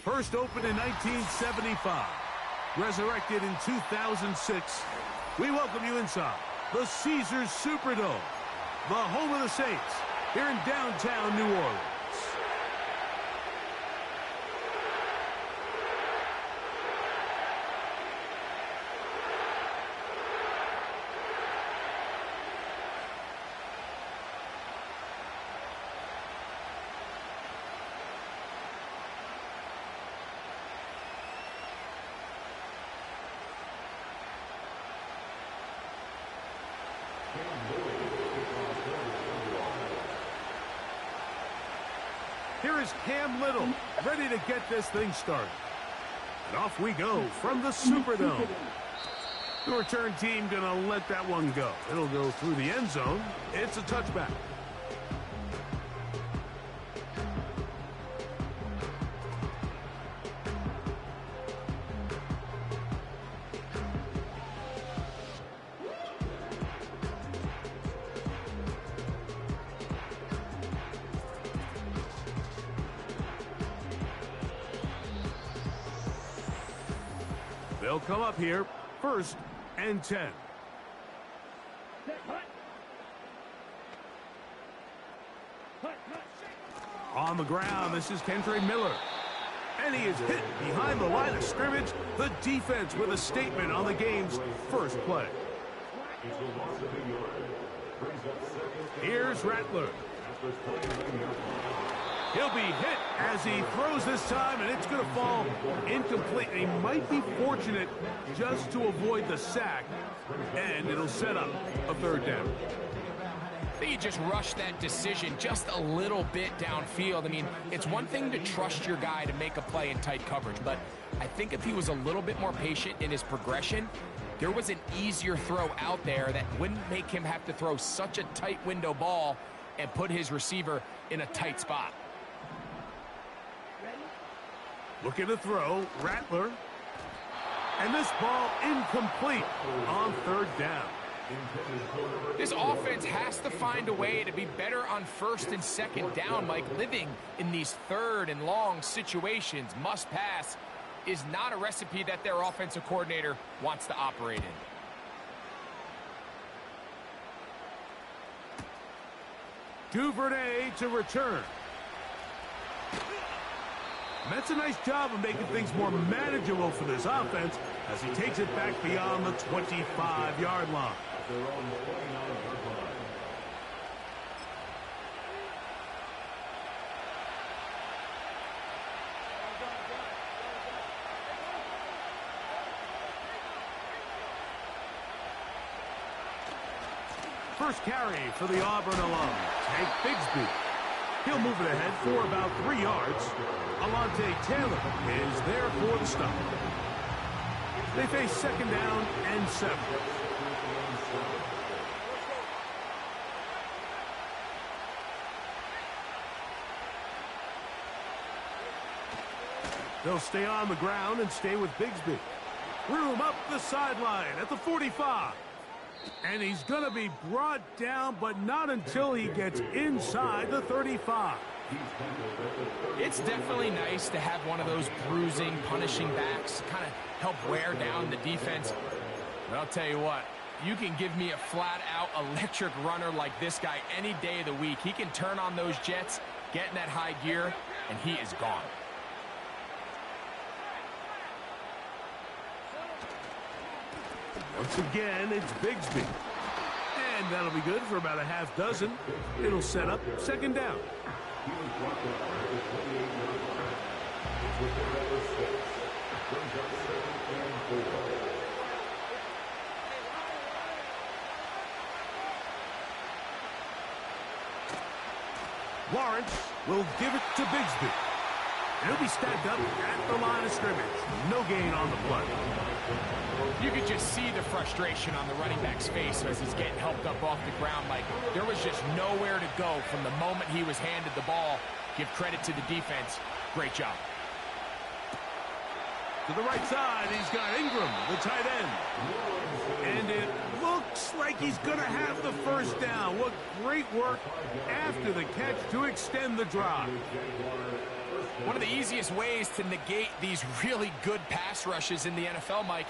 First opened in 1975, resurrected in 2006, we welcome you inside the Caesars Superdome, the home of the Saints, here in downtown New Orleans. Here is Cam Little, ready to get this thing started. And off we go from the Superdome. The return team gonna let that one go. It'll go through the end zone. It's a touchback. They'll come up here, 1st and 10. On the ground, this is Kendre Miller. And he is hit behind the line of scrimmage. The defense with a statement on the game's first play. Here's Rattler. He'll be hit as he throws this time, and it's going to fall incomplete. He might be fortunate just to avoid the sack, and it'll set up a 3rd down. I think he just rushed that decision just a little bit downfield. I mean, it's one thing to trust your guy to make a play in tight coverage, but I think if he was a little bit more patient in his progression, there was an easier throw out there that wouldn't make him have to throw such a tight window ball and put his receiver in a tight spot. Looking to throw, Rattler. And this ball incomplete on 3rd down. This offense has to find a way to be better on 1st and 2nd down, Mike. Living in these 3rd and long situations, must pass, is not a recipe that their offensive coordinator wants to operate in. Duvernay to return. That's a nice job of making things more manageable for this offense as he takes it back beyond the 25-yard line. First carry for the Auburn alum, Tank Bigsby. He'll move it ahead for about 3 yards. Alontae Taylor is there for the stop. They face 2nd down and 7. They'll stay on the ground and stay with Bigsby. Room up the sideline at the 45. And he's going to be brought down, but not until he gets inside the 35. It's definitely nice to have one of those bruising, punishing backs kind of help wear down the defense. But I'll tell you what, you can give me a flat-out electric runner like this guy any day of the week. He can turn on those jets, get in that high gear, and he is gone. Once again, it's Bigsby. And that'll be good for about a half dozen. It'll set up 2nd down. Lawrence will give it to Bigsby. He'll be stacked up at the line of scrimmage. No gain on the play. You could just see the frustration on the running back's face as he's getting helped up off the ground. Like, there was just nowhere to go from the moment he was handed the ball. Give credit to the defense. Great job. To the right side, he's got Ingram, the tight end. And it looks like he's going to have the 1st down. What great work after the catch to extend the drive. One of the easiest ways to negate these really good pass rushes in the NFL, Mike,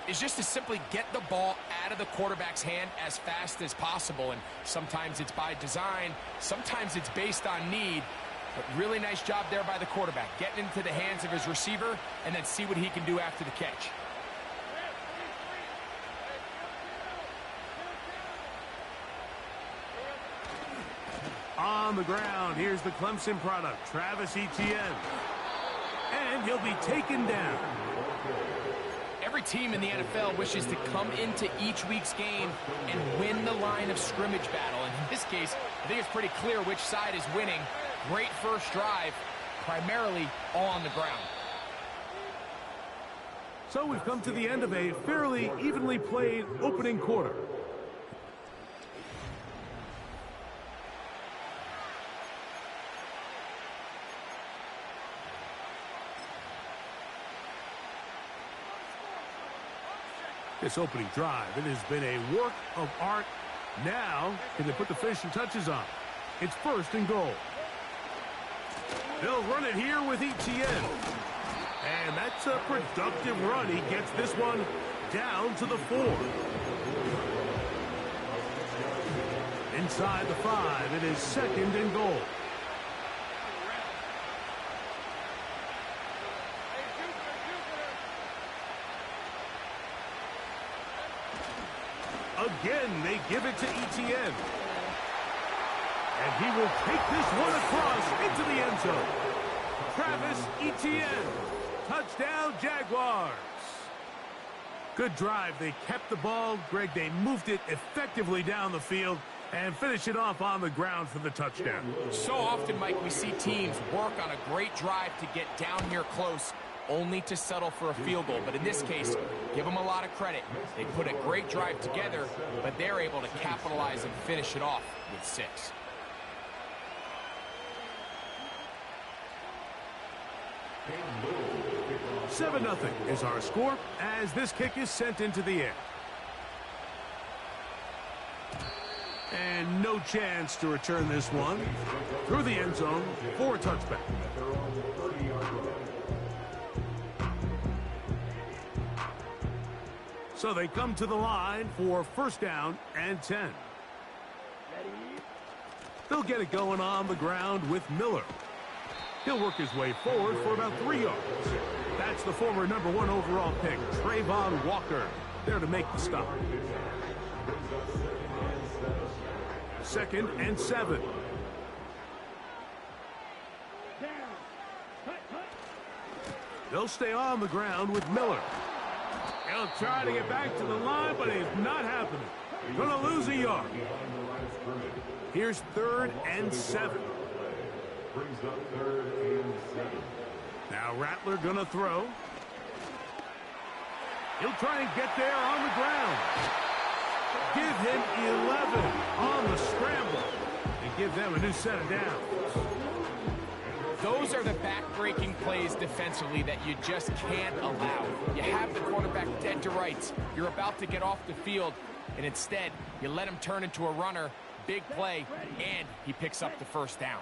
is just to simply get the ball out of the quarterback's hand as fast as possible. And sometimes it's by design, sometimes it's based on need. But really nice job there by the quarterback, getting into the hands of his receiver and then see what he can do after the catch. On the ground, here's the Clemson product, Travis Etienne. And he'll be taken down. Every team in the NFL wishes to come into each week's game and win the line of scrimmage battle. And in this case, I think it's pretty clear which side is winning. Great first drive, primarily all on the ground. So we've come to the end of a fairly evenly played opening quarter. This opening drive, it has been a work of art. Now, can they put the finishing touches on? It's 1st and goal. They'll run it here with Etienne. And that's a productive run. He gets this one down to the 4. Inside the 5, it is 2nd and goal. Again, they give it to Etienne. And he will take this one across into the end zone. Travis Etienne. Touchdown, Jaguars. Good drive. They kept the ball. Greg, they moved it effectively down the field and finish it off on the ground for the touchdown. So often, Mike, we see teams work on a great drive to get down here close, only to settle for a field goal. But in this case, give them a lot of credit. They put a great drive together, but they're able to capitalize and finish it off with 6. Seven 0 is our score as this kick is sent into the air. And no chance to return this one through the end zone for a touchback. So they come to the line for 1st down and 10. They'll get it going on the ground with Miller. He'll work his way forward for about 3 yards. That's the former #1 overall pick, Travon Walker, there to make the stop. 2nd and 7. They'll stay on the ground with Miller. He'll try to get back to the line, but it's not happening. Gonna lose a yard. Here's 3rd and 7. Now Rattler gonna throw. He'll try and get there on the ground. Give him 11 on the scramble and give them a new set of downs. Those are the back-breaking plays defensively that you just can't allow. You have the quarterback dead to rights. You're about to get off the field, and instead, you let him turn into a runner, big play, and he picks up the 1st down.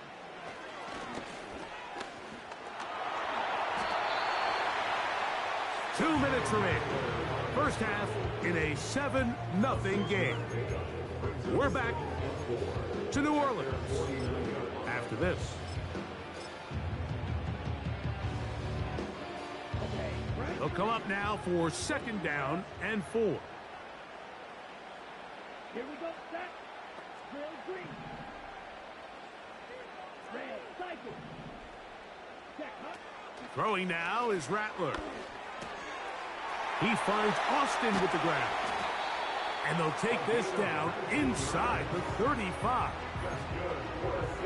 Two minutes remaining. First half in a 7-0 game. We're back to New Orleans after this. They'll come up now for 2nd down and 4. Here we go, set. Drill green. Red cycle. Check, huh? Throwing now is Rattler. He finds Austin with the ground. And they'll take this down inside the 35.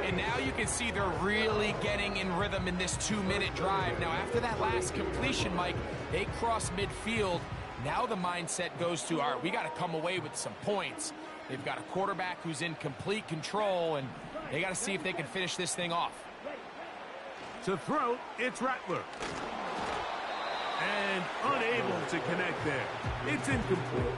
And now you can see they're really getting in rhythm in this 2-minute drive. Now, after that last completion, Mike, they cross midfield. Now the mindset goes to, all right, we got to come away with some points. They've got a quarterback who's in complete control, and they got to see if they can finish this thing off. To throw, it's Rattler. And unable to connect there. It's incomplete.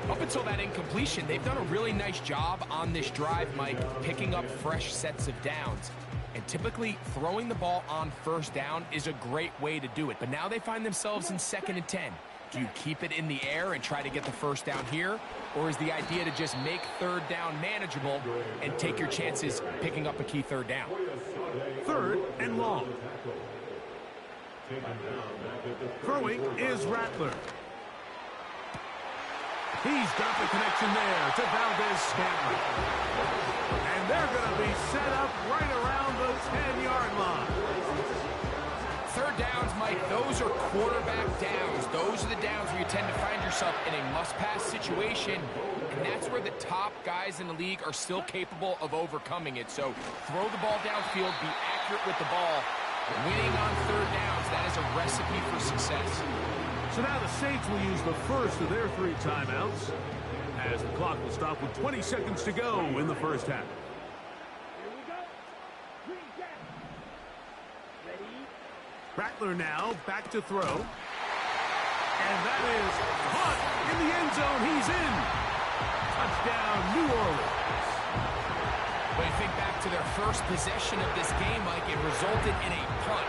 Up until that incompletion, they've done a really nice job on this drive, Mike, picking up fresh sets of downs. And typically, throwing the ball on first down is a great way to do it. But now they find themselves in 2nd and 10. Do you keep it in the air and try to get the first down here? Or is the idea to just make 3rd down manageable and take your chances picking up a key 3rd down? 3rd and long. Throwing is Rattler. He's got the connection there to Valdez-Scantling. And they're going to be set up right around the 10-yard line. 3rd downs, Mike, those are quarterback downs. Those are the downs where you tend to find yourself in a must-pass situation, and that's where the top guys in the league are still capable of overcoming it. So throw the ball downfield, be accurate with the ball. Winning on 3rd downs, that is a recipe for success. So now the Saints will use the first of their 3 timeouts as the clock will stop with 20 seconds to go in the first half. Here we go. Green jack. Ready? Rattler now back to throw. And that is caught in the end zone. He's in. Touchdown, New Orleans. When you think back to their first possession of this game, Mike, it resulted in a punt.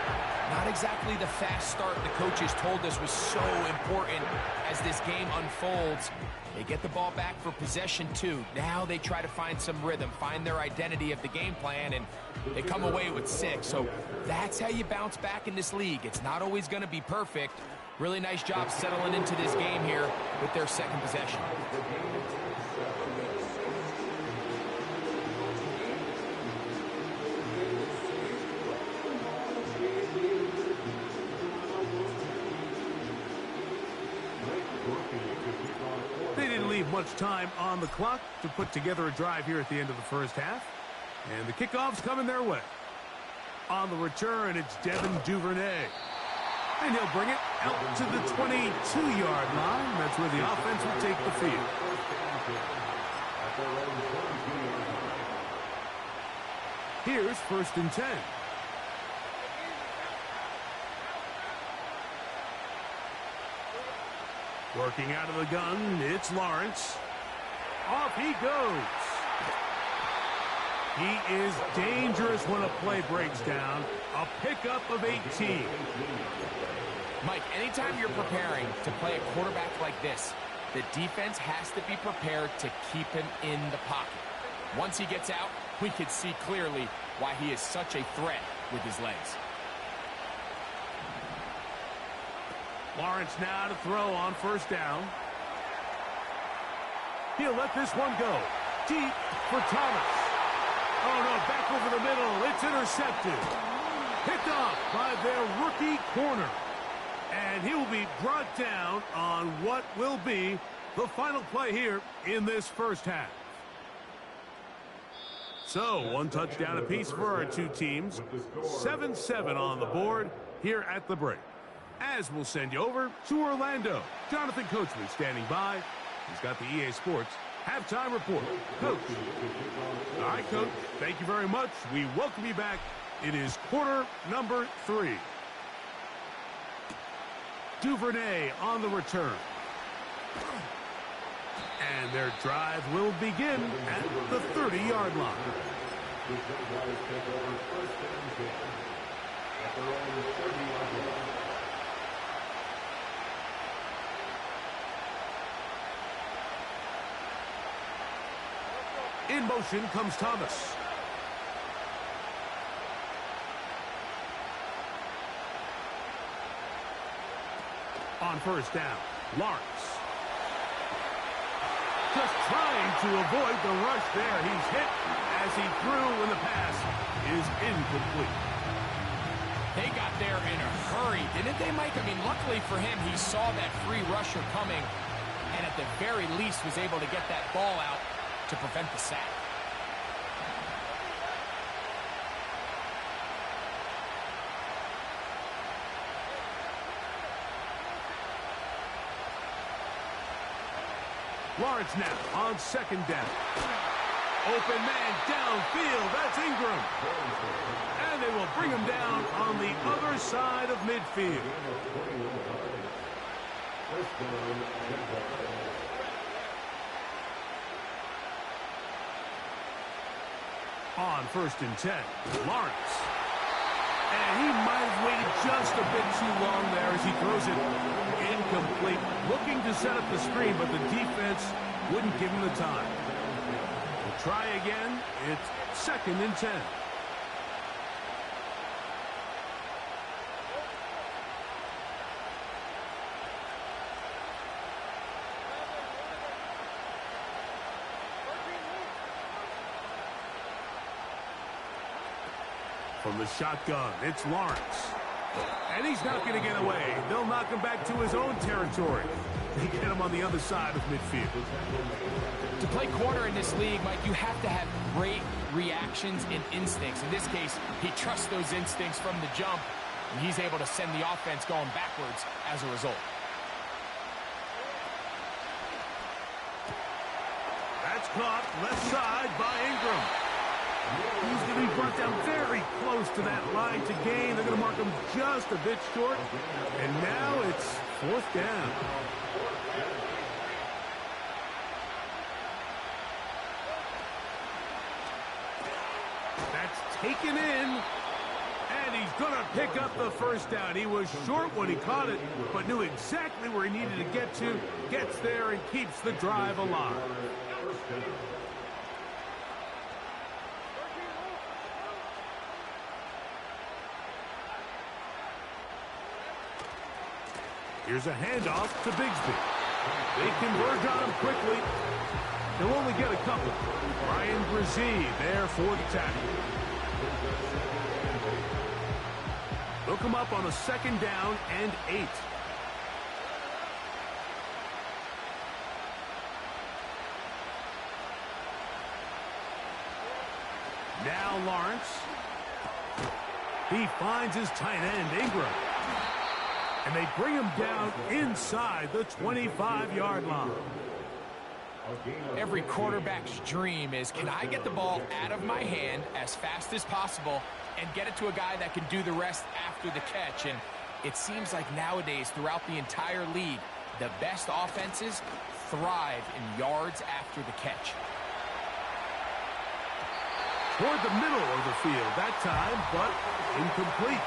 Not exactly the fast start the coaches told us was so important as this game unfolds. They get the ball back for possession 2. Now they try to find some rhythm, find their identity of the game plan, and they come away with 6. So that's how you bounce back in this league. It's not always going to be perfect. Really nice job settling into this game here with their 2nd possession. They didn't leave much time on the clock to put together a drive here at the end of the first half. And the kickoff's coming their way. On the return, it's Devin Duvernay. And he'll bring it out to the 22-yard line. That's where the offense will take the field. Here's 1st and 10. Working out of the gun, it's Lawrence. Off he goes. He is dangerous when a play breaks down. A pickup of 18. Mike, anytime you're preparing to play a quarterback like this, the defense has to be prepared to keep him in the pocket. Once he gets out, we can see clearly why he is such a threat with his legs. Lawrence now to throw on 1st down. He'll let this one go. Deep for Thomas. Oh, no, back over the middle. It's intercepted. Picked off by their rookie corner. And he will be brought down on what will be the final play here in this first half. So, 1 touchdown apiece for our 2 teams. 7-7 on the board here at the break. As we'll send you over to Orlando. Jonathan Coachman standing by. He's got the EA Sports halftime report. Coach. All right, Coach. Thank you very much. We welcome you back. It is quarter number 3. Duvernay on the return. And their drive will begin at the 30-yard line. In motion comes Thomas. On 1st down, Lawrence. Just trying to avoid the rush there. He's hit as he threw when the pass is incomplete. They got there in a hurry, didn't they, Mike? I mean, luckily for him, he saw that free rusher coming and at the very least was able to get that ball out to prevent the sack. Lawrence now on 2nd down. Open man downfield. That's Ingram. And they will bring him down on the other side of midfield. On 1st and 10, Lawrence. And he might have waited just a bit too long there as he throws it incomplete. Looking to set up the screen, but the defense wouldn't give him the time. We'll try again. It's 2nd and 10. From the shotgun, it's Lawrence. And he's not going to get away. They'll knock him back to his own territory. They get him on the other side of midfield. To play corner in this league, Mike, you have to have great reactions and instincts. In this case, he trusts those instincts from the jump, and he's able to send the offense going backwards as a result. That's caught left side by Ingram. He's going to be brought down very close to that line to gain. They're going to mark him just a bit short. And now it's 4th down. That's taken in. And he's going to pick up the 1st down. He was short when he caught it, but knew exactly where he needed to get to. Gets there and keeps the drive alive. Here's a handoff to Bigsby. They converge on him quickly. They'll only get a couple. Ryan Brzee there for the tackle. They'll come up on a 2nd down and 8. Now Lawrence. He finds his tight end, Ingram. And they bring him down inside the 25-yard line. Every quarterback's dream is, can I get the ball out of my hand as fast as possible and get it to a guy that can do the rest after the catch? And it seems like nowadays, throughout the entire league, the best offenses thrive in yards after the catch. Toward the middle of the field that time, but incomplete.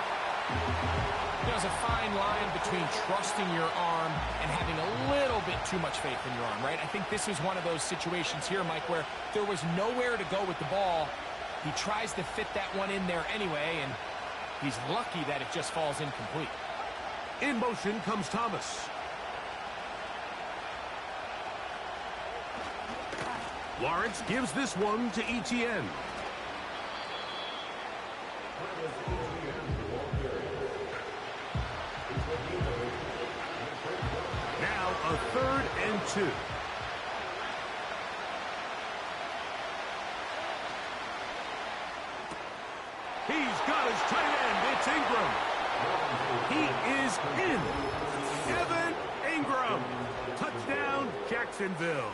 There's a fine line between trusting your arm and having a little bit too much faith in your arm, right? I think this is one of those situations here, Mike, where there was nowhere to go with the ball. He tries to fit that one in there anyway, and he's lucky that it just falls incomplete. In motion comes Thomas. Lawrence gives this one to Etienne. Now a 3rd and 2. He's got his tight end. It's Ingram. He is in. Evan Ingram. Touchdown, Jacksonville.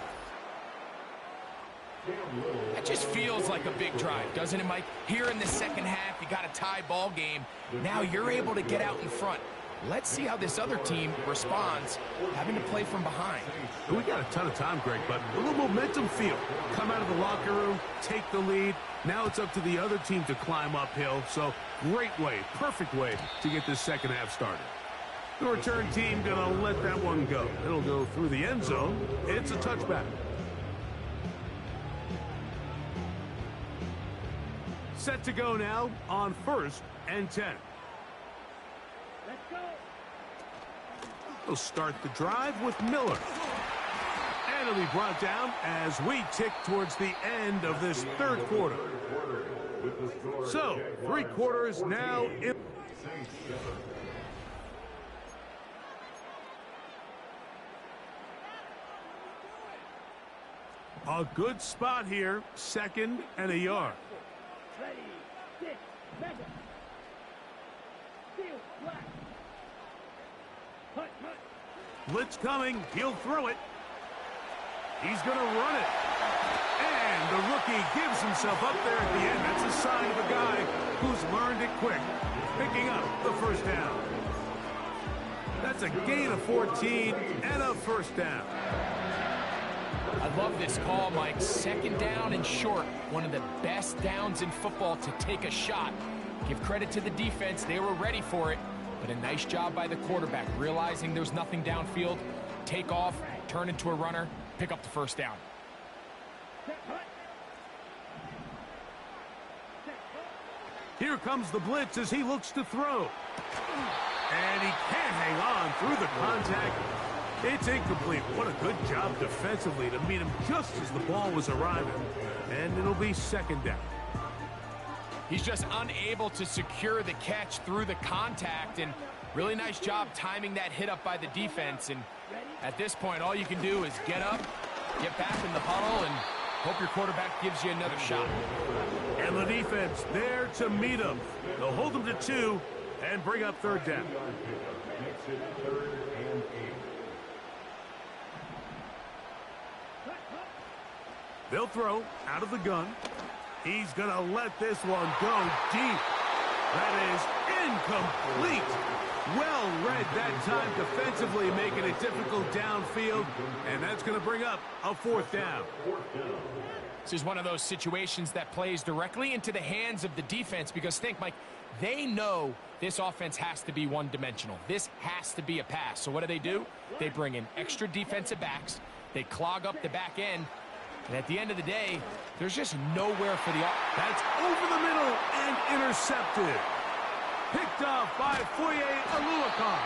That just feels like a big drive, doesn't it, Mike? Here in the second half, you got a tie ball game. Now you're able to get out in front. Let's see how this other team responds, having to play from behind. We got a ton of time, Greg, but a little momentum feel. Come out of the locker room, take the lead. Now it's up to the other team to climb uphill. So great way, perfect way to get this second half started. The return team gonna let that one go. It'll go through the end zone. It's a touchback. Set to go now on 1st and 10. Let's go. We'll start the drive with Miller. And it'll be brought down as we tick towards the end of this 3rd quarter. So, 3 quarters now in. A good spot here, 2nd and a yard. Ready, 6, 7. Field flat. Hut, hut. Blitz coming. He'll throw it. He's going to run it. And the rookie gives himself up there at the end. That's a sign of a guy who's learned it quick, picking up the 1st down. That's a gain of 14 and a 1st down. I love this call, Mike. Second down and short. One of the best downs in football to take a shot. Give credit to the defense. They were ready for it. But a nice job by the quarterback, realizing there's nothing downfield. Take off, turn into a runner, pick up the first down. Here comes the blitz as he looks to throw. And he can't hang on through the contact. It's incomplete. What a good job defensively to meet him just as the ball was arriving. And it'll be second down. He's just unable to secure the catch through the contact, and really nice job timing that hit up by the defense. And at this point, all you can do is get up, get back in the huddle, and hope your quarterback gives you another shot. And the defense there to meet him. They'll hold him to 2 and bring up third down. They'll throw out of the gun. He's going to let this one go deep. That is incomplete. Well read that time defensively, making it difficult downfield. And that's going to bring up a fourth down. This is one of those situations that plays directly into the hands of the defense because think, Mike, they know this offense has to be one-dimensional. This has to be a pass. So what do? They bring in extra defensive backs. They clog up the back end. And at the end of the day, there's just nowhere for the offense. That's over the middle and intercepted. Picked off by Foye Oluokun.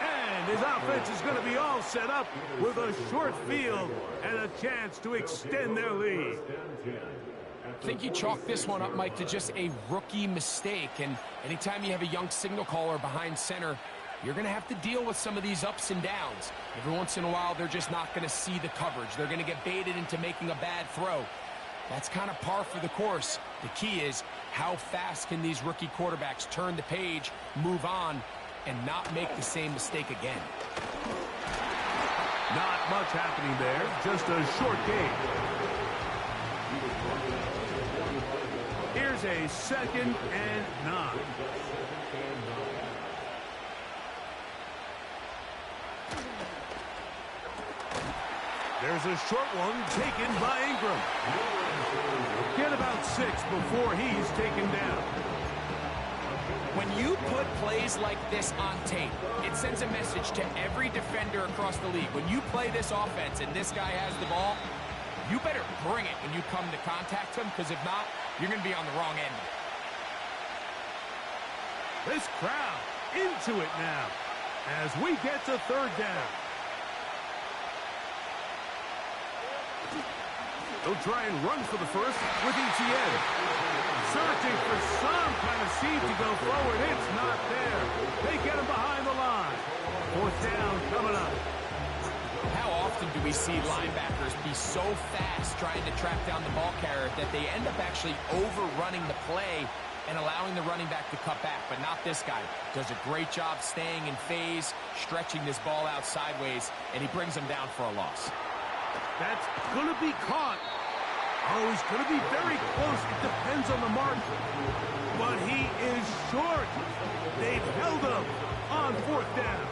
And his offense is going to be all set up with a short field and a chance to extend their lead. I think you chalk this one up, Mike, to just a rookie mistake. And anytime you have a young signal caller behind center, you're going to have to deal with some of these ups and downs. Every once in a while, they're just not going to see the coverage. They're going to get baited into making a bad throw. That's kind of par for the course. The key is how fast can these rookie quarterbacks turn the page, move on, and not make the same mistake again. Not much happening there. Just a short game. Here's a 2nd and 9. There's a short one taken by Ingram. Get about 6 before he's taken down. When you put plays like this on tape, it sends a message to every defender across the league. When you play this offense and this guy has the ball, you better bring it when you come to contact him, because if not, you're going to be on the wrong end. This crowd into it now as we get to third down. They'll try and run for the first with Etienne. Searching for some kind of seed to go forward. It's not there. They get him behind the line. Fourth down coming up. How often do we see linebackers be so fast trying to track down the ball carrier that they end up actually overrunning the play and allowing the running back to cut back? But not this guy. Does a great job staying in phase, stretching this ball out sideways, and he brings him down for a loss. That's going to be caught. Oh, he's going to be very close. It depends on the mark. But he is short. They've held him on fourth down.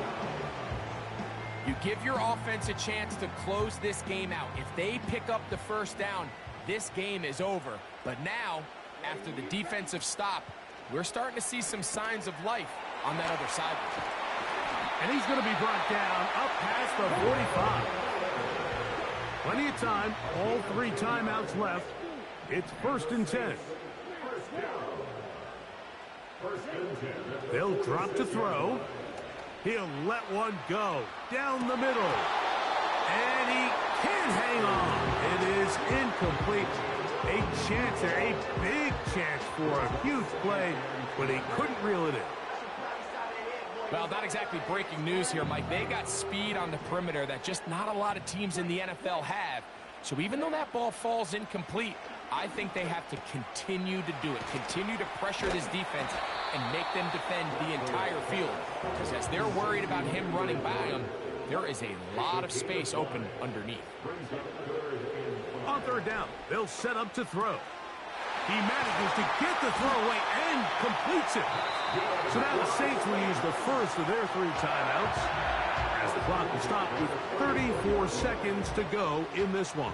You give your offense a chance to close this game out. If they pick up the first down, this game is over. But now, after the defensive stop, we're starting to see some signs of life on that other side. And he's going to be brought down up past the 45. Plenty of time, all 3 timeouts left. It's 1st and 10. They'll drop to throw. He'll let one go down the middle. And he can't hang on. It is incomplete. A chance there, a big chance for a huge play, but he couldn't reel it in. Well, not exactly breaking news here, Mike. They got speed on the perimeter that just not a lot of teams in the NFL have. So even though that ball falls incomplete, I think they have to continue to do it. Continue to pressure this defense and make them defend the entire field. Because as they're worried about him running by them, there is a lot of space open underneath. On third down, they'll set up to throw. He manages to get the throw away and completes it. So now the Saints will use the first of their 3 timeouts as the Clock will stop with 34 seconds to go in this one.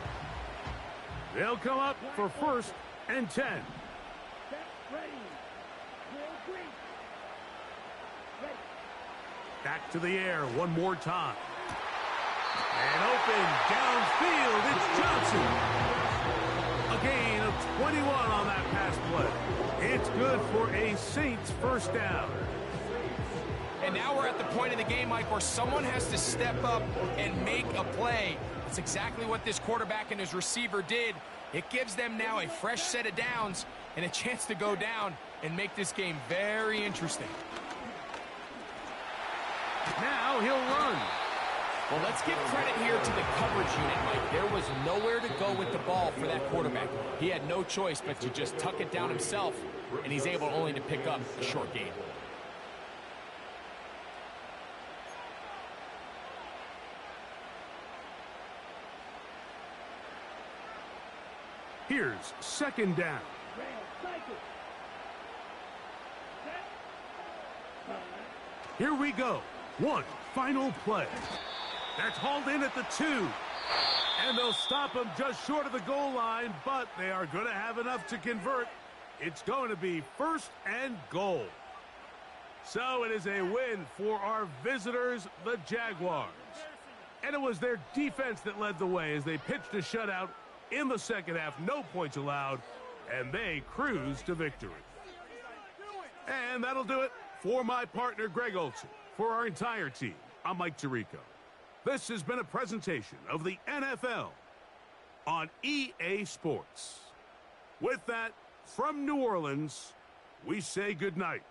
They'll come up for 1st and 10. Set, ready. Drill, green. Ready. Back to the air one more time. And open downfield, it's Johnson. A gain of 21 on that pass play. It's good for a Saints first down. And now we're at the point of the game, Mike, where someone has to step up and make a play. That's exactly what this quarterback and his receiver did. It gives them now a fresh set of downs and a chance to go down and make this game very interesting. Now he'll run. Well, let's give credit here to the coverage unit, Mike. There was nowhere to go with the ball for that quarterback. He had no choice but to just tuck it down himself, and he's able only to pick up a short gain. Here's 2nd down. Red, cycle. Set. Here we go. One final play. That's hauled in at the 2. And they'll stop him just short of the goal line, but they are going to have enough to convert. It's going to be 1st and goal. So it is a win for our visitors, the Jaguars. And it was their defense that led the way as they pitched a shutout in the second half. No points allowed, and they cruised to victory. And that'll do it for my partner, Greg Olson. For our entire team, I'm Mike Tirico. This has been a presentation of the NFL on EA Sports. With that, from New Orleans, we say goodnight.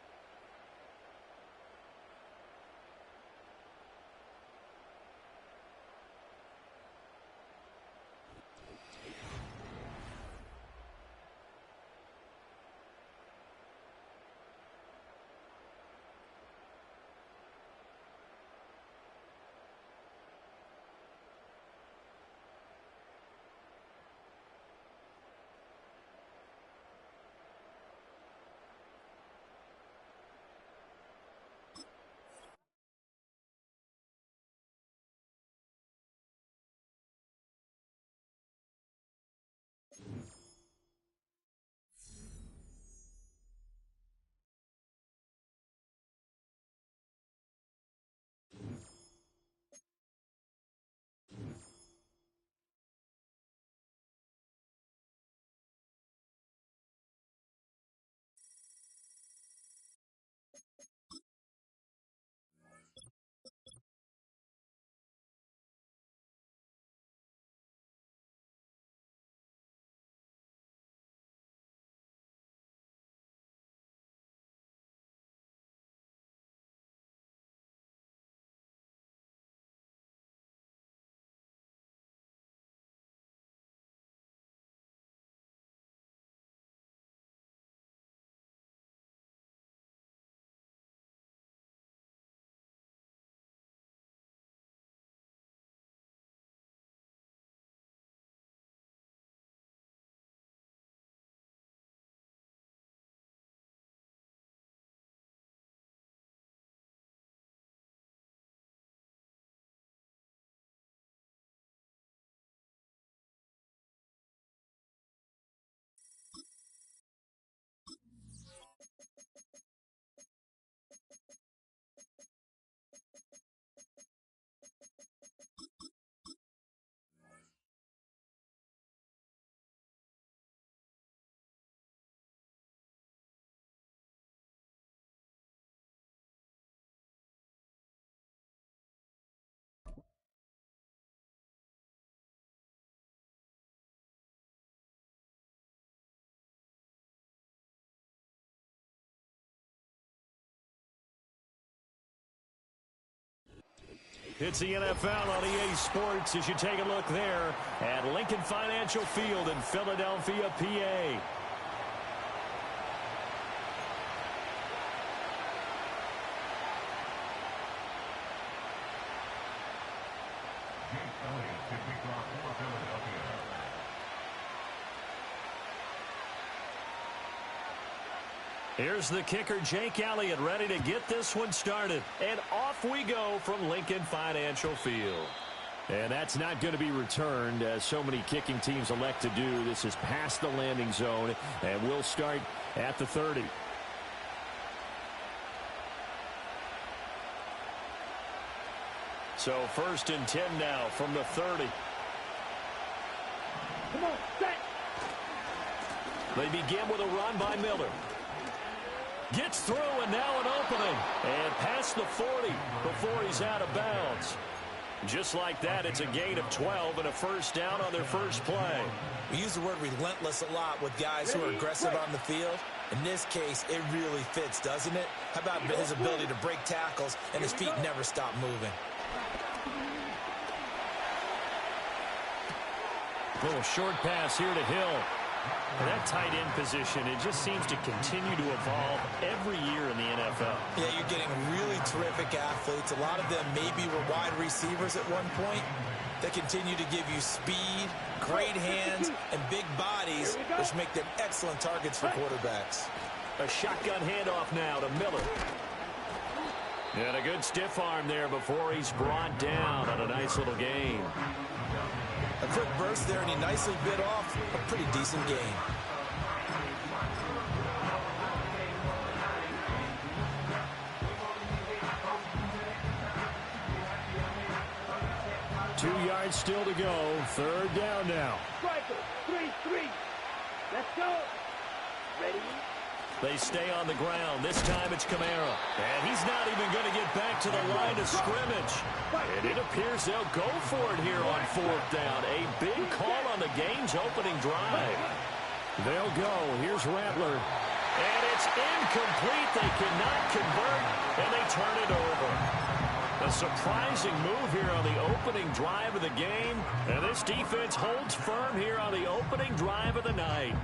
It's the NFL on EA Sports as you take a look there at Lincoln Financial Field in Philadelphia, PA. Here's the kicker, Jake Elliott, ready to get this one started. And off we go from Lincoln Financial Field. And that's not going to be returned, as so many kicking teams elect to do. This is past the landing zone, and we'll start at the 30. So 1st and 10 now from the 30. Come on, set. They begin with a run by Miller. Gets through, and now an opening. And past the 40 before he's out of bounds. Just like that, it's a gain of 12 and a first down on their first play. We use the word relentless a lot with guys who are aggressive on the field. In this case, it really fits, doesn't it? How about his ability to break tackles and his feet never stop moving? Little short pass here to Hill. That tight end position, it just seems to continue to evolve every year in the NFL. Yeah, you're getting really terrific athletes. A lot of them maybe were wide receivers at one point. They continue to give you speed, great hands, and big bodies, which make them excellent targets for quarterbacks. A shotgun handoff now to Miller. And a good stiff arm there before he's brought down on a nice little gain. A quick burst there, and he nicely bit off a pretty decent gain. Two yards still to go. 3rd down now. Striker, 3-3. Let's go. Ready? They stay on the ground. This time it's Kamara. And he's not even going to get back to the line of scrimmage. And it appears they'll go for it here on 4th down. A big call on the game's opening drive. They'll go. Here's Rattler. And it's incomplete. They cannot convert, and they turn it over. A surprising move here on the opening drive of the game. And this defense holds firm here on the opening drive of the night.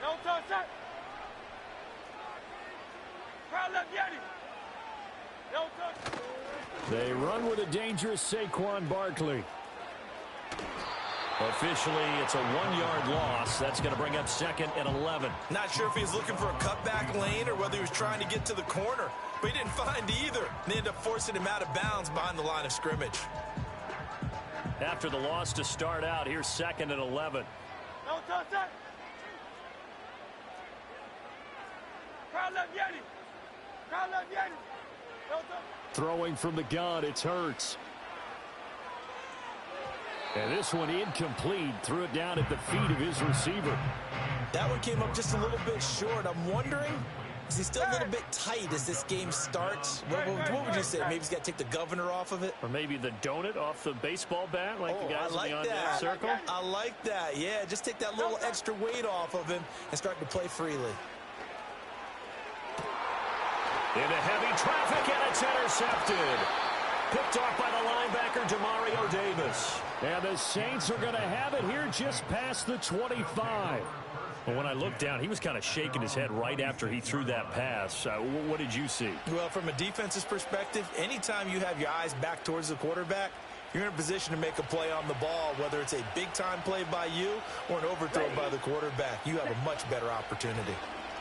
No touch that. Crowd left Yeti. No touch. They run with a dangerous Saquon Barkley. Officially, it's a 1-yard loss. That's going to bring up 2nd and 11. Not sure if he was looking for a cutback lane or whether he was trying to get to the corner, but he didn't find either. They ended up forcing him out of bounds behind the line of scrimmage. After the loss to start out, here's 2nd and 11. No touch that. Crowd left Yeti. Crowd left Yeti. No touch. Throwing from the gun, it's Hurts. And this one incomplete. Threw it down at the feet of his receiver. That one came up just a little bit short. I'm wondering, is he still a little bit tight as this game starts? What would you say? Maybe he's got to take the governor off of it? Or maybe the donut off the baseball bat, like the guys I like in the on-deck circle? I like that. Yeah, just take that little extra weight off of him and start to play freely. Into heavy traffic, and it's intercepted. Picked off by the linebacker, Demario Davis. And the Saints are going to have it here just past the 25. Well, when I looked down, he was kind of shaking his head right after he threw that pass. What did you see? Well, from a defense's perspective, anytime you have your eyes back towards the quarterback, you're in a position to make a play on the ball, whether it's a big-time play by you or an overthrow by the quarterback. You have a much better opportunity.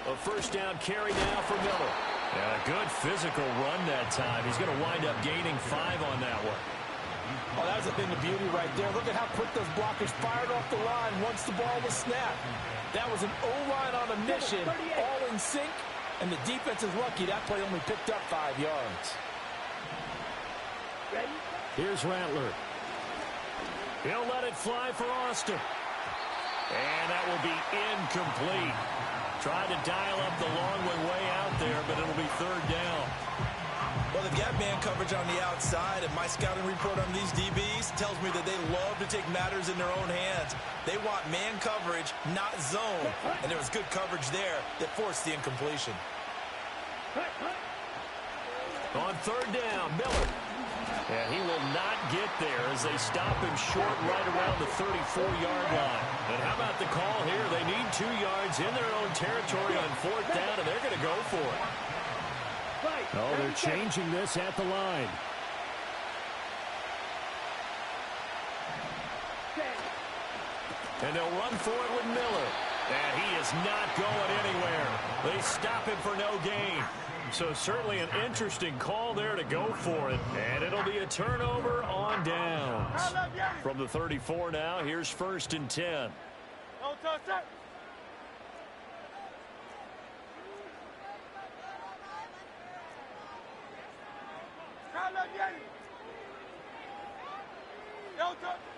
A first down carry now for Miller. And a good physical run that time. He's going to wind up gaining 5 on that one. Oh, that was a thing of beauty right there. Look at how quick those blockers fired off the line once the ball was snapped. That was an O-line on a mission, all in sync, and the defense is lucky that play only picked up 5 yards. Ready? Here's Rattler. He'll let it fly for Austin. And that will be incomplete. Tried to dial up the long way out there, but it'll be 3rd down. Well, they've got man coverage on the outside, and my scouting report on these DBs tells me that they love to take matters in their own hands. They want man coverage, not zone, and there was good coverage there that forced the incompletion. On 3rd down, Miller. And he will not get there as they stop him short right around the 34-yard line. And how about the call here? They need 2 yards in their own territory on 4th down, and they're going to go for it. Oh, they're changing this at the line. And they'll run for it with Miller. And he is not going anywhere. They stop him for no gain. So certainly an interesting call there to go for it. And it'll be a turnover on downs. From the 34 now, here's 1st and 10. Don't touch it.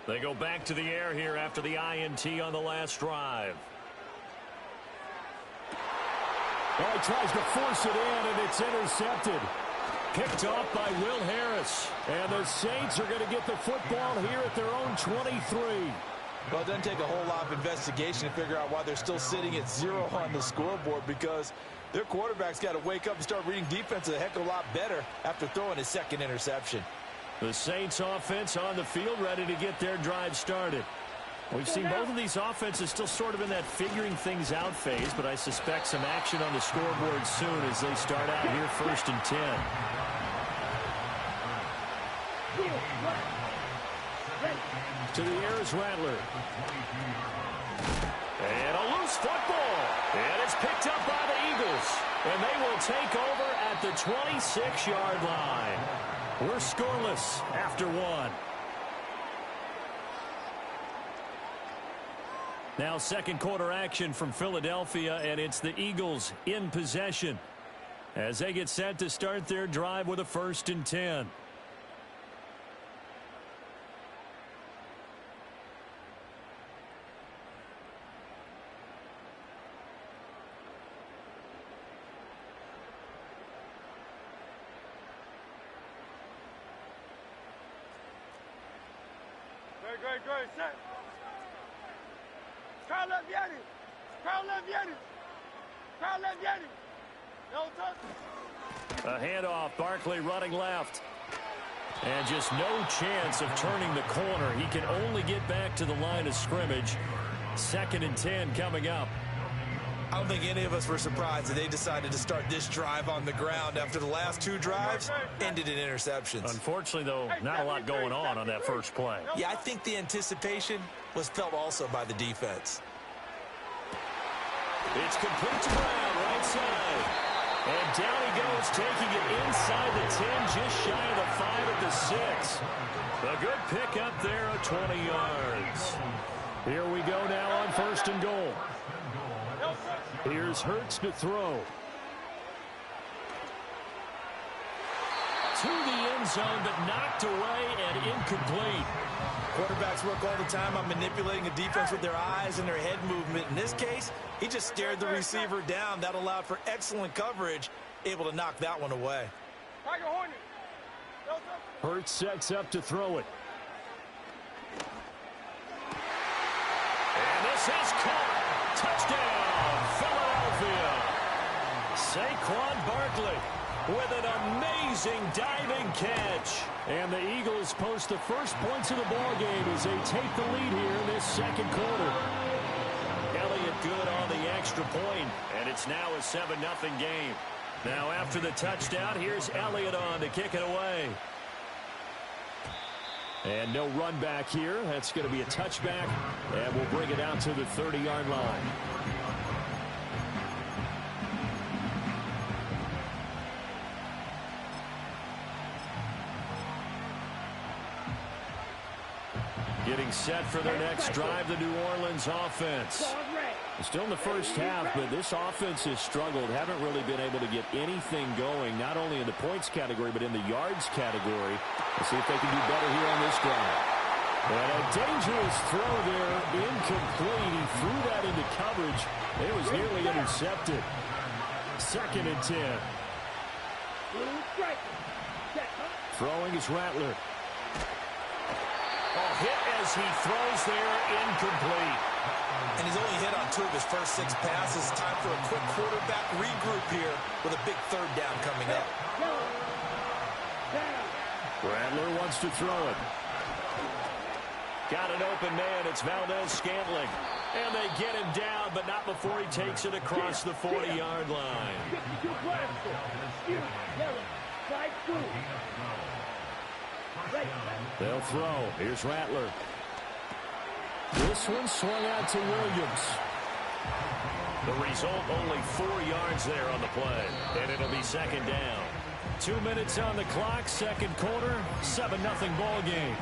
They go back to the air here after the INT on the last drive. Well, he tries to force it in, and it's intercepted. Picked off by Will Harris. And the Saints are going to get the football here at their own 23. Well, it doesn't take a whole lot of investigation to figure out why they're still sitting at 0 on the scoreboard, because their quarterback's got to wake up and start reading defense a heck of a lot better after throwing his second interception. The Saints offense on the field ready to get their drive started. We've seen both of these offenses still sort of in that figuring things out phase, but I suspect some action on the scoreboard soon as they start out here 1st and 10. To the air is Rattler. And a loose football. And it's picked up by the Eagles. And they will take over at the 26-yard line. We're scoreless after 1. Now second quarter action from Philadelphia, and it's the Eagles in possession as they get set to start their drive with a 1st and 10. Great, set. Crowd left Yeti. Crowd left Yeti. Crowd left Yeti. No touch. A handoff, Barkley running left. And just no chance of turning the corner. He can only get back to the line of scrimmage. 2nd and 10 coming up. I don't think any of us were surprised that they decided to start this drive on the ground after the last 2 drives ended in interceptions. Unfortunately, though, not a lot going on that first play. Yeah, I think the anticipation was felt also by the defense. It's complete to Brown, right side. And down he goes, taking it inside the 10, just shy of the 5 at the 6. A good pick up there at 20 yards. Here we go now on 1st and goal. Here's Hurts to throw. To the end zone, but knocked away and incomplete. Quarterbacks work all the time on manipulating a defense with their eyes and their head movement. In this case, he just stared the receiver down. That allowed for excellent coverage, able to knock that one away. Hurts sets up to throw it. And this is caught. Touchdown, Philadelphia. Saquon Barkley with an amazing diving catch. And the Eagles post the first points of the ball game as they take the lead here in this second quarter. Elliott good on the extra point, and it's now a 7-0 game. Now after the touchdown, here's Elliott on to kick it away. And no run back here. That's going to be a touchback, and we'll bring it out to the 30-yard line. Getting set for their next drive, the New Orleans offense. Still in the first half, but this offense has struggled. Haven't really been able to get anything going, not only in the points category, but in the yards category. Let's see if they can do better here on this drive. And a dangerous throw there, incomplete. He threw that into coverage. It was nearly intercepted. 2nd and 10. Throwing is Rattler. Hit as he throws there, incomplete. And he's only hit on 2 of his first 6 passes. Time for a quick quarterback regroup here with a big 3rd down coming up. Rattler wants to throw it. Got an open man. It's Valdez-Scantling. And they get him down, but not before he takes it across the 40-yard line. They'll throw. Here's Rattler. This one swung out to Williams. The result, only 4 yards there on the play, and it'll be second down. 2 minutes on the clock, second quarter, 7-0 ball game.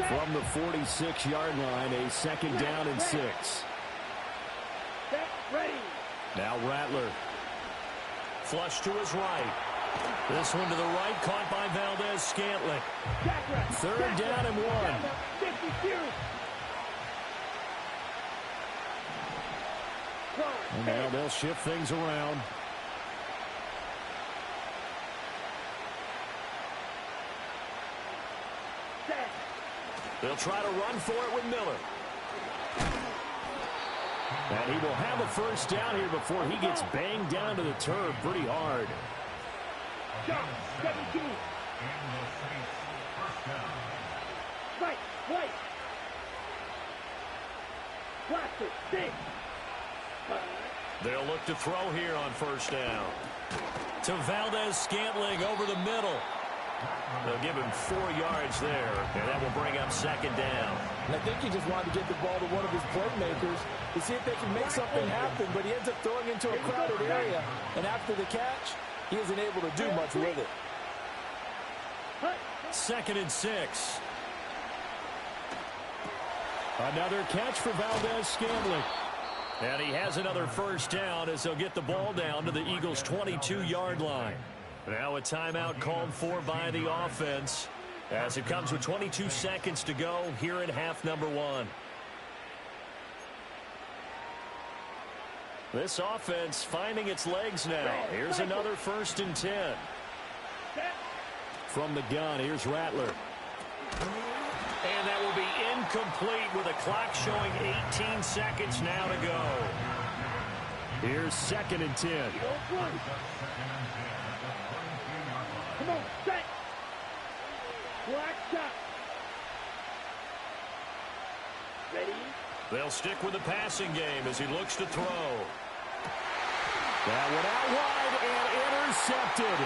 From the 46-yard line, a second down and 6. Now Rattler. Flush to his right. This one to the right, caught by Valdez-Scantling. Third down and 1. And now they'll shift things around. They'll try to run for it with Miller. And he will have a first down here before he gets banged down to the turf pretty hard. They'll look to throw here on first down. To Valdez-Scantling over the middle. They'll give him 4 yards there, and that will bring up second down. And I think he just wanted to get the ball to one of his playmakers to see if they can make something happen, but he ends up throwing into a crowded area, and after the catch, he isn't able to do much with it. Second and 6. Another catch for Valdez-Scantling. And he has another first down as they'll get the ball down to the Eagles' 22-yard line. Now a timeout called for by the offense as it comes with 22 seconds to go here in half number 1. This offense finding its legs now. Here's another first and 10. From the gun, here's Rattler. And that will be incomplete with a clock showing 18 seconds now to go. Here's second and 10. Come on, set. Black shot. Ready? They'll stick with the passing game as he looks to throw. That one out wide and intercepted.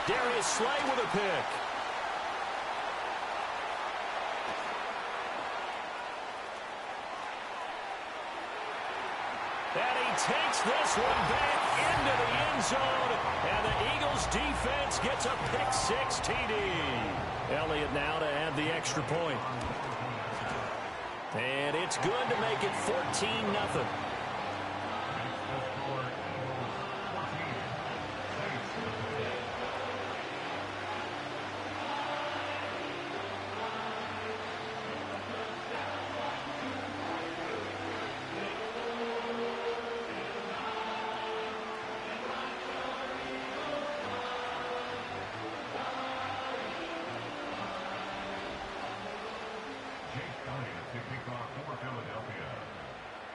Darius Slay with a pick. And he takes this one back into the end zone. And the Eagles defense gets a pick-6 TD. Elliott now to add the extra point. And it's good to make it 14-0.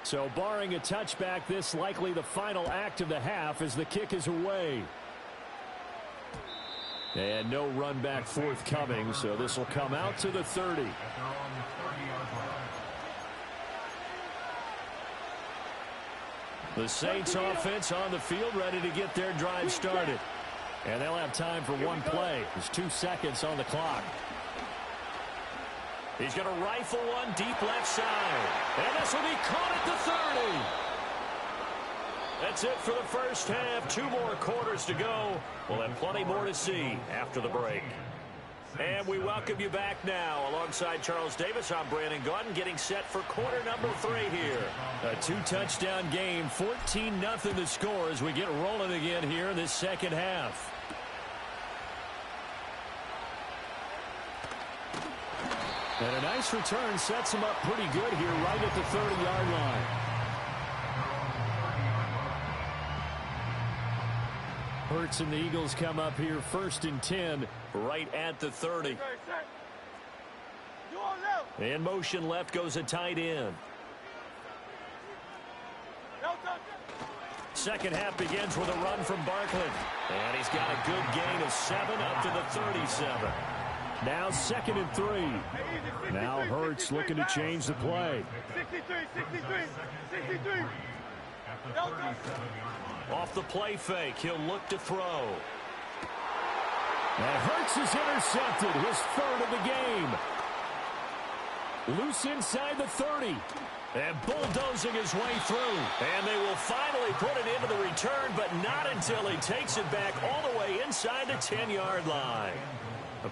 So barring a touchback, this likely the final act of the half as the kick is away. And no run back forthcoming, so this will come out to the 30. The Saints offense on the field ready to get their drive started. And they'll have time for one play. There's 2 seconds on the clock. He's going to rifle one deep left side. And this will be caught at the 30. That's it for the first half. 2 more quarters to go. We'll have plenty more to see after the break. And we welcome you back now. Alongside Charles Davis, I'm Brandon Gaudin getting set for quarter number 3 here. A 2-touchdown game, 14-0 the score as we get rolling again here in this second half. And a nice return sets him up pretty good here right at the 30-yard line. Hurts and the Eagles come up here first and 10 right at the 30. In motion left goes a tight end. Second half begins with a run from Barkley. And he's got a good gain of 7 up to the 37. Now second and 3. Now Hurts looking to change the play. 63. Off the play fake, he'll look to throw. And Hurts is intercepted, his 3rd of the game. Loose inside the 30. And bulldozing his way through. And they will finally put it into the return, but not until he takes it back all the way inside the 10-yard line.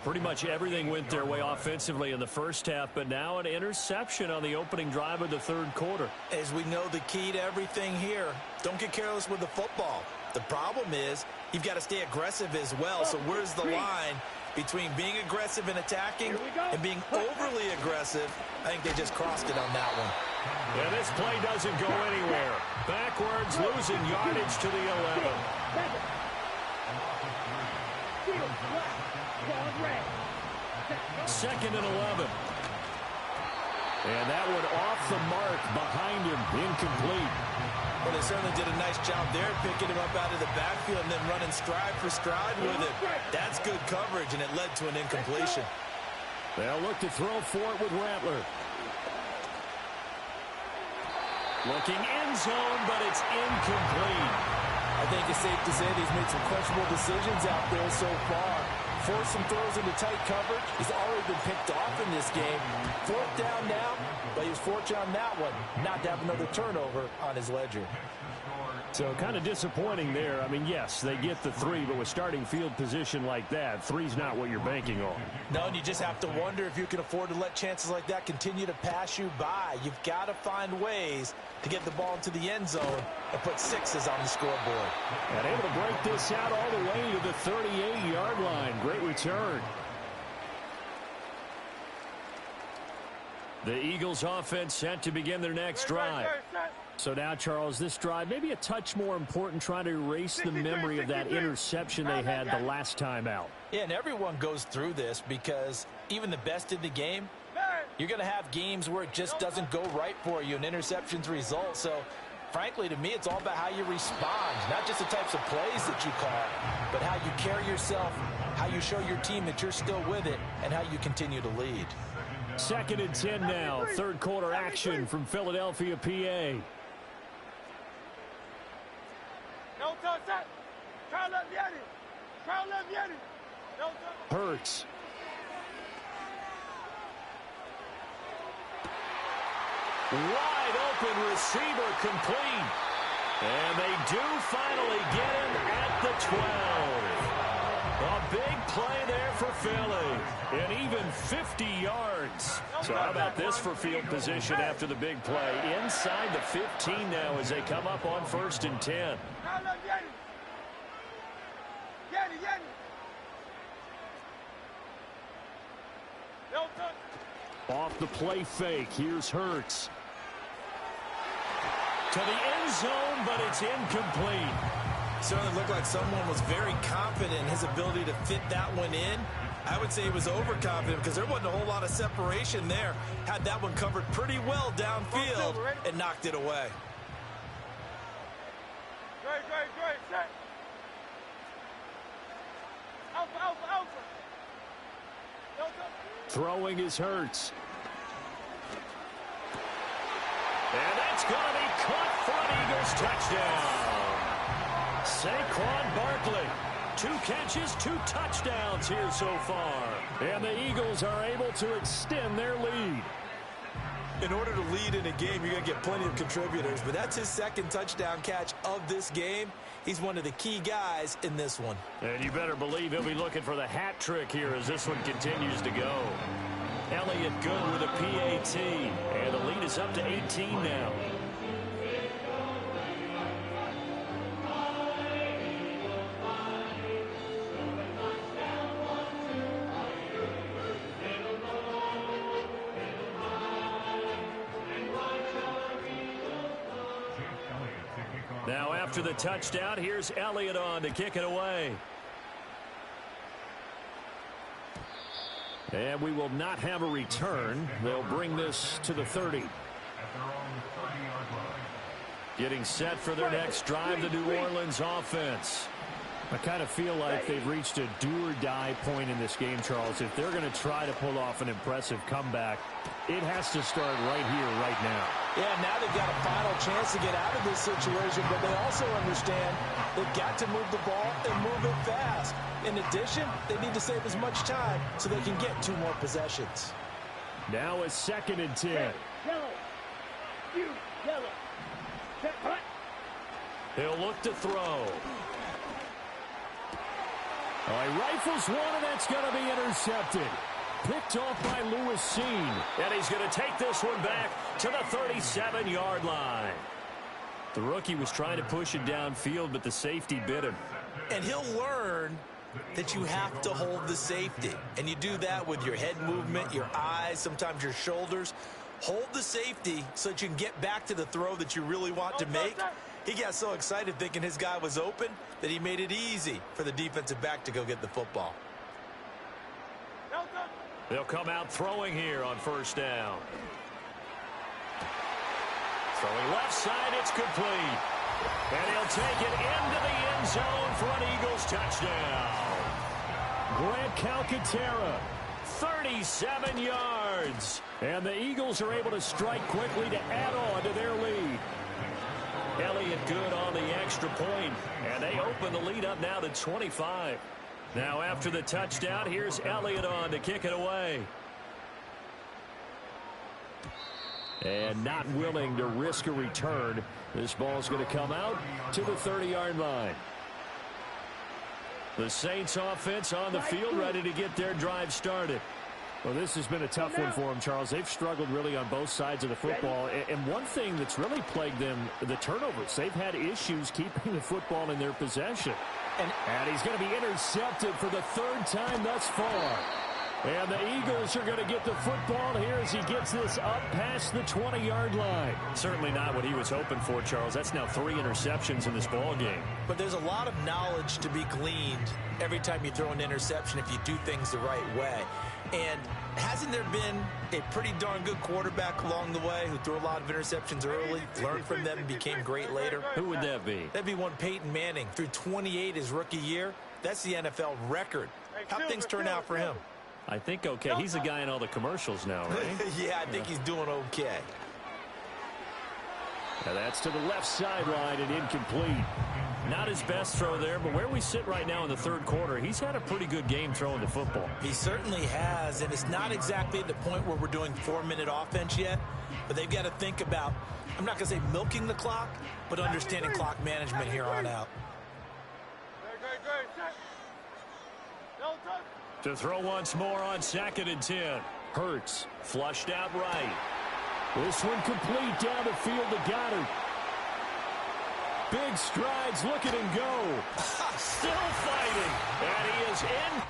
Pretty much everything went their way offensively in the first half, but now an interception on the opening drive of the third quarter. As we know, the key to everything here, don't get careless with the football. The problem is you've got to stay aggressive as well. So where's the line between being aggressive and attacking and being overly aggressive? I think they just crossed it on that one. And this play doesn't go anywhere. Backwards, losing yardage to the 11. Second and 11. And that one off the mark behind him, incomplete. Well, they certainly did a nice job there, picking him up out of the backfield and then running stride for stride with it. That's good coverage, and it led to an incompletion. They'll look to throw for it with Rattler. Looking end zone, but it's incomplete. I think it's safe to say that he's made some questionable decisions out there so far. Forced some throws into tight coverage. He's already been picked off in this game. Fourth down now, but he was fortunate on that one not to have another turnover on his ledger. So kind of disappointing there. I mean, yes, they get the 3, but with starting field position like that, 3's not what you're banking on. No, and you just have to wonder if you can afford to let chances like that continue to pass you by. You've got to find ways to get the ball into the end zone and put 6s on the scoreboard. And able to break this out all the way to the 38-yard line. Great return. The Eagles offense set to begin their next drive. So now, Charles, this drive maybe a touch more important, trying to erase the memory of that interception they had the last time out. Yeah, and everyone goes through this because even the best in the game, you're going to have games where it just doesn't go right for you and interceptions result. So, frankly, to me, it's all about how you respond, not just the types of plays that you call, but how you carry yourself, how you show your team that you're still with it, and how you continue to lead. Second and 10 now. Third quarter action from Philadelphia, PA. Hurts. Wide open receiver complete. And they do finally get him at the 12. A big play there for Philly. And even 50 yards. So how about this for field position after the big play? Inside the 15 now as they come up on 1st and 10. Off the play fake, here's Hurts. To the end zone, but it's incomplete. Certainly looked like someone was very confident in his ability to fit that one in. I would say he was overconfident because there wasn't a whole lot of separation there. Had that one covered pretty well downfield and knocked it away. Set. Alpha. Throwing is Hurts. And that's going to be caught for an Eagles touchdown. Saquon Barkley. 2 catches, 2 touchdowns here so far. And the Eagles are able to extend their lead. In order to lead in a game, you're going to get plenty of contributors, but that's his 2nd touchdown catch of this game. He's one of the key guys in this one. And you better believe he'll be looking for the hat trick here as this one continues to go. Elliott good with a PAT, and the lead is up to 18 now. Now after the touchdown, here's Elliott on to kick it away. And we will not have a return. They'll bring this to the 30. Getting set for their next drive, the New Orleans offense. I kind of feel like they've reached a do-or-die point in this game, Charles. If they're going to try to pull off an impressive comeback, it has to start right here, right now. Yeah, now they've got a final chance to get out of this situation, but they also understand they've got to move the ball and move it fast. In addition, they need to save as much time so they can get 2 more possessions. Now a 2nd and 10. Yellow. You, yellow. Check, hut. He'll look to throw. All right, rifles one, and that's going to be intercepted. Picked off by Lewis Cine. And he's going to take this one back to the 37-yard line. The rookie was trying to push it downfield, but the safety bit him. And he'll learn that you have to hold the safety. And you do that with your head movement, your eyes, sometimes your shoulders. Hold the safety so that you can get back to the throw that you really want to make. He got so excited thinking his guy was open that he made it easy for the defensive back to go get the football. They'll come out throwing here on 1st down. Throwing left side, it's complete. And he'll take it into the end zone for an Eagles touchdown. Grant Calcaterra, 37 yards. and the Eagles are able to strike quickly to add on to their lead. Elliott good on the extra point, and they open the lead up now to 25. Now after the touchdown, here's Elliott on to kick it away. And not willing to risk a return. This ball's going to come out to the 30-yard line. The Saints offense on the field, ready to get their drive started. Well, this has been a tough one for them, Charles. They've struggled really on both sides of the football. And one thing that's really plagued them, the turnovers. They've had issues keeping the football in their possession. And he's going to be intercepted for the 3rd time thus far. And the Eagles are going to get the football here as he gets this up past the 20-yard line. Certainly not what he was hoping for, Charles. That's now 3 interceptions in this ball game. But there's a lot of knowledge to be gleaned every time you throw an interception if you do things the right way. And hasn't there been a pretty darn good quarterback along the way who threw a lot of interceptions early, learned from them, and became great later? Who would that be? That'd be one Peyton Manning. Threw 28 his rookie year. That's the NFL record. How'd things turn out for him? I think okay. He's the guy in all the commercials now, right? Yeah, I think he's doing okay. Now that's to the left sideline and incomplete. Not his best throw there, but where we sit right now in the 3rd quarter, he's had a pretty good game throwing the football. He certainly has, and it's not exactly at the point where we're doing 4-minute offense yet, but they've got to think about, I'm not going to say milking the clock, but understanding clock management here on out. To throw once more on 2nd and 10. Hurts. Flushed out right. This one complete down the field to Goddard. Big strides, look at him go. Still fighting, and he is in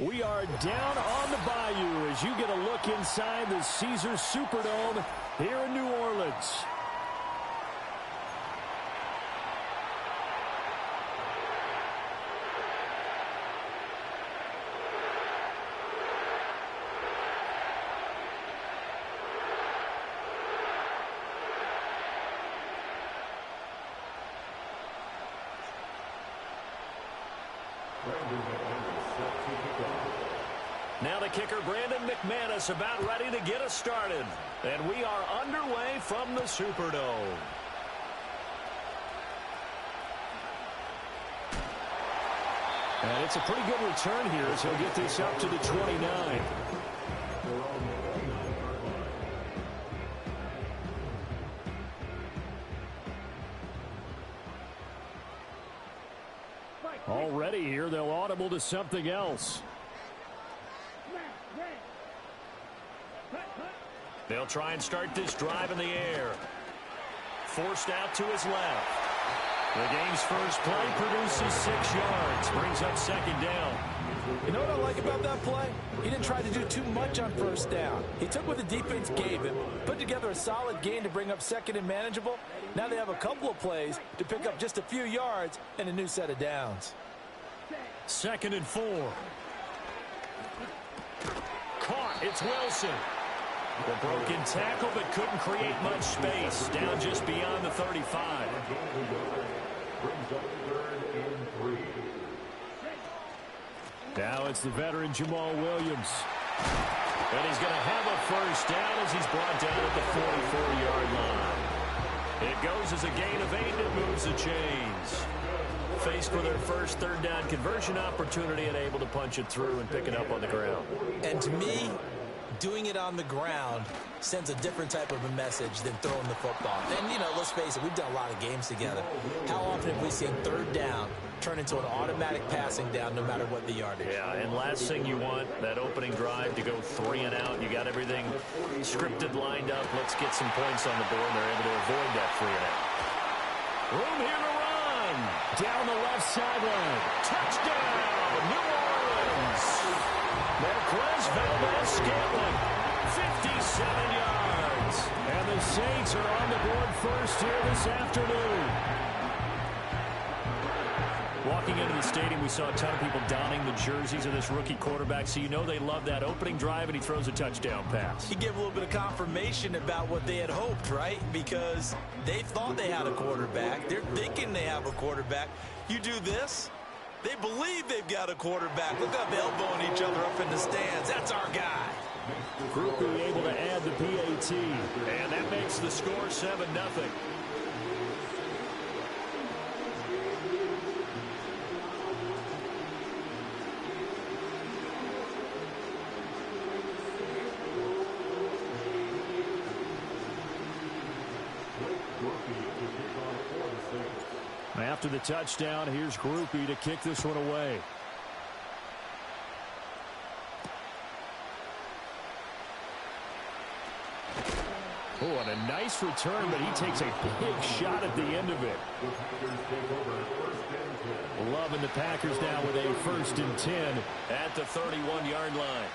We are down on the bayou as you get a look inside the Caesars Superdome here in New Orleans. Now the kicker, Brandon McManus, about ready to get us started. And we are underway from the Superdome. And it's a pretty good return here as he'll get this up to the 29. Already here, they'll audible to something else. They'll try and start this drive in the air. Forced out to his left. The game's first play produces 6 yards. Brings up second down. You know what I like about that play? He didn't try to do too much on first down. He took what the defense gave him, put together a solid gain to bring up second and manageable. Now they have a couple of plays to pick up just a few yards and a new set of downs. 2nd and 4. Caught. It's Wilson. The broken tackle, but couldn't create much space. Down just beyond the 35. Now it's the veteran Jamal Williams. And he's going to have a first down as he's brought down at the 44-yard line. It goes as a gain of 8 and moves the chains. Faced with their first third down conversion opportunity and able to punch it through and pick it up on the ground. And to me, doing it on the ground sends a different type of a message than throwing the football. And, you know, let's face it, we've done a lot of games together. How often have we seen third down turn into an automatic passing down no matter what the yardage? Yeah, and last thing you want, that opening drive to go 3 and out. You got everything scripted, lined up. Let's get some points on the board. And they're able to avoid that 3 and out. Room here to run. Down the left sideline. Touchdown, New Orleans. Marquez Valdes-Scantling, 57 yards. And the Saints are on the board first here this afternoon. Walking into the stadium, we saw a ton of people donning the jerseys of this rookie quarterback, so you know they love that opening drive, and he throws a touchdown pass. He gave a little bit of confirmation about what they had hoped, right? Because they thought they had a quarterback. They're thinking they have a quarterback. You do this, they believe they've got a quarterback. Look up, elbowing each other up in the stands. That's our guy. Grupe able to add the PAT, and that makes the score 7-0. After the touchdown, here's Grupe to kick this one away. Oh, and a nice return, but he takes a big shot at the end of it. Loving the Packers now with a 1st and 10 at the 31-yard line.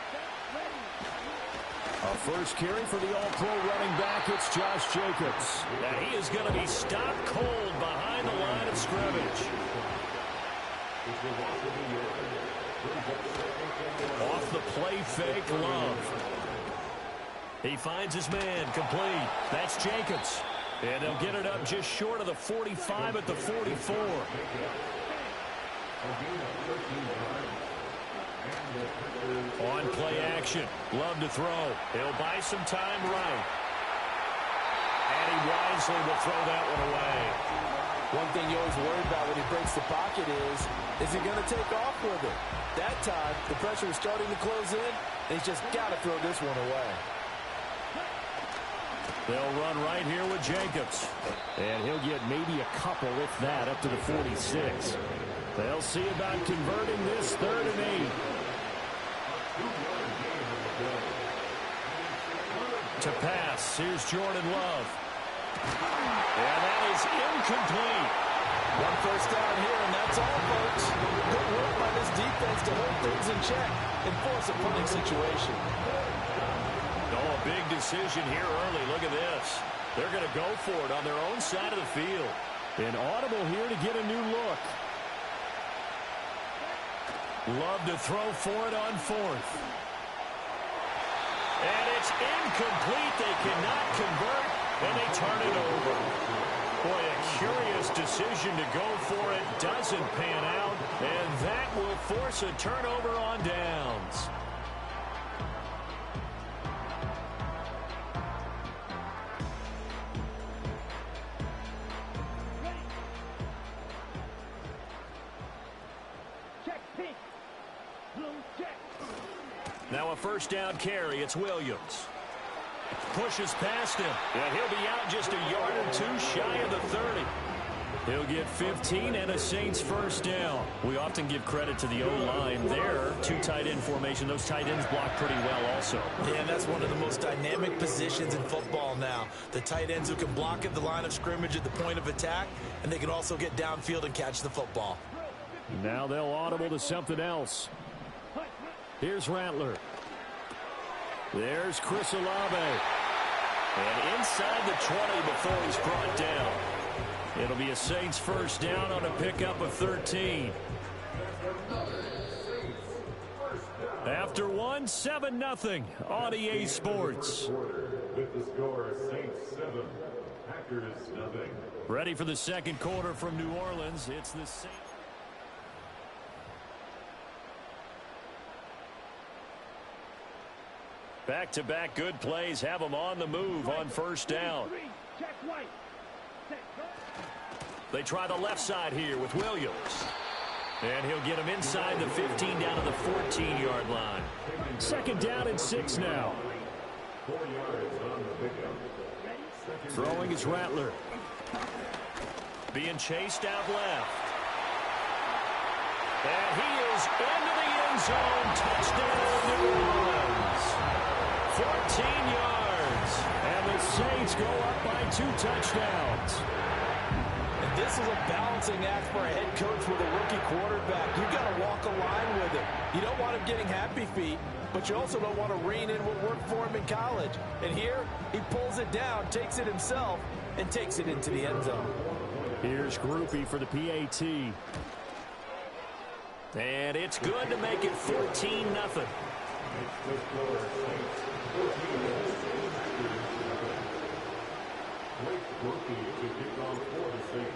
A first carry for the All-Pro running back. It's Josh Jacobs. Now he is going to be stopped cold behind the line of scrimmage. Off the play fake, Love. He finds his man, complete. That's Jacobs. And they'll get it up just short of the 45 at the 44. On play action. Love to throw. He'll buy some time right. And he wisely will throw that one away. One thing you always worry about when he breaks the pocket is he going to take off with it? That time, the pressure was starting to close in, and he's just got to throw this one away. They'll run right here with Jacobs. And he'll get maybe a couple, if that, up to the 46. They'll see about converting this 3rd and 8. To pass, here's Jordan Love. And that is incomplete. 1 first down here, and that's all, folks. Good work by this defense to hold things in check. and force a punting situation. Oh, a big decision here early. Look at this. They're going to go for it on their own side of the field. An audible here to get a new look. Love to throw for it on fourth. And it's incomplete. They cannot convert, and they turn it over. Boy, a curious decision to go for it. Doesn't pan out, and that will force a turnover on downs. Now a first down carry. It's Williams. Pushes past him. And he'll be out just a yard or two shy of the 30. He'll get 15 and a Saints first down. We often give credit to the O-line there. Two tight end formation. Those tight ends block pretty well also. Yeah, and that's one of the most dynamic positions in football now. The tight ends who can block at the line of scrimmage at the point of attack, and they can also get downfield and catch the football. Now they'll audible to something else. Here's Rattler. There's Chris Olave. And inside the 20 before he's brought down. It'll be a Saints first down on a pickup of 13. After one, 7-0 on EA Sports. With the score, Saints 7, Packers 0. Ready for the second quarter from New Orleans. It's the Saints. Back-to-back good plays have them on the move on first down. They try the left side here with Williams. And he'll get him inside the 15 down to the 14-yard line. Second down and 6 now. 4 yards on the pickup. Throwing is Rattler. Being chased out left. And he is into the end zone. Touchdown, New Orleans. 14 yards. And the Saints go up by 2 touchdowns. And this is a balancing act for a head coach with a rookie quarterback. You've got to walk a line with him. You don't want him getting happy feet, but you also don't want to rein in what worked for him in college. And here, he pulls it down, takes it himself, and takes it into the end zone. Here's Grupe for the PAT. And it's good to make it 14-0.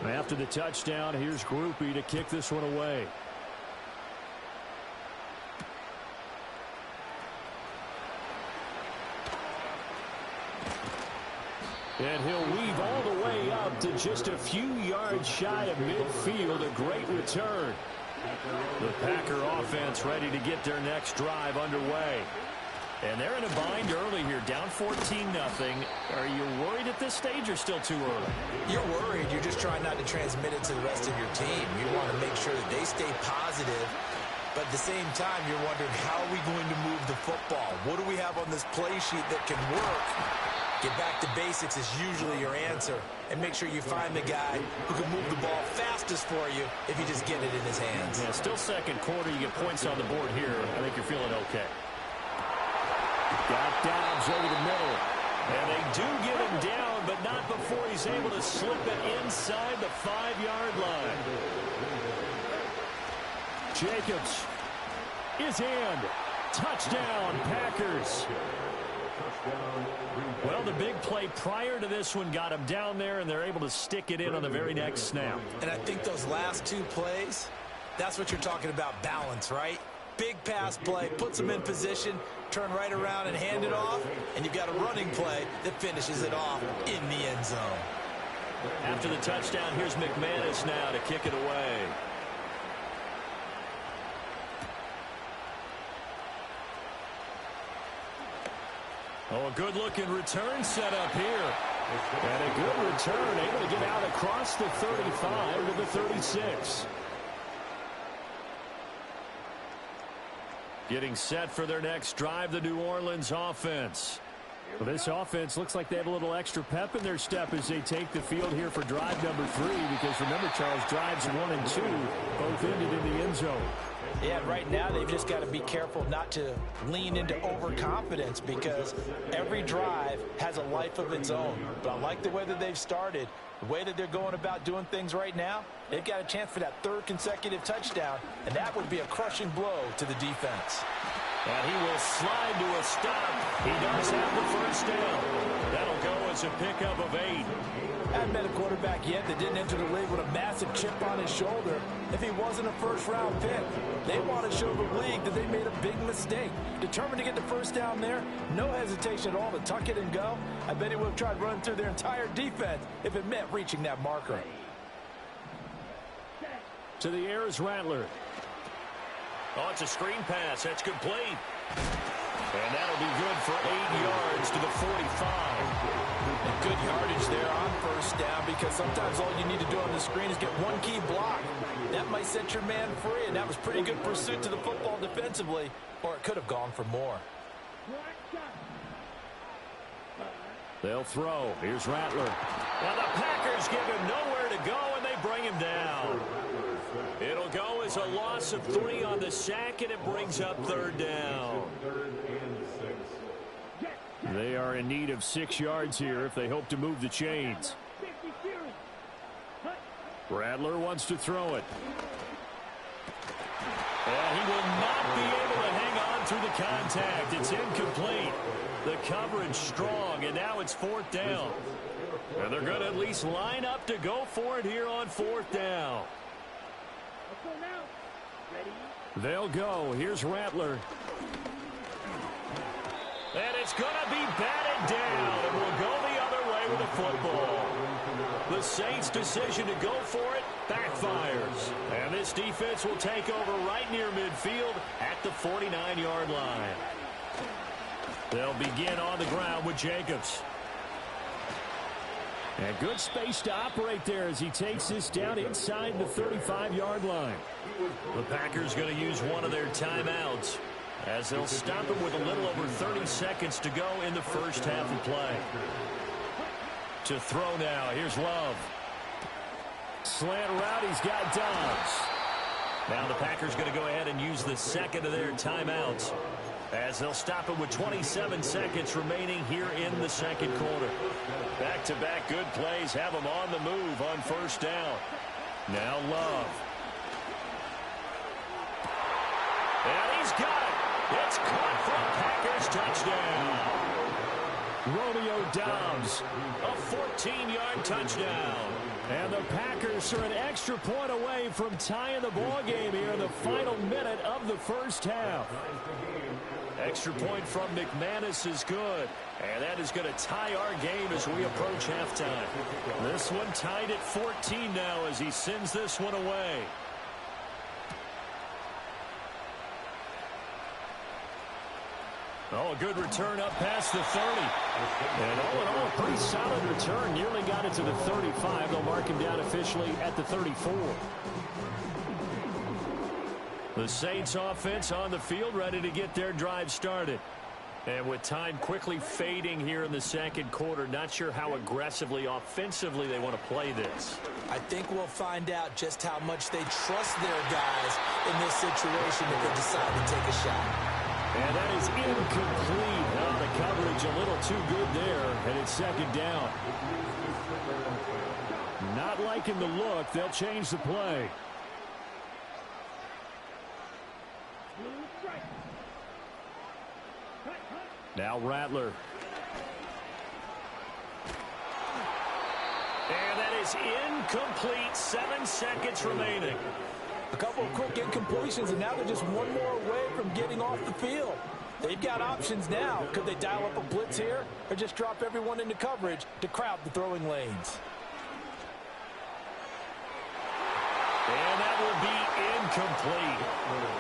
After the touchdown, here's Grupe to kick this one away. And he'll weave all the way up to just a few yards shy of midfield. A great return. The Packer offense ready to get their next drive underway. And they're in a bind early here, down 14-0. Are you worried at this stage or still too early? You're worried. You're just trying not to transmit it to the rest of your team. You want to make sure that they stay positive. But at the same time, you're wondering, how are we going to move the football? What do we have on this play sheet that can work? Get back to basics is usually your answer. And make sure you find the guy who can move the ball fastest for you if you just get it in his hands. Yeah, still second quarter. You get points on the board here. I think you're feeling okay. Got Dobbs over the middle. And they do get him down, but not before he's able to slip it inside the 5-yard line. Jacobs is in. Touchdown, Packers. Well, the big play prior to this one got him down there, and they're able to stick it in on the very next snap. And I think those last 2 plays, that's what you're talking about, balance, right? Big pass play, puts them in position, turn right around and hand it off, and you've got a running play that finishes it off in the end zone. After the touchdown, here's McManus now to kick it away. Oh, a good-looking return set up here. And a good return, able to get out across the 35 to the 36. Getting set for their next drive, the New Orleans offense. Well, this offense looks like they have a little extra pep in their step as they take the field here for drive number 3, because remember, Charles, drives 1 and 2 both ended in the end zone. Yeah, right now they've just got to be careful not to lean into overconfidence because every drive has a life of its own. But I like the way that they've started, the way that they're going about doing things right now. They've got a chance for that third consecutive touchdown, and that would be a crushing blow to the defense. And he will slide to a stop. He does have the first down. That'll go as a pickup of 8. Hadn't been a quarterback yet that didn't enter the league with a massive chip on his shoulder if he wasn't a first-round pick. They want to show the league that they made a big mistake. Determined to get the first down there, no hesitation at all to tuck it and go. I bet he would have tried running through their entire defense if it meant reaching that marker. To the air is Rattler. Oh, it's a screen pass. That's complete. And that'll be good for 8 yards to the 45. And good yardage there on first down because sometimes all you need to do on the screen is get one key block. That might set your man free, and that was pretty good pursuit to the football defensively, or it could have gone for more. They'll throw. Here's Rattler. Now the Packers give him nowhere to go, and they bring him down. It'll go as a loss of 3 on the sack, and it brings up third down. They are in need of 6 yards here if they hope to move the chains. Rattler wants to throw it. And he will not be able to hang on through the contact. It's incomplete. The coverage strong, and now it's 4th down. And they're going to at least line up to go for it here on 4th down. They'll go. Here's Rattler. And it's going to be batted down, and we'll go the other way with the football. The Saints' decision to go for it backfires. And this defense will take over right near midfield at the 49-yard line. They'll begin on the ground with Jacobs. And good space to operate there as he takes this down inside the 35-yard line. The Packers going to use one of their timeouts as they'll stop him with a little over 30 seconds to go in the first half of play. To throw now, here's Love. Slant route, he's got Dobbs. Now the Packers going to go ahead and use the second of their timeouts as they'll stop him with 27 seconds remaining here in the second quarter. Back-to-back good plays have him on the move on first down. Now Love. And he's got it. It's caught for a Packers touchdown. Romeo Dobbs. A 14-yard touchdown. And the Packers are an extra point away from tying the ball game here in the final minute of the first half. Extra point from McManus is good. And that is going to tie our game as we approach halftime. This one tied at 14 now as he sends this one away. Oh, a good return up past the 30. And all in all, a pretty solid return. Nearly got it to the 35. They'll mark him down officially at the 34. The Saints offense on the field, ready to get their drive started. And with time quickly fading here in the second quarter, not sure how aggressively, offensively they want to play this. I think we'll find out just how much they trust their guys in this situation if they decide to take a shot. And that is incomplete. Oh, the coverage a little too good there, and it's second down. Not liking the look. They'll change the play. Now Rattler. And that is incomplete. 7 seconds remaining. A couple of quick incompletions, and now they're just one more away from getting off the field. They've got options now. Could they dial up a blitz here or just drop everyone into coverage to crowd the throwing lanes? And that will be incomplete.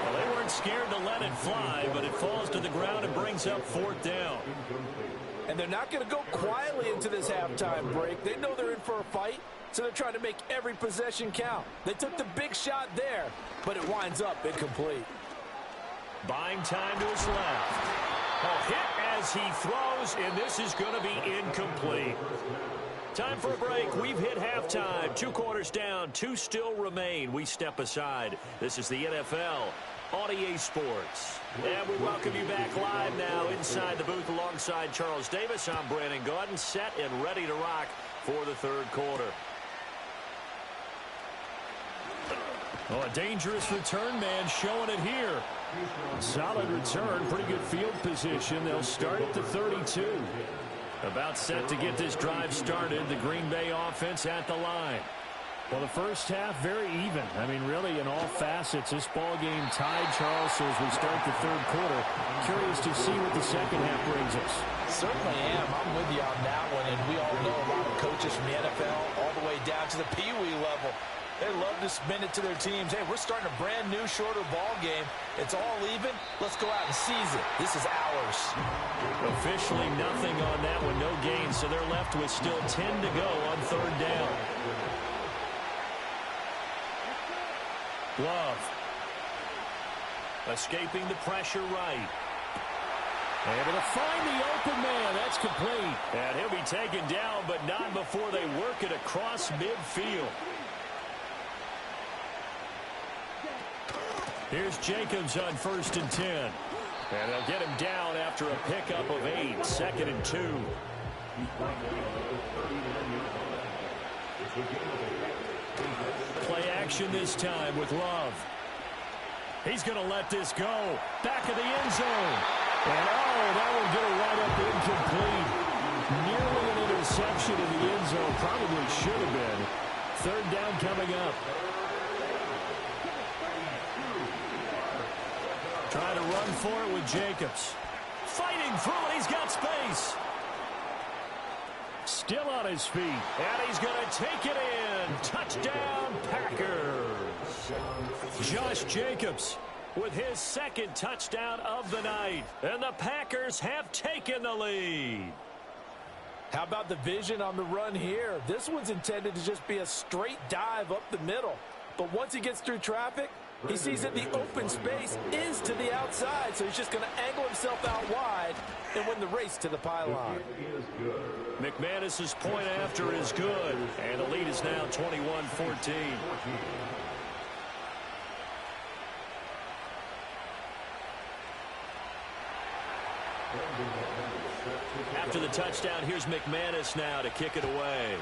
Well, they weren't scared to let it fly, but it falls to the ground and brings up 4th down. And they're not going to go quietly into this halftime break. They know they're in for a fight, so they're trying to make every possession count. They took the big shot there, but it winds up incomplete. Buying time to his left. A hit as he throws, and this is going to be incomplete. Time for a break. We've hit halftime. 2 quarters down, 2 still remain. We step aside. This is the NFL on EA Sports. And we welcome you back live now inside the booth alongside Charles Davis. I'm Brandon Gaudin, set and ready to rock for the third quarter. Oh, a dangerous return man showing it here. Solid return, pretty good field position. They'll start at the 32. About set to get this drive started. The Green Bay offense at the line. Well, the first half, very even. I mean, really, in all facets, this ball game tied, Charles. So as we start the third quarter, curious to see what the second half brings us. Certainly am. I'm with you on that one. And we all know a lot of coaches from the NFL all the way down to the Pee Wee level. They love to spin it to their teams. Hey, we're starting a brand new, shorter ball game. It's all even. Let's go out and seize it. This is ours. Officially nothing on that one. No gain. So they're left with still 10 to go on third down. Love. Escaping the pressure right. Able to find the open man. That's complete. And he'll be taken down, but not before they work it across midfield. Here's Jacobs on 1st and 10. And they'll get him down after a pickup of 8. 2nd and 2. Play action this time with Love. He's going to let this go. Back of the end zone. And that will get it right up incomplete. Nearly an interception in the end zone. Probably should have been. Third down coming up. Trying to run for it with Jacobs. Fighting through it. He's got space. Still on his feet. And he's going to take it in. Touchdown, Packers. Josh Jacobs with his second touchdown of the night. And the Packers have taken the lead. How about the vision on the run here? This one's intended to just be a straight dive up the middle. But once he gets through traffic, he sees that the open space is to the outside, so he's just going to angle himself out wide and win the race to the pylon. McManus's point after is good, and the lead is now 21-14. After the touchdown, here's McManus now to kick it away.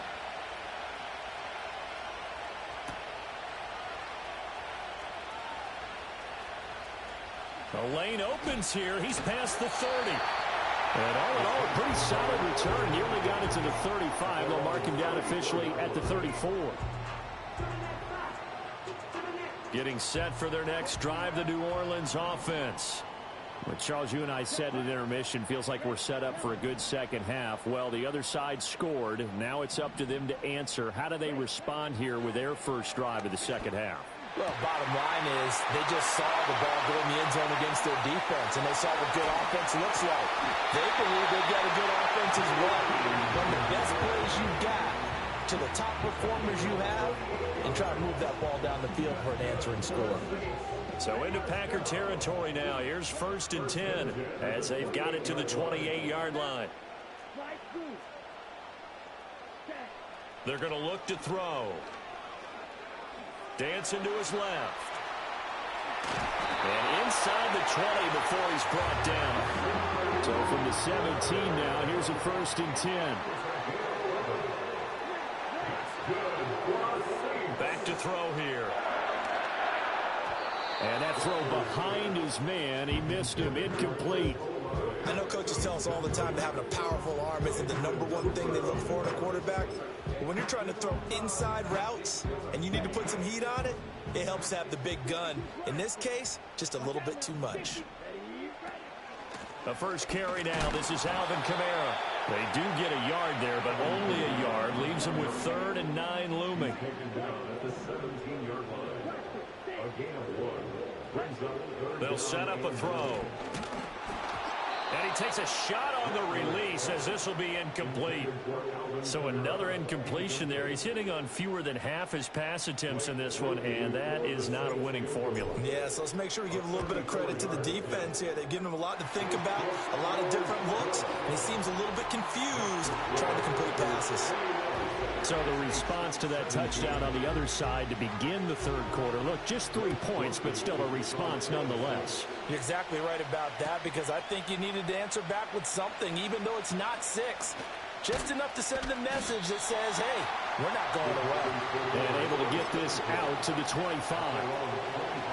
The lane opens here. He's past the 30. And all in all, a pretty solid return. Nearly got it to the 35. They'll mark him down officially at the 34. Getting set for their next drive, the New Orleans offense. Well, Charles, you and I said at intermission, feels like we're set up for a good second half. Well, the other side scored. Now it's up to them to answer. How do they respond here with their first drive of the second half? Well, bottom line is they just saw the ball go in the end zone against their defense, and they saw what good offense looks like. They believe they've got a good offense as well. Run the best plays you've got to the top performers you have and try to move that ball down the field for an answering score. So into Packer territory now. Here's 1st and 10 as they've got it to the 28-yard line. They're going to look to throw. Dancing to his left. And inside the 20 before he's brought down. So from the 17 now, here's a 1st and 10. Back to throw here. And that throw behind his man. He missed him. Incomplete. I know coaches tell us all the time that having a powerful arm isn't the #1 thing they look for in a quarterback. But when you're trying to throw inside routes and you need to put some heat on it, it helps have the big gun. In this case, just a little bit too much. The first carry now. This is Alvin Kamara. They do get a yard there, but only a yard. Leaves them with 3rd and 9 looming. They'll set up a throw. And he takes a shot on the release as this will be incomplete. So another incompletion there. He's hitting on fewer than half his pass attempts in this one, and that is not a winning formula. Yeah, so let's make sure we give a little bit of credit to the defense here. They've given him a lot to think about, a lot of different looks, and he seems a little bit confused trying to complete passes. So the response to that touchdown on the other side to begin the third quarter. Look, just 3 points, but still a response nonetheless. You're exactly right about that, because I think you needed to answer back with something, even though it's not 6. Just enough to send a message that says, hey, we're not going away. And able to get this out to the 25.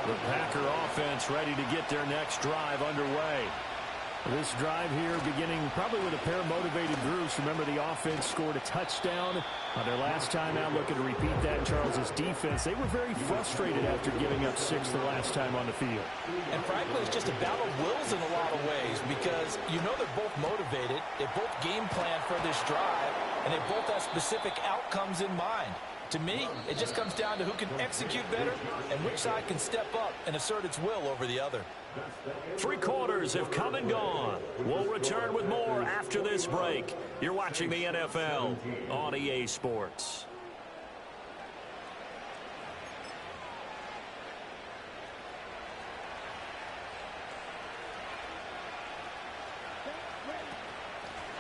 The Packer offense ready to get their next drive underway. This drive here beginning probably with a pair of motivated groups. Remember, the offense scored a touchdown on their last time out. Looking to repeat that in Charles's defense. They were very frustrated after giving up 6 the last time on the field. And frankly, it's just a battle of wills in a lot of ways, because you know they're both motivated. They both game plan for this drive, and they both have specific outcomes in mind. To me, it just comes down to who can execute better and which side can step up and assert its will over the other. 3 quarters have come and gone. We'll return with more after this break. You're watching the NFL on EA Sports.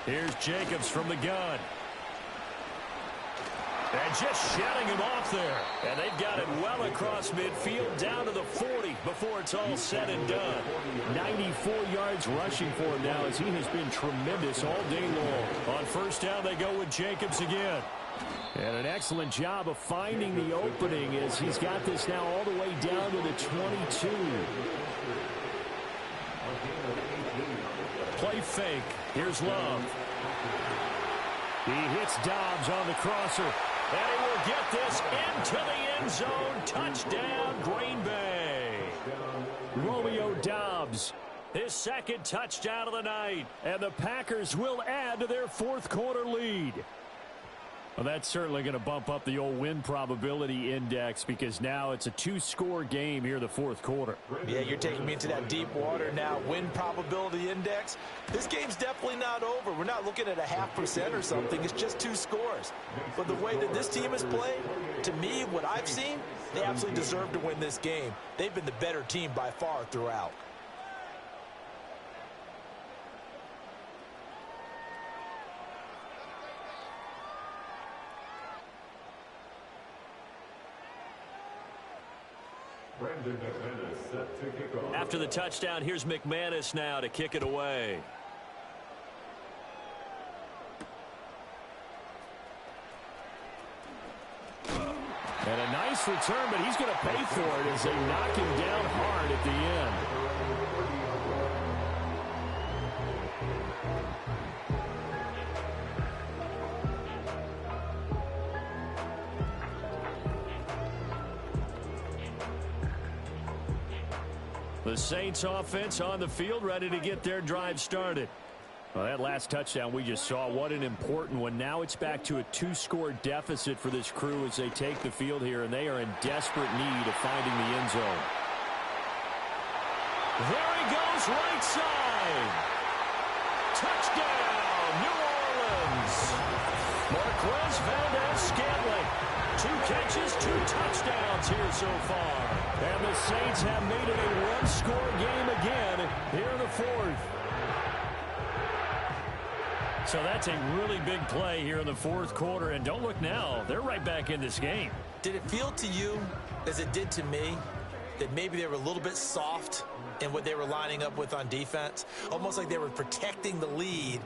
Here's Jacobs from the gun. And just shutting him off there. And they've got it well across midfield down to the 40 before it's all said and done. 94 yards rushing for him now, as he has been tremendous all day long. On first down, they go with Jacobs again. And an excellent job of finding the opening as he's got this now all the way down to the 22. Play fake. Here's Love. He hits Dobbs on the crosser. And he will get this into the end zone. Touchdown, Green Bay. Romeo Dobbs, His second touchdown of the night. and the Packers will add to their fourth quarter lead. Well, that's certainly going to bump up the old win probability index, because now it's a 2-score game here in the fourth quarter. Yeah, you're taking me into that deep water now. Win probability index. This game's definitely not over. We're not looking at a 0.5% or something. It's just 2 scores. But the way that this team has played, to me, what I've seen, they absolutely deserve to win this game. They've been the better team by far throughout. Set to kick off. After the touchdown, here's McManus now to kick it away. And a nice return, but he's going to pay for it as they knock him down hard at the end. The Saints offense on the field, ready to get their drive started. Well, that last touchdown we just saw, what an important one. Now it's back to a 2-score deficit for this crew as they take the field here, and they are in desperate need of finding the end zone. There he goes, right side. Touchdown, New Orleans. Marquez Valdez-Scantling. 2 catches, 2 touchdowns here so far. And the Saints have made it a 1-score game again here in the fourth. So that's a really big play here in the fourth quarter. And don't look now, they're right back in this game. Did it feel to you, as it did to me, that maybe they were a little bit soft in what they were lining up with on defense? Almost like they were protecting the lead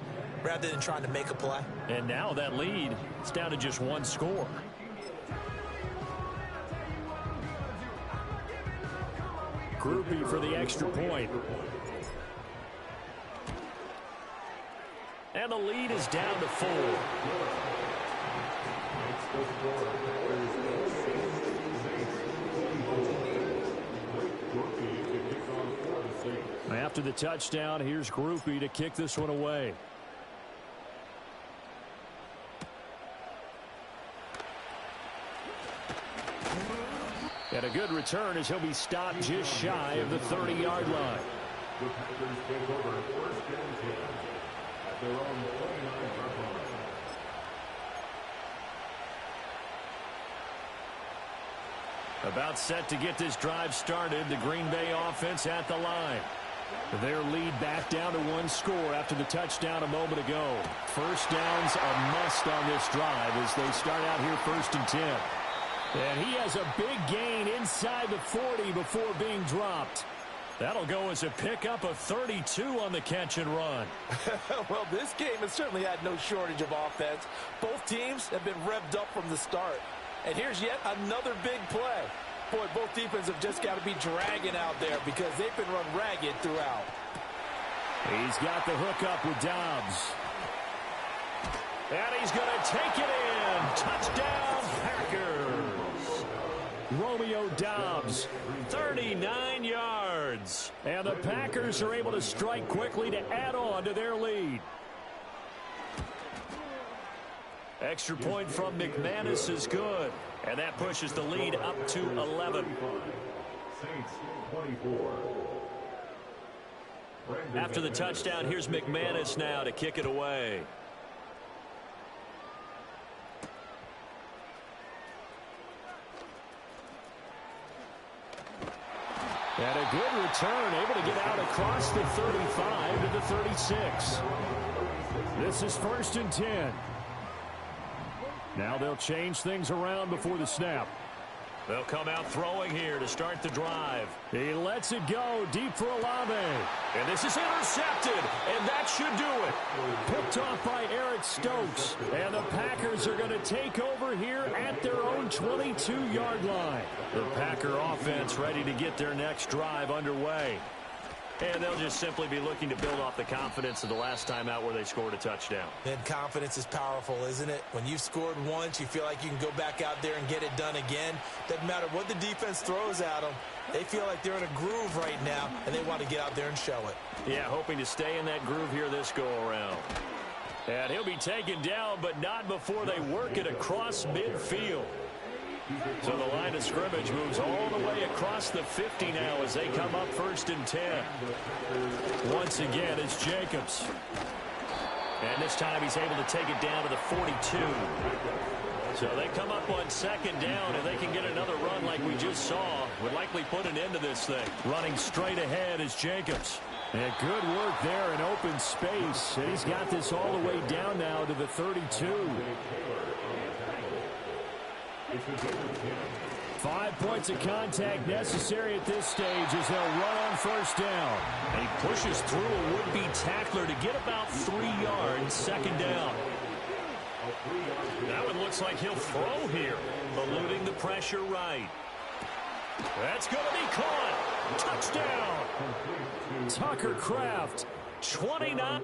rather than trying to make a play. And now that lead is down to just 1 score. Groupie for the extra point. And the lead is down to 4. After the touchdown, here's Groupie to kick this one away. And a good return as he'll be stopped just shy of the 30-yard line. The Packers take over first and 10 at their own 29-yard line. About set to get this drive started. The Green Bay offense at the line. Their lead back down to one score after the touchdown a moment ago. First down's a must on this drive as they start out here first and 10. And he has a big gain inside the 40 before being dropped. That'll go as a pickup of 32 on the catch and run. Well, this game has certainly had no shortage of offense. Both teams have been revved up from the start. And here's yet another big play. Boy, both defenses have just got to be dragging out there because they've been run ragged throughout. He's got the hook up with Dobbs. And he's going to take it in. Touchdown, Packers. Romeo Dobbs, 39 yards. And the Packers are able to strike quickly to add on to their lead. Extra point from McManus is good. And that pushes the lead up to 11. Saints 24. After the touchdown, here's McManus now to kick it away. And a good return, able to get out across the 35 to the 36. This is first and 10. Now they'll change things around before the snap. They'll come out throwing here to start the drive. He lets it go deep for Olave. And this is intercepted, and that should do it. Picked off by Eric Stokes. And the Packers are going to take over here at their own 22-yard line. The Packer offense ready to get their next drive underway. And they'll just simply be looking to build off the confidence of the last time out where they scored a touchdown. And confidence is powerful, isn't it? When you've scored once, you feel like you can go back out there and get it done again. Doesn't matter what the defense throws at them. They feel like they're in a groove right now, and they want to get out there and show it. Yeah, hoping to stay in that groove here this go-around. And he'll be taken down, but not before they work it across midfield. So the line of scrimmage moves all the way across the 50 now as they come up first and 10. Once again, it's Jacobs. And this time he's able to take it down to the 42. So they come up on second down, and they can get another run like we just saw. Would likely put an end to this thing. Running straight ahead is Jacobs. And good work there in open space. And he's got this all the way down now to the 32. 5 points of contact necessary at this stage as they'll run on first down. And he pushes through a would-be tackler to get about 3 yards, second down. That one looks like he'll throw here, eluding the pressure right. That's going to be caught. Touchdown. Tucker Kraft, 29.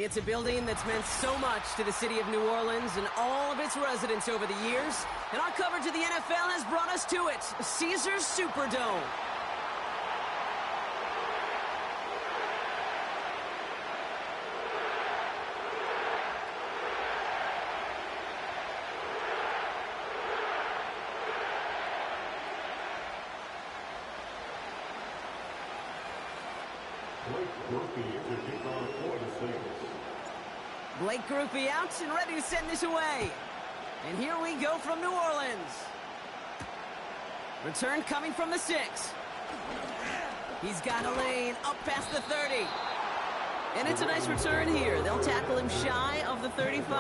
It's a building that's meant so much to the city of New Orleans and all of its residents over the years. And our coverage of the NFL has brought us to it, Caesars Superdome. Blake Grupe out and ready to send this away. And here we go from New Orleans. Return coming from the 6. He's got a lane up past the 30. And it's a nice return here. They'll tackle him shy of the 35.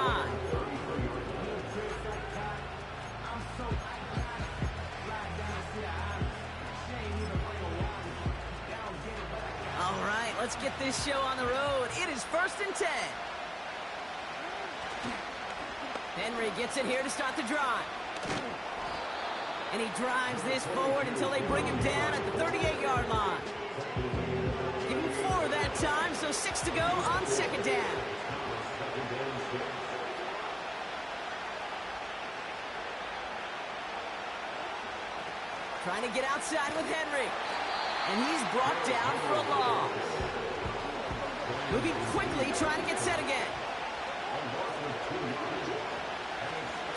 All right, let's get this show on the road. It is 1st and 10. Henry gets it here to start the drive. And he drives this forward until they bring him down at the 38-yard line. Give him 4 that time, so 6 to go on 2nd down. Trying to get outside with Henry. And he's brought down for a loss. Moving quickly, trying to get set again.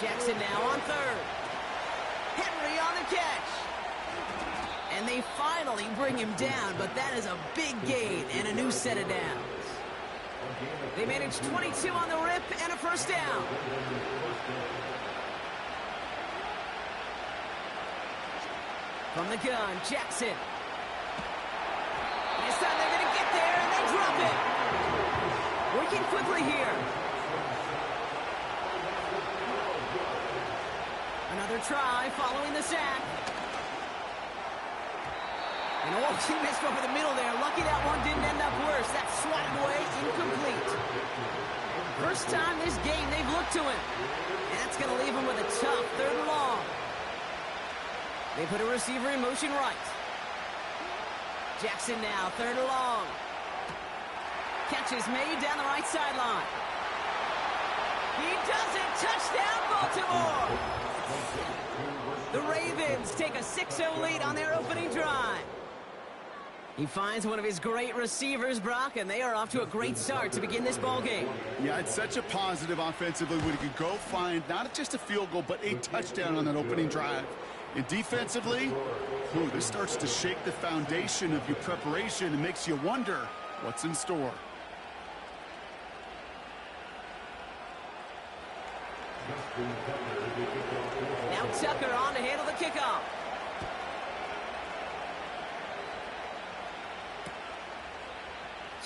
Jackson now on 3rd. Henry on the catch. And they finally bring him down, but that is a big gain and a new set of downs. They managed 22 on the rip and a 1st down. From the gun, Jackson. This time they're going to get there, and they drop it. Working quickly here. Another try following the sack. And oh, he missed over the middle there. Lucky that one didn't end up worse. That swatted away, incomplete. First time this game they've looked to him. And that's going to leave him with a tough 3rd and long. They put a receiver in motion right. Jackson now, 3rd and long. Catch is made down the right sideline. He does it. Touchdown, Baltimore. The Ravens take a 6-0 lead on their opening drive. He finds one of his great receivers, Brock, and they are off to a great start to begin this ballgame. Yeah, it's such a positive offensively when he could go find not just a field goal, but a touchdown on that opening drive. And defensively, this starts to shake the foundation of your preparation and makes you wonder what's in store. Now Tucker on to handle the kickoff.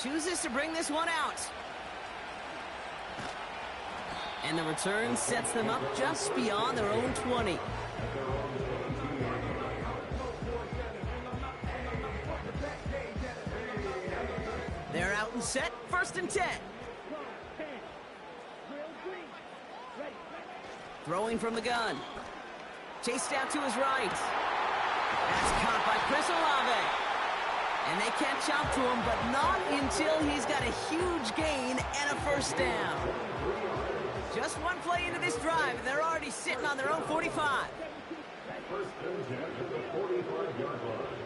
Chooses to bring this one out. And the return sets them up just beyond their own 20. They're out and set, 1st and 10. Throwing from the gun. Chased out to his right. That's caught by Chris Olave. And they catch up to him, but not until he's got a huge gain and a 1st down. Just one play into this drive, and they're already sitting on their own 45. 1st and 10 at the 45-yard line.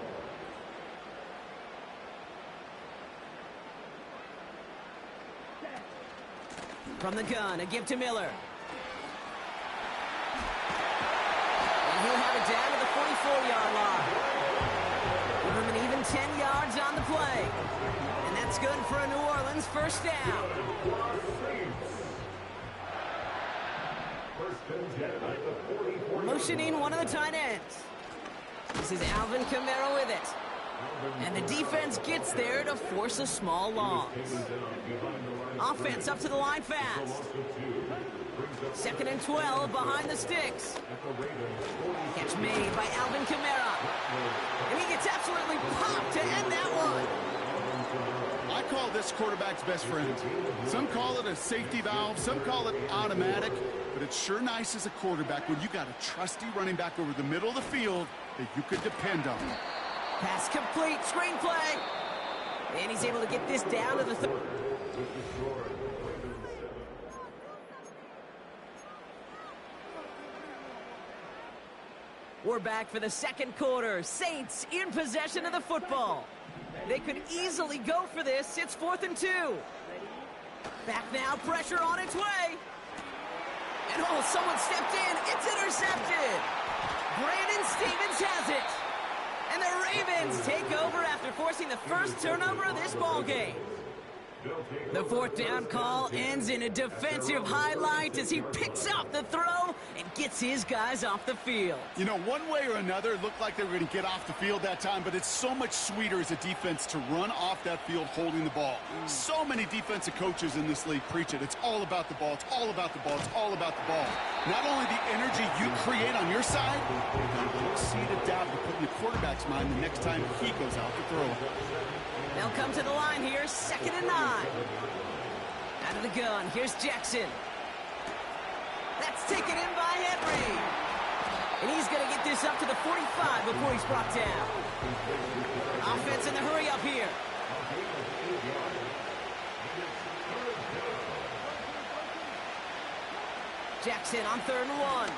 From the gun, a give to Miller. And he'll have it down to the 44-yard line. Give him an even 10 yards on the play. And that's good for a New Orleans 1st down. Motioning one of the tight ends. This is Alvin Kamara with it. And the defense gets there to force a small loss. Offense up to the line fast. 2nd and 12 behind the sticks. Catch made by Alvin Kamara. And he gets absolutely popped to end that one. I call this quarterback's best friend. Some call it a safety valve, some call it automatic, but it's sure nice as a quarterback when you got a trusty running back over the middle of the field that you could depend on. Pass complete, screenplay. And he's able to get this down to the We're back for the second quarter. Saints in possession of the football. They could easily go for this. It's 4th and 2. Back now, pressure on its way. And oh, someone stepped in. It's intercepted. Brandon Stevens has it. And the Ravens take over after forcing the first turnover of this ball game. The 4th down call ends in a defensive highlight as he picks up the throw and gets his guys off the field. You know, one way or another, it looked like they were going to get off the field that time, but it's so much sweeter as a defense to run off that field holding the ball. So many defensive coaches in this league preach it. It's all about the ball. It's all about the ball. It's all about the ball. Not only the energy you create on your side, but seed of doubt you put in the quarterback's mind the next time he goes out to throw. They'll come to the line here, 2nd and 9. Out of the gun, here's Jackson. That's taken in by Henry. And he's going to get this up to the 45 before he's brought down. Offense in the hurry up here. Jackson on 3rd and 1.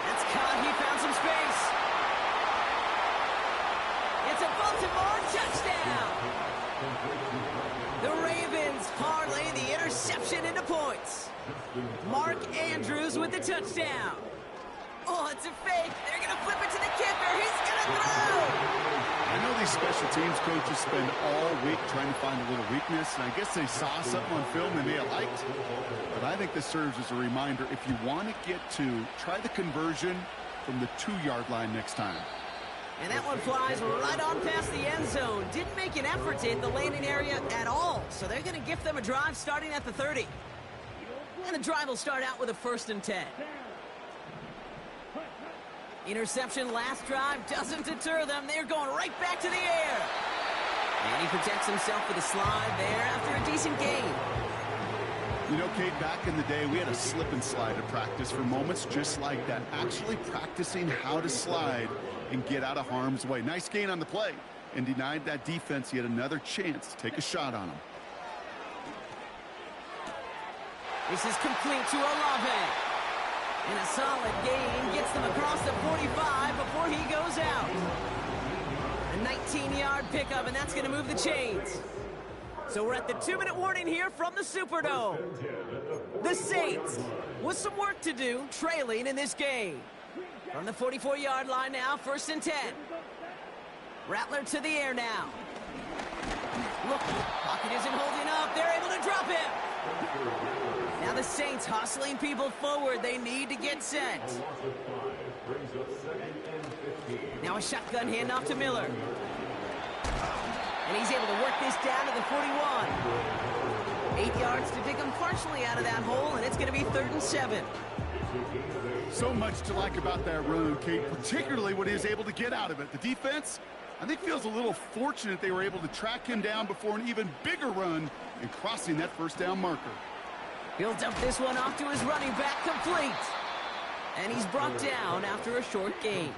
That's caught. He found some space. It's a Baltimore touchdown. The Ravens parlay the interception into points. Mark Andrews with the touchdown. Oh, it's a fake. They're going to flip it to the kicker. He's going to throw. I know these special teams coaches spend all week trying to find a little weakness, and I guess they saw something on film they may have liked. But I think this serves as a reminder, if you want to get to, try the conversion from the 2-yard line next time. And that one flies right on past the end zone. Didn't make an effort to hit the landing area at all. So they're going to gift them a drive starting at the 30. And the drive will start out with a 1st and 10. Interception last drive doesn't deter them. They're going right back to the air. And he protects himself with a slide there after a decent gain. You know, Kate, back in the day, we had a slip and slide at practice for moments just like that. Actually practicing how to slide and get out of harm's way. Nice gain on the play, and denied that defense yet another chance to take a shot on him. This is complete to Olave. And a solid gain gets them across the 45 before he goes out. A 19-yard pickup, and that's going to move the chains. So we're at the 2-minute warning here from the Superdome. The Saints, with some work to do, trailing in this game. From the 44-yard line now, 1st and 10. Rattler to the air now. Look, pocket isn't holding up. They're able to drop him. Now the Saints hustling people forward. They need to get set. Now a shotgun handoff to Miller. And he's able to work this down to the 41. 8 yards to dig him partially out of that hole, and it's going to be 3rd and 7. So much to like about that run, Kate, particularly what he was able to get out of it. The defense, I think, feels a little fortunate they were able to track him down before an even bigger run and crossing that 1st down marker. He'll dump this one off to his running back, complete. And he's brought down after a short gain.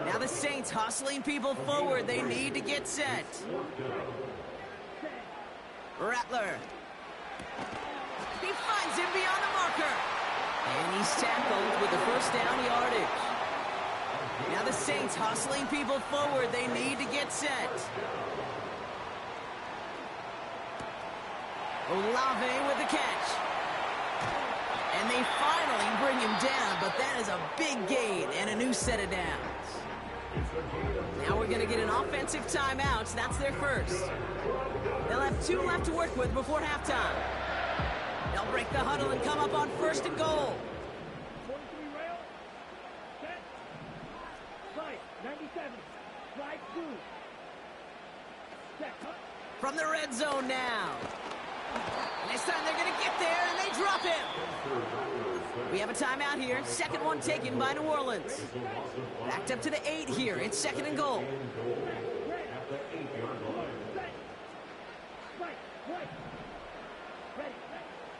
Now the Saints hustling people forward. They need to get set. Rattler. He finds him beyond the marker. And he's tackled with the 1st down yardage. Now the Saints hustling people forward. They need to get set. Olave with the catch. And they finally bring him down, but that is a big gain and a new set of downs. Now we're going to get an offensive timeout. That's their first. They'll have 2 left to work with before halftime. They'll break the huddle and come up on 1st and goal. 43 rail. Set. Slide. 97. Slide 2. Set. From the red zone now. And this time they're going to get there, and they drop him. We have a timeout here. 2nd one taken by New Orleans. Backed up to the 8 here. It's 2nd and goal.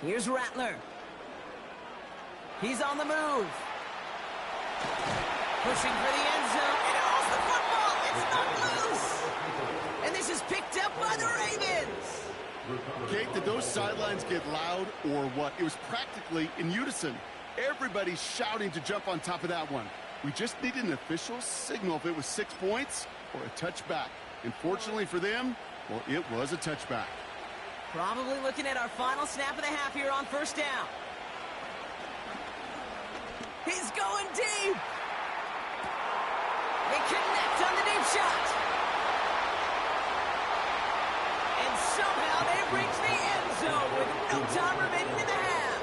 Here's Rattler. He's on the move. Pushing for the end zone. And holds the football. It's not loose. And this is picked up by the Ravens. Kate, did those sidelines get loud or what? It was practically in unison. Everybody shouting to jump on top of that one. We just needed an official signal if it was 6 points or a touchback. And fortunately for them, well, it was a touchback. Probably looking at our final snap of the half here on first down. He's going deep. They connect on the deep shot. And somehow they reach the end zone with no time remaining in the half.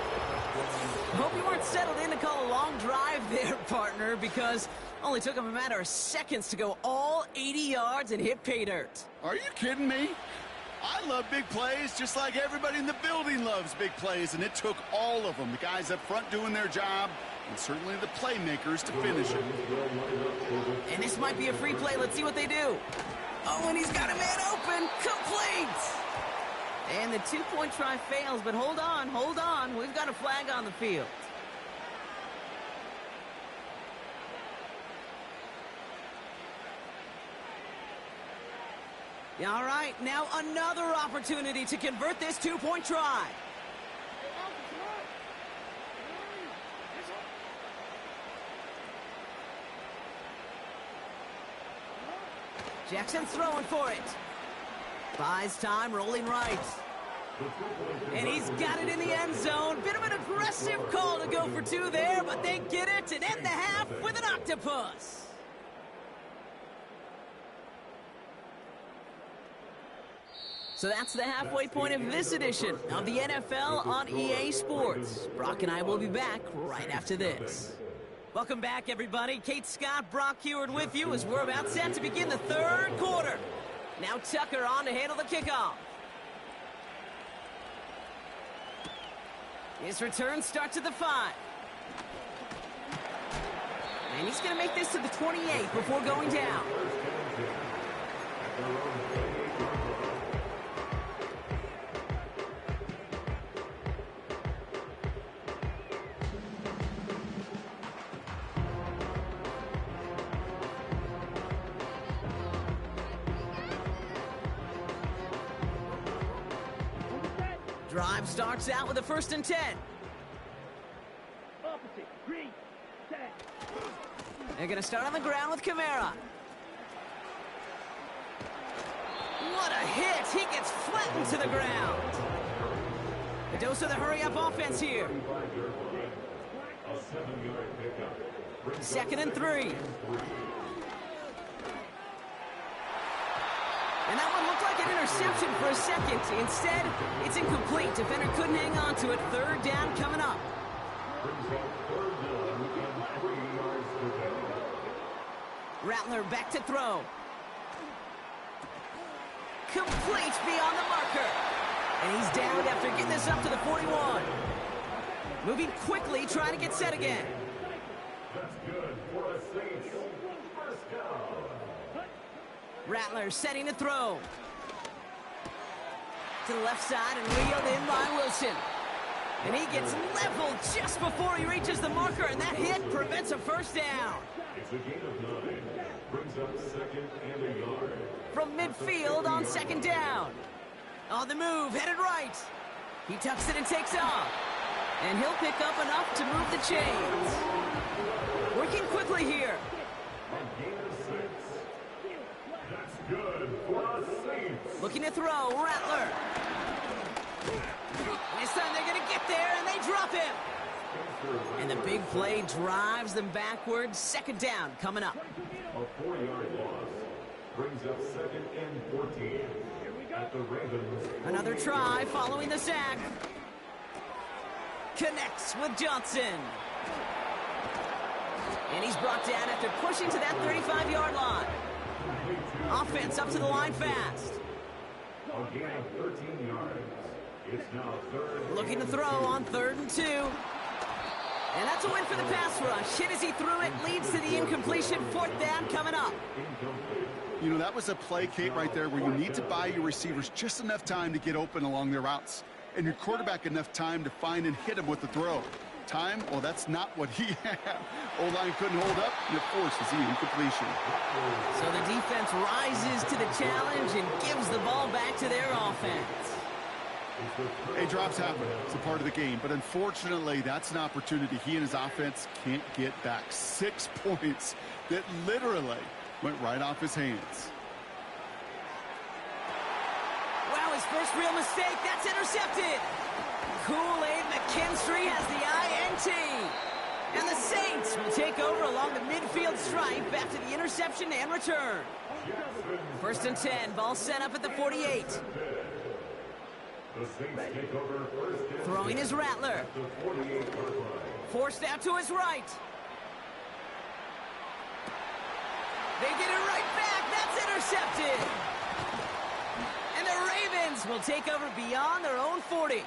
Hope you weren't settled in to call a long drive there, partner, because it only took them a matter of seconds to go all 80 yards and hit pay dirt. Are you kidding me? I love big plays just like everybody in the building loves big plays, and it took all of them, the guys up front doing their job, and certainly the playmakers to finish it. And this might be a free play. Let's see what they do. Oh, and he's got a man open. Complete. And the two-point try fails, but hold on, hold on. We've got a flag on the field. All right, now another opportunity to convert this two-point try. Jackson throwing for it. Buys time, rolling right. And he's got it in the end zone. Bit of an aggressive call to go for two there, but they get it and end the half with an octopus. So that's the halfway point of this edition of the NFL on EA Sports. Brock and I will be back right after this. Welcome back, everybody. Kate Scott, Brock Huard with you as we're about set to begin the third quarter. Now Tucker on to handle the kickoff. His return starts at the 5. And he's going to make this to the 28 before going down. Drive starts out with a 1st and 10. They're going to start on the ground with Kamara. What a hit! He gets flattened to the ground. A dose of the hurry-up offense here. 2nd and 3. And that one looked like an interception for a second. Instead, it's incomplete. Defender couldn't hang on to it. 3rd down coming up. Rattler back to throw. Complete beyond the marker. And he's down after getting this up to the 41. Moving quickly, trying to get set again. That's good for a Saints. First down. Rattler setting to throw. To the left side and reeled in by Wilson. And he gets leveled just before he reaches the marker, and that hit prevents a 1st down. It's a gain of 9. Brings up 2nd and a yard. From midfield on 2nd down. On the move, headed right. He tucks it and takes off. And he'll pick up enough to move the chains. Working quickly here. A gain of 6. That's good for a Saints. Looking to throw, Rattler. And this time they're going to get there, and they drop him. And the big play drives them backwards. 2nd down coming up. A 4-yard loss. Brings up 2nd and 14. At the Ravens. Another try following the sack. Connects with Johnson. And he's brought down after pushing to that 35-yard line. Offense up to the line fast. A gain of 13 yards. It's now 3rd. Looking to throw on 3rd and 2. And that's a win for the pass rush. Hit as he threw it, leads to the incompletion. 4th down coming up. You know, that was a play, Kate, right there where you need to buy your receivers just enough time to get open along their routes. And your quarterback enough time to find and hit him with the throw. Time, well, that's not what he had. O-line couldn't hold up, and it forces the incompletion. So the defense rises to the challenge and gives the ball back to their offense. Hey, drops happen. It's a part of the game. But unfortunately, that's an opportunity he and his offense can't get back. 6 points that literally went right off his hands. Wow, his first real mistake. That's intercepted. Kool-Aid McKinstry has the INT. And the Saints will take over along the midfield stripe after the interception and return. 1st and 10, ball set up at the 48. Throwing is Rattler. Forced out to his right. They get it right back. That's intercepted. And the Ravens will take over beyond their own 40.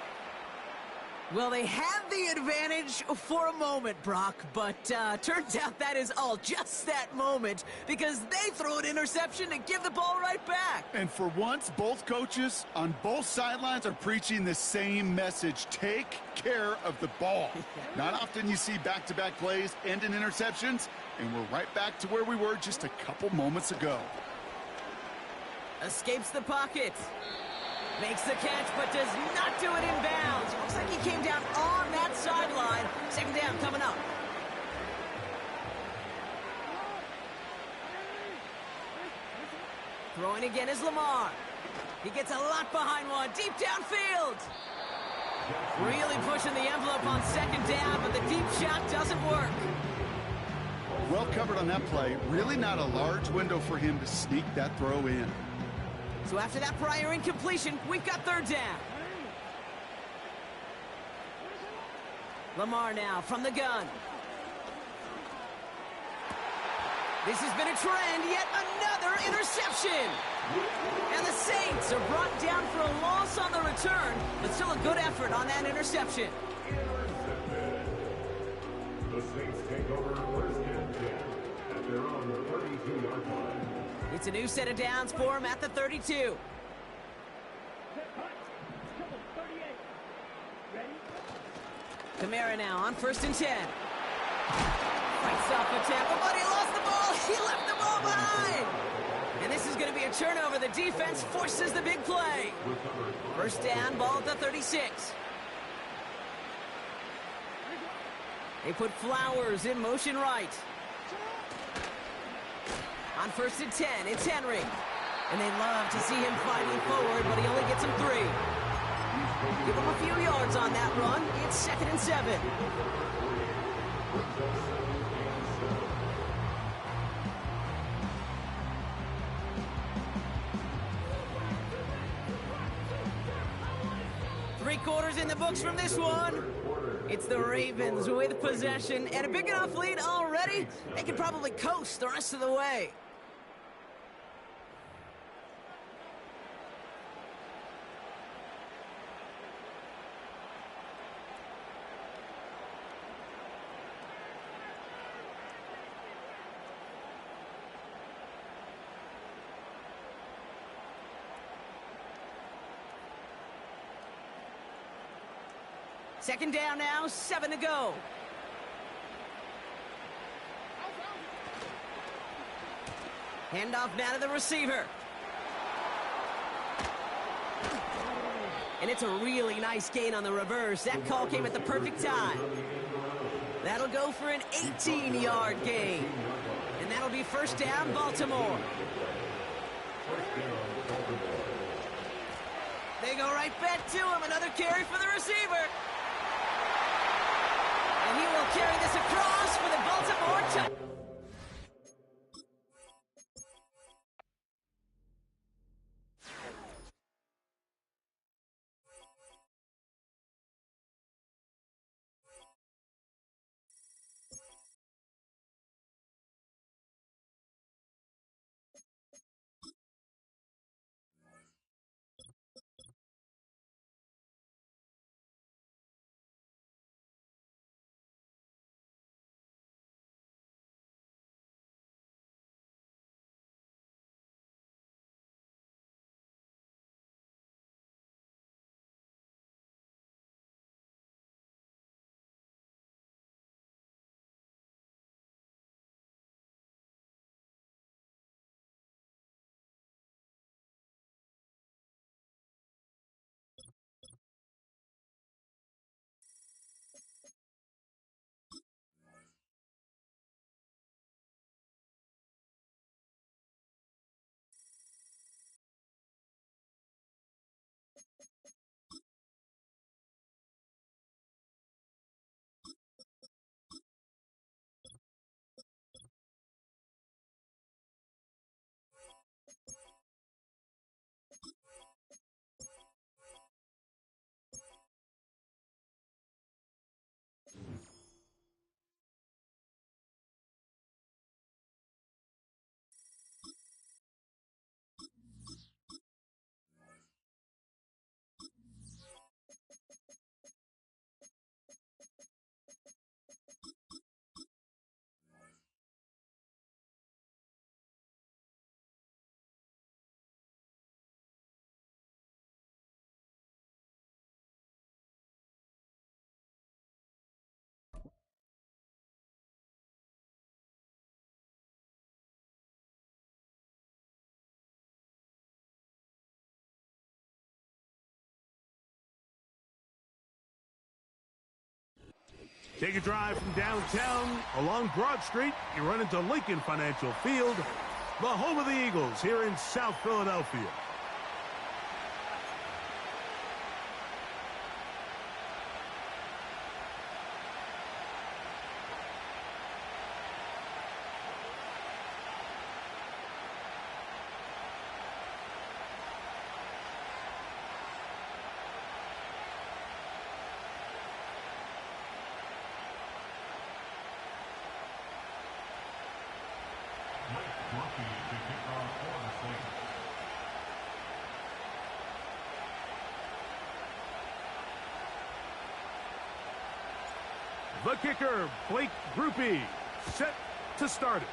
Well, they had the advantage for a moment, Brock, but turns out that is all just that moment because they throw an interception to give the ball right back. And for once, both coaches on both sidelines are preaching the same message. Take care of the ball. Not often you see back-to-back plays end in interceptions, and we're right back to where we were just a couple moments ago. Escapes the pocket. Makes the catch, but does not do it in bounds. Looks like he came down on that sideline. 2nd down coming up. Throwing again is Lamar. He gets a lot behind one. Deep downfield. Really pushing the envelope on 2nd down, but the deep shot doesn't work. Well covered on that play. Really not a large window for him to sneak that throw in. So after that prior incompletion, we've got 3rd down. Lamar now from the gun. This has been a trend, yet another interception. And the Saints are brought down for a loss on the return, but still a good effort on that interception. The Saints take over 1st and 10 at their own 32-yard line. It's a new set of downs for him at the 32. Kamara now on 1st and 10. Fights off the tackle, but he lost the ball. He left the ball behind. And this is going to be a turnover. The defense forces the big play. 1st down, ball at the 36. They put Flowers in motion right. On 1st and 10, it's Henry. And they love to see him fighting forward, but he only gets him 3. Give him a few yards on that run. It's 2nd and 7. Three quarters in the books from this one. It's the Ravens with possession and a big enough lead already. They could probably coast the rest of the way. Second down now, 7 to go. Handoff now to the receiver. And it's a really nice gain on the reverse. That call came at the perfect time. That'll go for an 18-yard gain. And that'll be 1st down, Baltimore. They go right back to him. Another carry for the receiver. And he will carry this across for the Baltimore touchdown. Take a drive from downtown along Broad Street. You run into Lincoln Financial Field, the home of the Eagles here in South Philadelphia. The kicker, Blake Grupe, set to start it.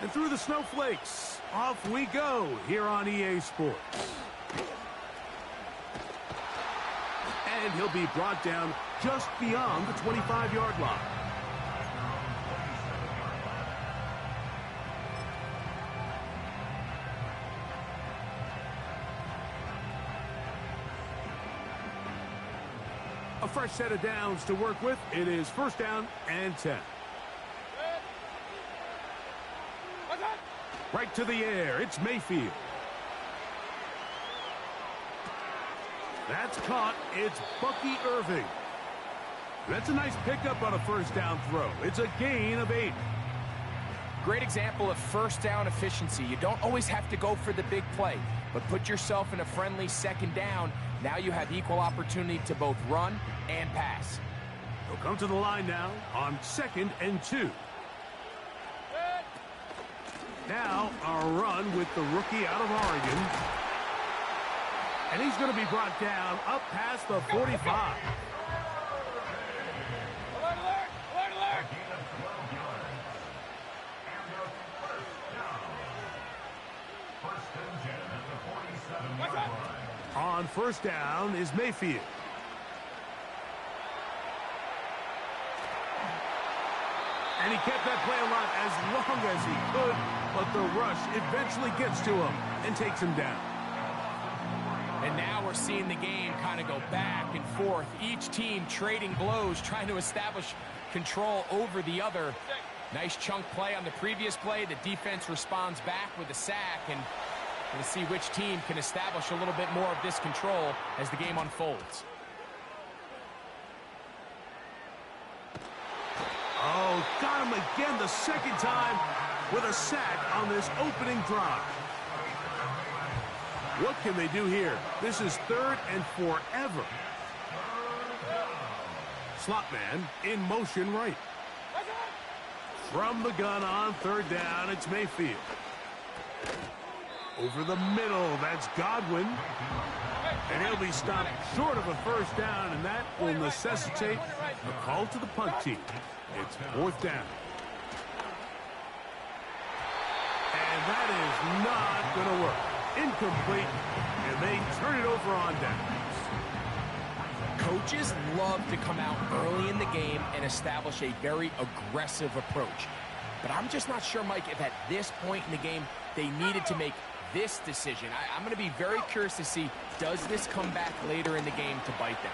And through the snowflakes, off we go here on EA Sports. And he'll be brought down just beyond the 25-yard line. A fresh set of downs to work with. It is first down and 10. Right to the air. It's Mayfield. That's caught. It's Bucky Irving. That's a nice pickup on a first down throw. It's a gain of 8. Great example of first down efficiency. You don't always have to go for the big play, but put yourself in a friendly second down. Now you have equal opportunity to both run and pass. He'll come to the line now on 2nd and 2. Now a run with the rookie out of Oregon. And he's going to be brought down up past the 45. On first down is Mayfield. And he kept that play alive as long as he could, but the rush eventually gets to him and takes him down. And now we're seeing the game kind of go back and forth. Each team trading blows, trying to establish control over the other. Nice chunk play on the previous play. The defense responds back with a sack, and we'll see which team can establish a little bit more of this control as the game unfolds. Oh, got him again the second time with a sack on this opening drive. What can they do here? This is 3rd and forever. Slot man in motion right. From the gun on 3rd down, it's Mayfield. Over the middle, that's Godwin. And he'll be stopped short of a first down, and that will necessitate a call to the punt team. It's 4th down. And that is not going to work. Incomplete, and they turn it over on downs. Coaches love to come out early in the game and establish a very aggressive approach. But I'm just not sure, Mike, if at this point in the game they needed to make this decision. I'm going to be very curious to see, does this come back later in the game to bite them?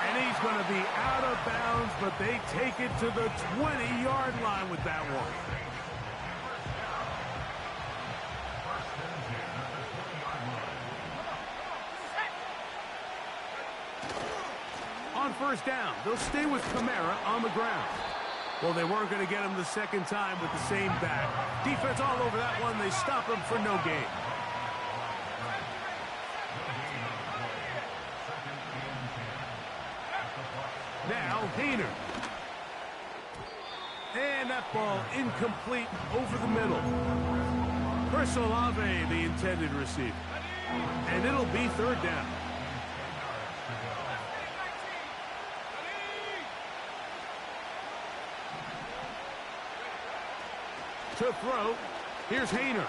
And he's going to be out of bounds, but they take it to the 20-yard line with that one. On first down, they'll stay with Kamara on the ground. Well, they weren't going to get him the second time with the same back. Defense all over that one. They stop him for no gain. Now, Hayner. And that ball incomplete over the middle. Chris Olave, the intended receiver. And it'll be 3rd down. To throw, here's Hayner.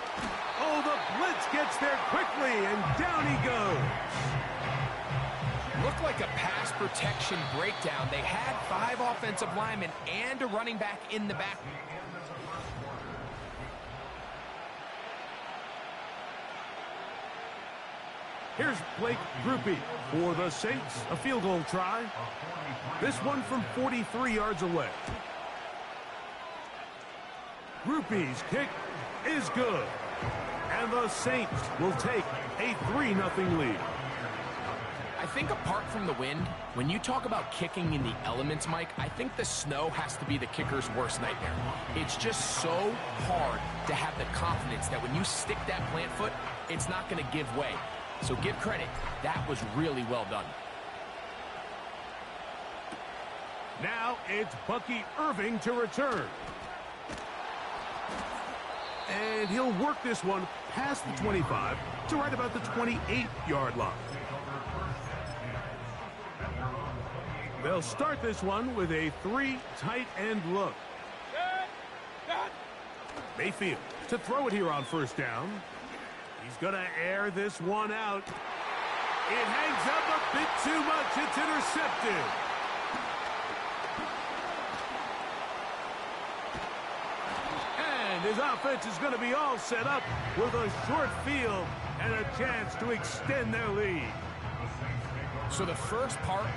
Oh, the blitz gets there quickly, and down he goes. Looked like a pass protection breakdown. They had 5 offensive linemen and a running back in the back. Here's Blake Grupe for the Saints. A field goal try. This one from 43 yards away. Grupe's kick is good. And the Saints will take a 3-0 lead. I think apart from the wind, when you talk about kicking in the elements, Mike, I think the snow has to be the kicker's worst nightmare. It's just so hard to have the confidence that when you stick that plant foot, it's not going to give way. So give credit. That was really well done. Now it's Bucky Irving to return. And he'll work this one past the 25 to right about the 28-yard line. They'll start this one with a 3 tight end look. Mayfield to throw it here on first down. He's going to air this one out. It hangs up a bit too much. It's intercepted. And his offense is going to be all set up with a short field and a chance to extend their lead. So the first part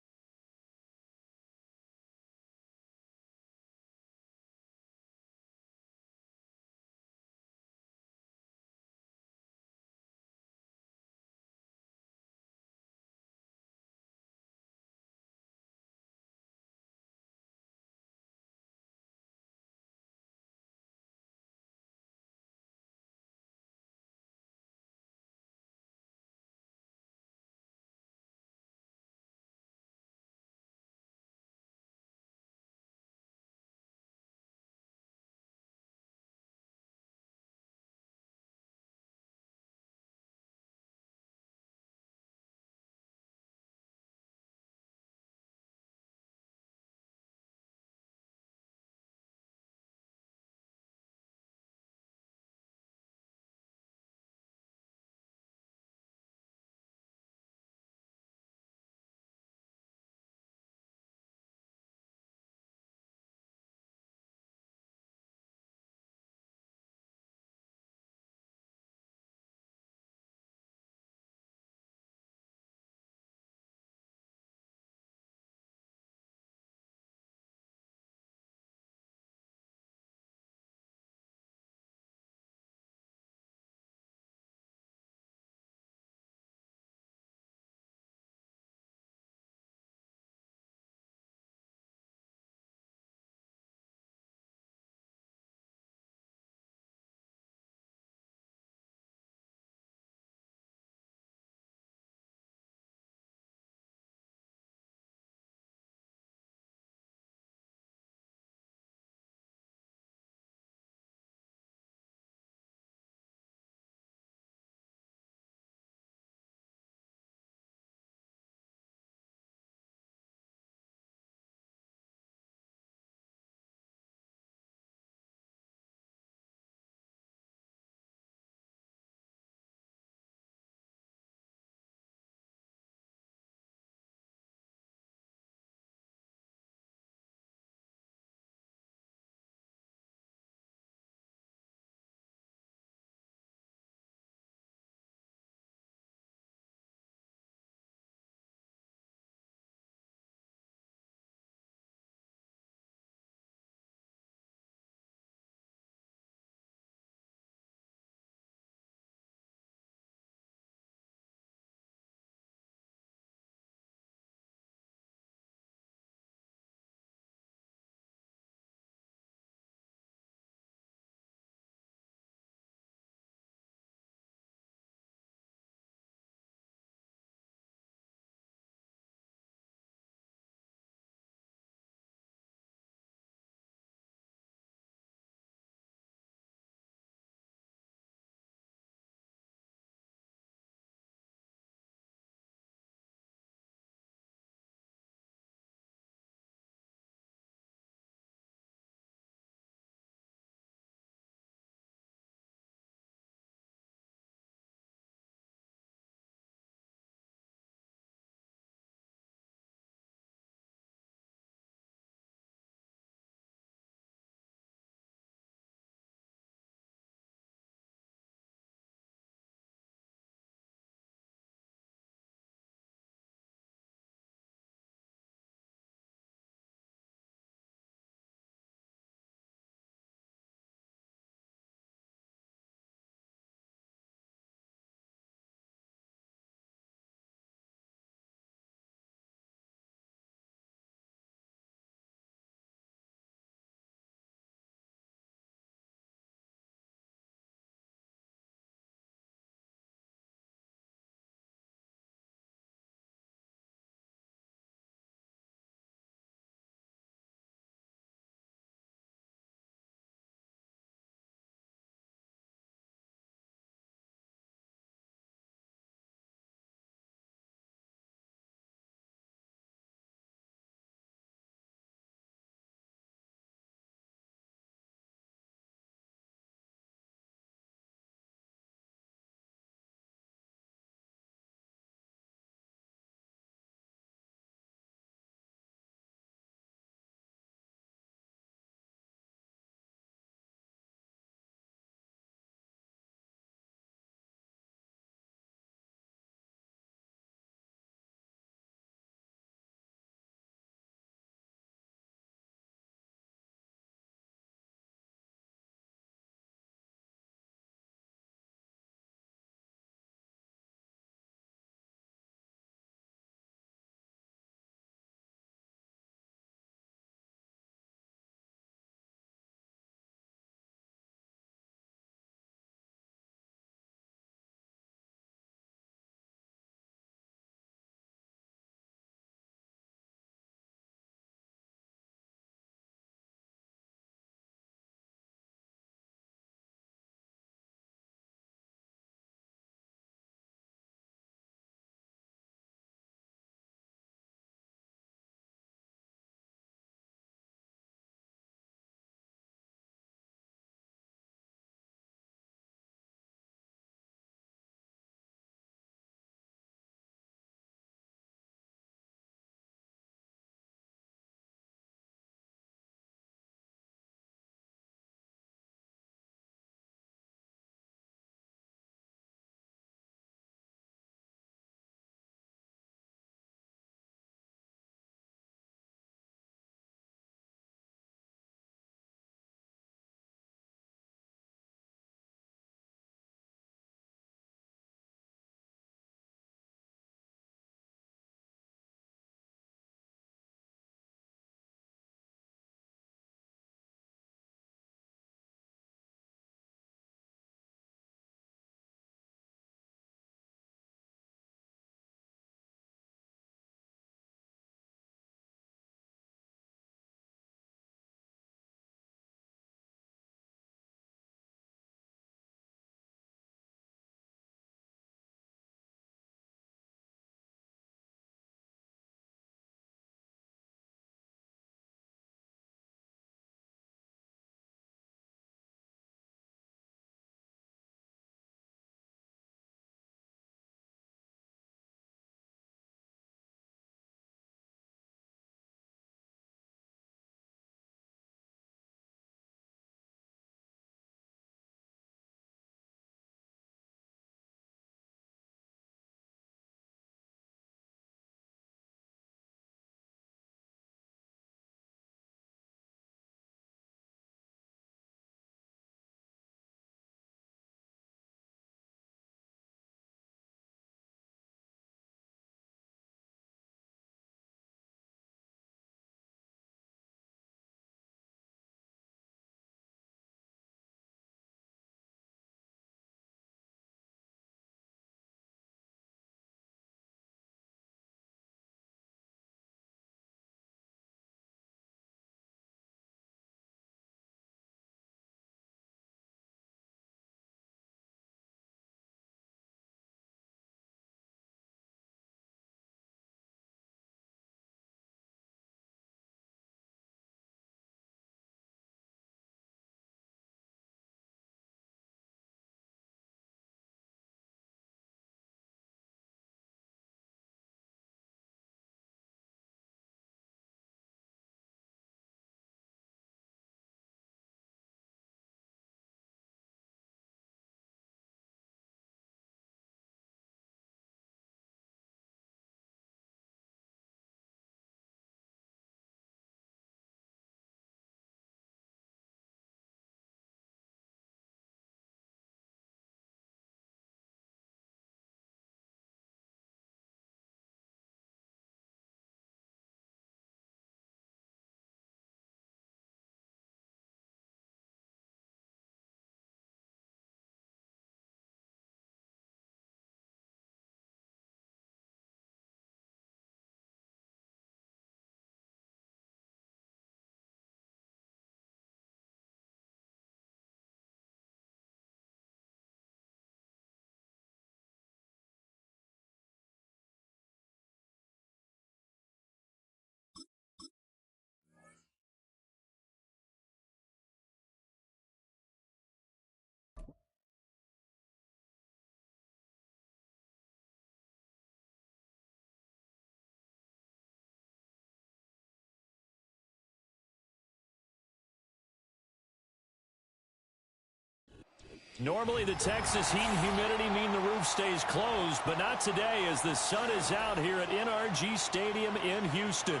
Normally the Texas heat and humidity mean the roof stays closed, but not today as the sun is out here at NRG Stadium in Houston.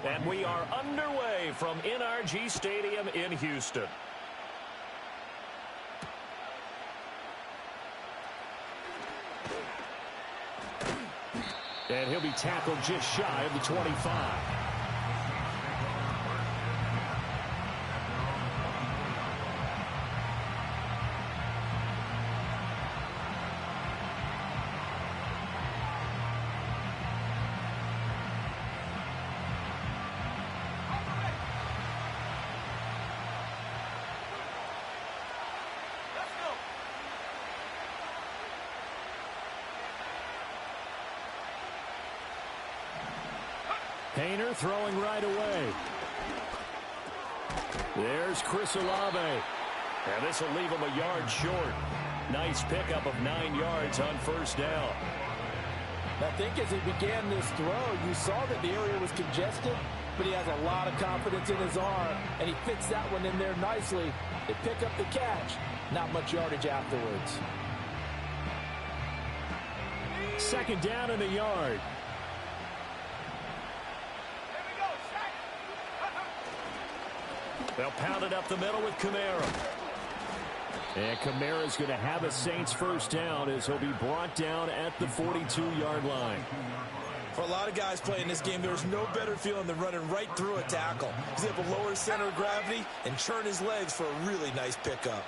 And we are underway from NRG Stadium in Houston. And he'll be tackled just shy of the 25. Painter throwing right away. There's Chris Olave. And this will leave him a yard short. Nice pickup of 9 yards on first down. I think as he began this throw, you saw that the area was congested, but he has a lot of confidence in his arm, and he fits that one in there nicely. They pick up the catch. Not much yardage afterwards. Second down in the yard. They'll pound it up the middle with Kamara. And Kamara's going to have a Saints first down as he'll be brought down at the 42-yard line. For a lot of guys playing this game, there's no better feeling than running right through a tackle. He's able to lower his center of gravity and churn his legs for a really nice pickup.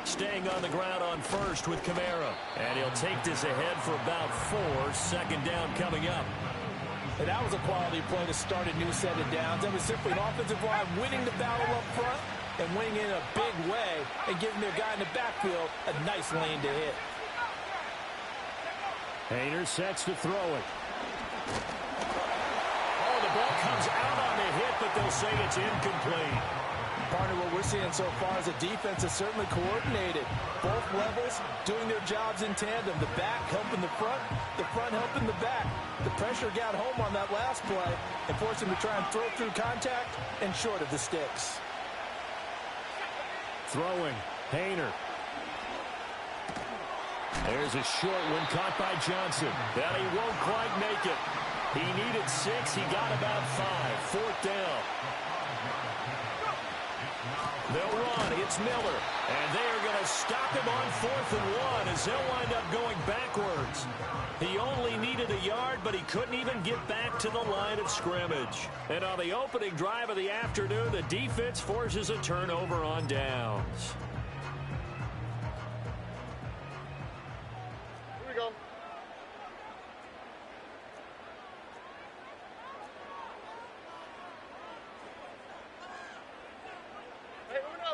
Staying on the ground on first with Kamara. And he'll take this ahead for about 4. Second down coming up. And that was a quality play to start a new set of downs. That was simply an offensive line winning the battle up front and winning in a big way and giving their guy in the backfield a nice lane to hit. Painter sets to throw it. Oh, the ball comes out on the hit, but they'll say it's incomplete. Partner, what we're seeing so far is a defense is certainly coordinated. Both levels doing their jobs in tandem. The back helping the front helping the back. The pressure got home on that last play and forced him to try and throw through contact and short of the sticks. Throwing, Painter. There's a short one caught by Johnson. And he won't quite make it. He needed 6. He got about 5. Fourth down. They'll run. It's Miller. And they are going to stop him on 4th and 1 as they'll wind up going backwards. He only needed a yard, but he couldn't even get back to the line of scrimmage. And on the opening drive of the afternoon, the defense forces a turnover on downs. Here we go. Hey, uno.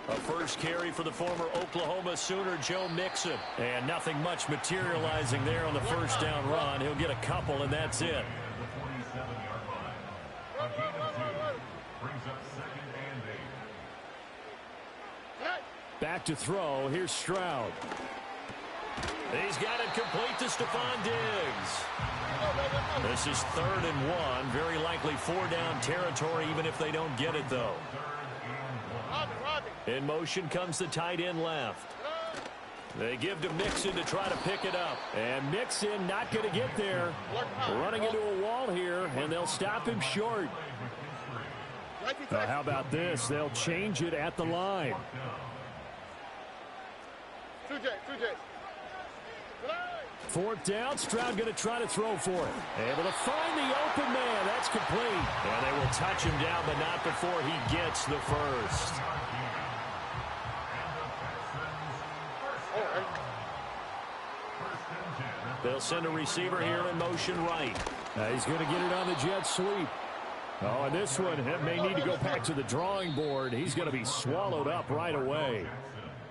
A first carry for the former Oklahoma Sooner, Joe Mixon. And nothing much materializing there on the first down run. He'll get a couple, and that's it. Back to throw. Here's Stroud. He's got it complete to Stephon Diggs. This is 3rd and 1. Very likely 4-down territory, even if they don't get it, though. In motion comes the tight end left. They give to Mixon to try to pick it up. And Mixon not going to get there. Running into a wall here, and they'll stop him short. How about this? They'll change it at the line. 4th down. Stroud going to try to throw for it. Able to find the open man. That's complete. And they will touch him down, but not before he gets the first. They'll send a receiver here in motion right. He's going to get it on the jet sweep. Oh, and this one may need to go back to the drawing board. He's going to be swallowed up right away.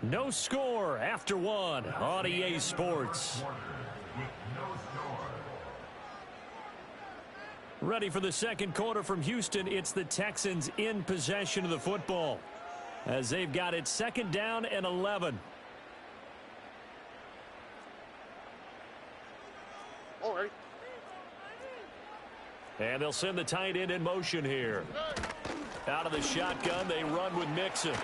No score after one on EA Sports. Ready for the second quarter from Houston. It's the Texans in possession of the football as they've got it 2nd down and 11. All right. And they'll send the tight end in motion here. Out of the shotgun, they run with Mixon.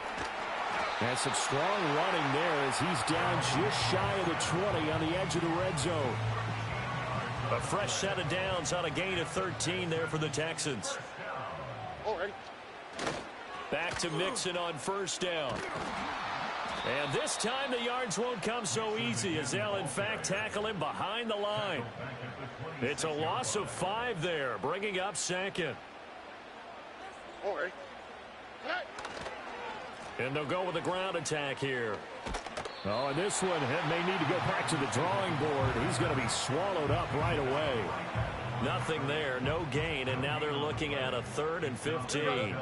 And some strong running there as he's down just shy of the 20 on the edge of the red zone. A fresh set of downs on a gain of 13 there for the Texans. All right. Back to Mixon on 1st down. And this time the yards won't come so easy as they'll in fact tackle him behind the line. It's a loss of 5 there, bringing up 2nd. All right. And they'll go with a ground attack here. Oh, and this one may need to go back to the drawing board. He's going to be swallowed up right away. Nothing there, no gain, and now they're looking at a 3rd and 15.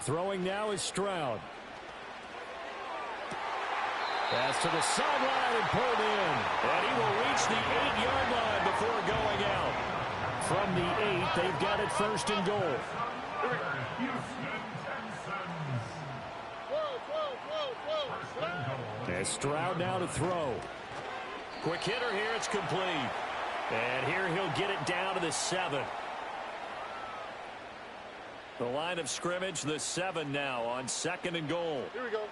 Throwing now is Stroud. Pass to the sideline and pulled in. And he will reach the 8-yard line before going out. From the 8, they've got it 1st and goal. And Stroud now to throw. Quick hitter here, it's complete. And here he'll get it down to the 7. The line of scrimmage, the 7 now on 2nd and goal. Here we go.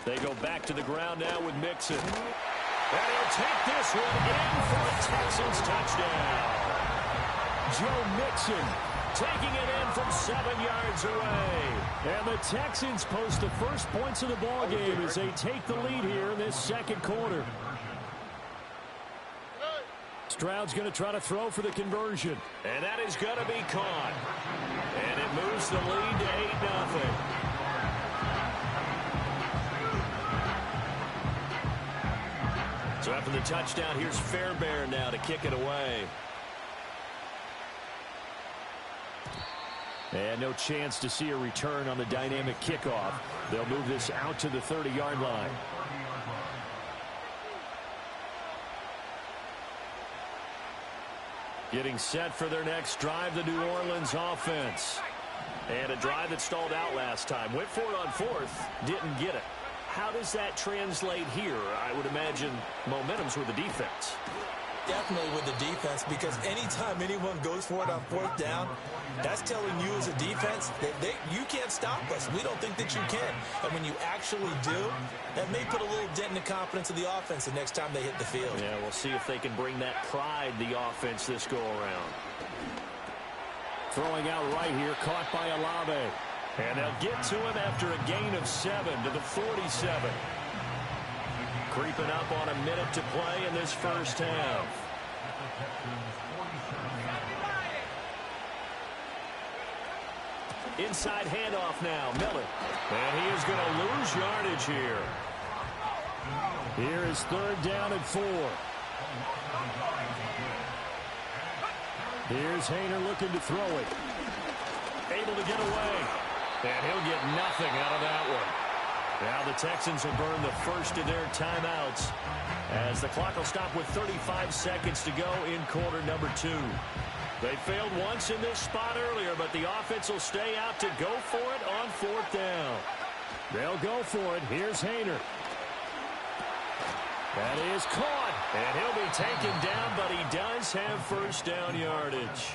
They go back to the ground now with Mixon. And he'll take this one in for a Texans touchdown. Joe Mixon taking it in from 7 yards away. And the Texans post the first points of the ball game as they take the lead here in this 2nd quarter. Stroud's going to try to throw for the conversion. And that is going to be caught. And it moves the lead to 8-0. So after the touchdown, here's Fairbairn now to kick it away. And no chance to see a return on the dynamic kickoff. They'll move this out to the 30-yard line. Getting set for their next drive, the New Orleans offense. And a drive that stalled out last time. Went for it on 4th, didn't get it. How does that translate here? I would imagine momentum's with the defense. Definitely with the defense, because anytime anyone goes for it on 4th down, that's telling you as a defense that you can't stop us. We don't think that you can. And when you actually do, that may put a little dent in the confidence of the offense the next time they hit the field. Yeah, we'll see if they can bring that pride, the offense, this go-around. Throwing out right here, caught by Olave. And they'll get to him after a gain of 7 to the 47. Creeping up on a minute to play in this first half. Inside handoff now, Miller. And he is going to lose yardage here. Here is 3rd down and 4. Here's Haener looking to throw it. Able to get away. And he'll get nothing out of that one. Now the Texans will burn the first of their timeouts as the clock will stop with 35 seconds to go in quarter number 2. They failed once in this spot earlier, but the offense will stay out to go for it on 4th down. They'll go for it. Here's Haener. That is caught. And he'll be taken down, but he does have first down yardage.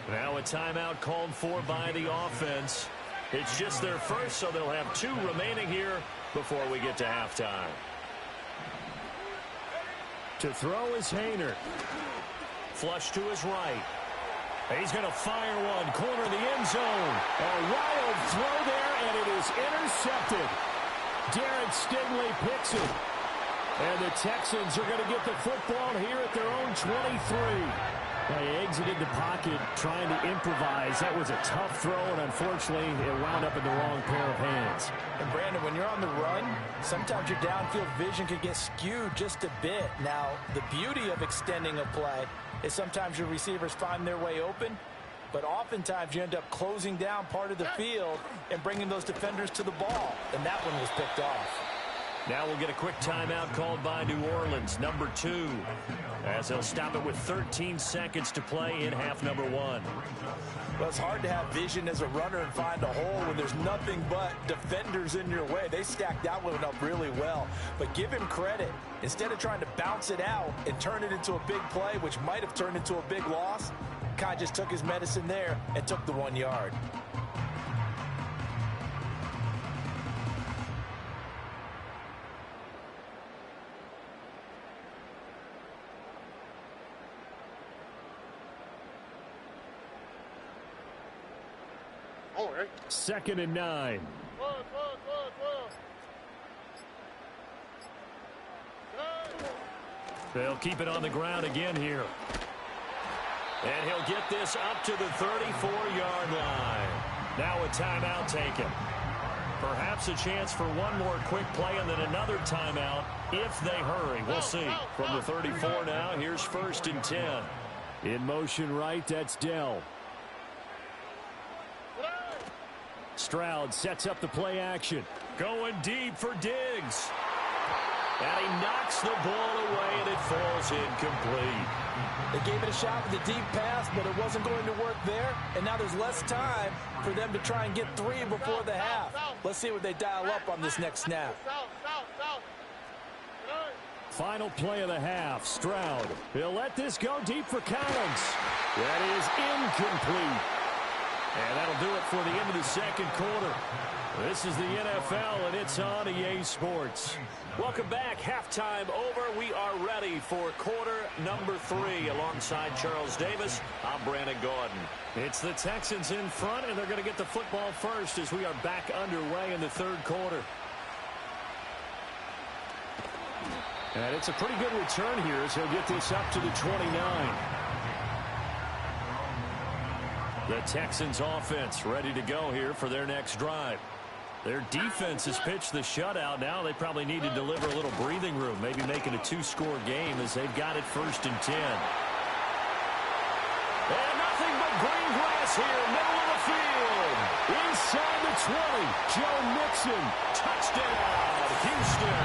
Now a timeout called for by the offense. It's just their first, so they'll have 2 remaining here before we get to halftime. To throw is Haener. Flush to his right. He's going to fire one. Corner of the end zone. A wild throw there, and it is intercepted. Darren Stingley picks it. And the Texans are going to get the football here at their own 23. He exited the pocket trying to improvise. That was a tough throw, and unfortunately, it wound up in the wrong pair of hands. And Brandon, when you're on the run, sometimes your downfield vision can get skewed just a bit. Now, the beauty of extending a play is sometimes your receivers find their way open, but oftentimes you end up closing down part of the field and bringing those defenders to the ball, and that one was picked off. Now we'll get a quick timeout called by New Orleans, number 2, as they'll stop it with 13 seconds to play in half number 1. Well, it's hard to have vision as a runner and find a hole when there's nothing but defenders in your way. They stacked that one up really well. But give him credit. Instead of trying to bounce it out and turn it into a big play, which might have turned into a big loss, Kai just took his medicine there and took the 1 yard. Second and 9. They'll keep it on the ground again here. And he'll get this up to the 34-yard line. Now a timeout taken. Perhaps a chance for one more quick play and then another timeout if they hurry. We'll see. From the 34 now, here's 1st and 10. In motion right, that's Dell. Stroud sets up the play action. Going deep for Diggs. And he knocks the ball away, and it falls incomplete. They gave it a shot with a deep pass, but it wasn't going to work there. And now there's less time for them to try and get 3 before the half. Let's see what they dial up on this next snap. Final play of the half, Stroud. He'll let this go deep for Collins. That is incomplete. And that'll do it for the end of the second quarter. This is the NFL, and it's on EA Sports. Welcome back. Halftime over. We are ready for quarter number 3. Alongside Charles Davis, I'm Brandon Gaudin. It's the Texans in front, and they're going to get the football first as we are back underway in the third quarter. And it's a pretty good return here as he'll get this up to the 29. The Texans offense ready to go here for their next drive. Their defense has pitched the shutout. Now they probably need to deliver a little breathing room, maybe making a 2-score game as they've got it 1st and 10. And nothing but green grass here, middle of the field. Inside the 20, Joe Mixon. Touchdown, Houston.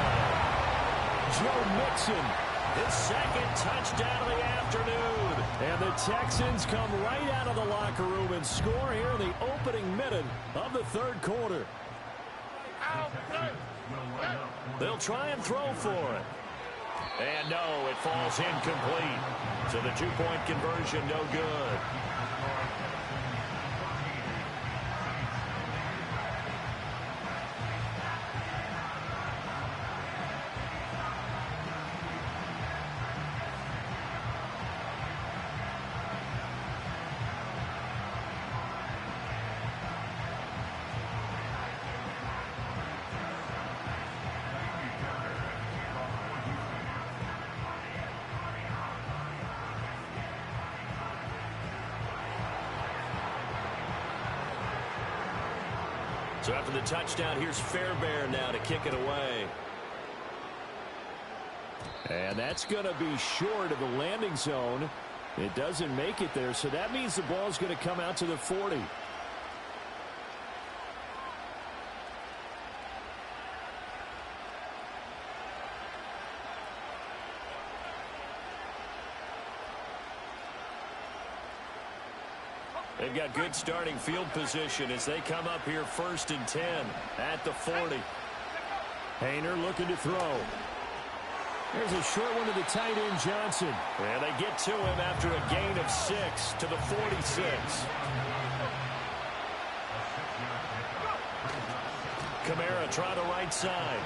Joe Mixon. His second touchdown of the afternoon. And the Texans come right out of the locker room and score here in the opening minute of the third quarter. They'll try and throw for it. And no, it falls incomplete. So the 2-point conversion no good. So after the touchdown, here's Fairbairn now to kick it away. And that's going to be short of the landing zone. It doesn't make it there, so that means the ball's going to come out to the 40. They've got good starting field position as they come up here 1st and 10 at the 40. Hayner looking to throw. There's a short one to the tight end, Johnson. And they get to him after a gain of 6 to the 46. Kamara try the right side.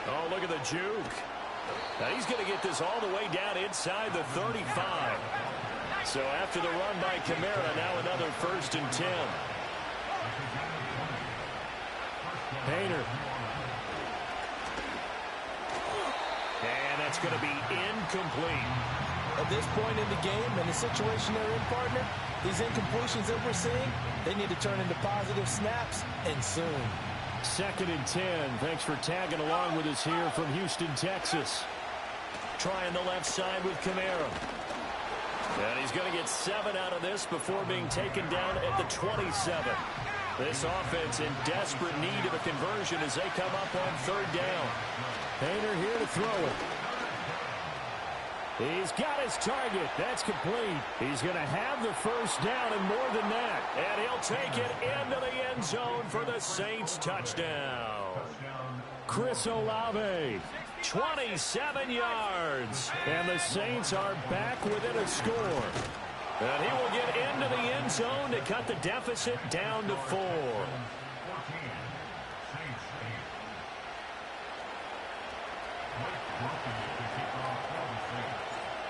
Oh, look at the juke. Now he's going to get this all the way down inside the 35. So after the run by Kamara, now another 1st and 10. Hayner. And that's going to be incomplete. At this point in the game and the situation they're in, partner, these incompletions that we're seeing, they need to turn into positive snaps, and soon. 2nd and 10. Thanks for tagging along with us here from Houston, Texas. Trying the left side with Kamara. And he's going to get 7 out of this before being taken down at the 27. This offense in desperate need of a conversion as they come up on 3rd down. Painter here to throw it. He's got his target. That's complete. He's going to have the 1st down and more than that. And he'll take it into the end zone for the Saints touchdown. Chris Olave. 27 yards. And the Saints are back within a score. And he will get into the end zone to cut the deficit down to 4.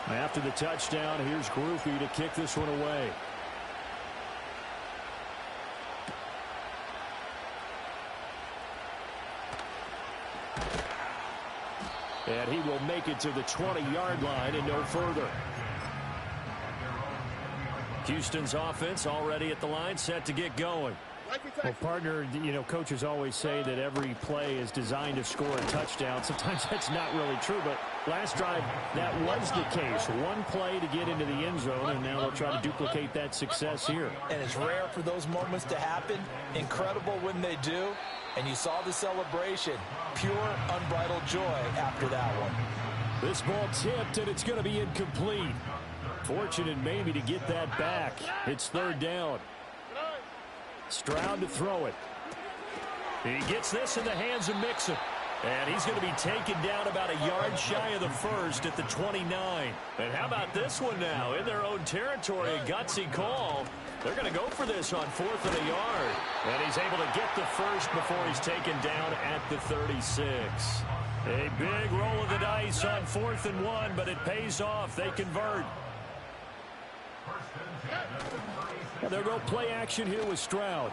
After the touchdown, here's Grupe to kick this one away. And he will make it to the 20-yard line and no further. Houston's offense already at the line, set to get going. Well, partner, you know, coaches always say that every play is designed to score a touchdown. Sometimes that's not really true, but last drive, that was the case. One play to get into the end zone, and now they'll try to duplicate that success here. And it's rare for those moments to happen. Incredible when they do. And you saw the celebration. Pure, unbridled joy after that one. This ball tipped, and it's going to be incomplete. Fortunate maybe to get that back. It's 3rd down. Stroud to throw it. He gets this in the hands of Mixon. And he's going to be taken down about a yard shy of the 1st at the 29. And how about this one now? In their own territory, a gutsy call. They're going to go for this on 4th and a yard. And he's able to get the 1st before he's taken down at the 36. A big roll of the dice on 4th and 1, but it pays off. They convert. And they'll go play action here with Stroud.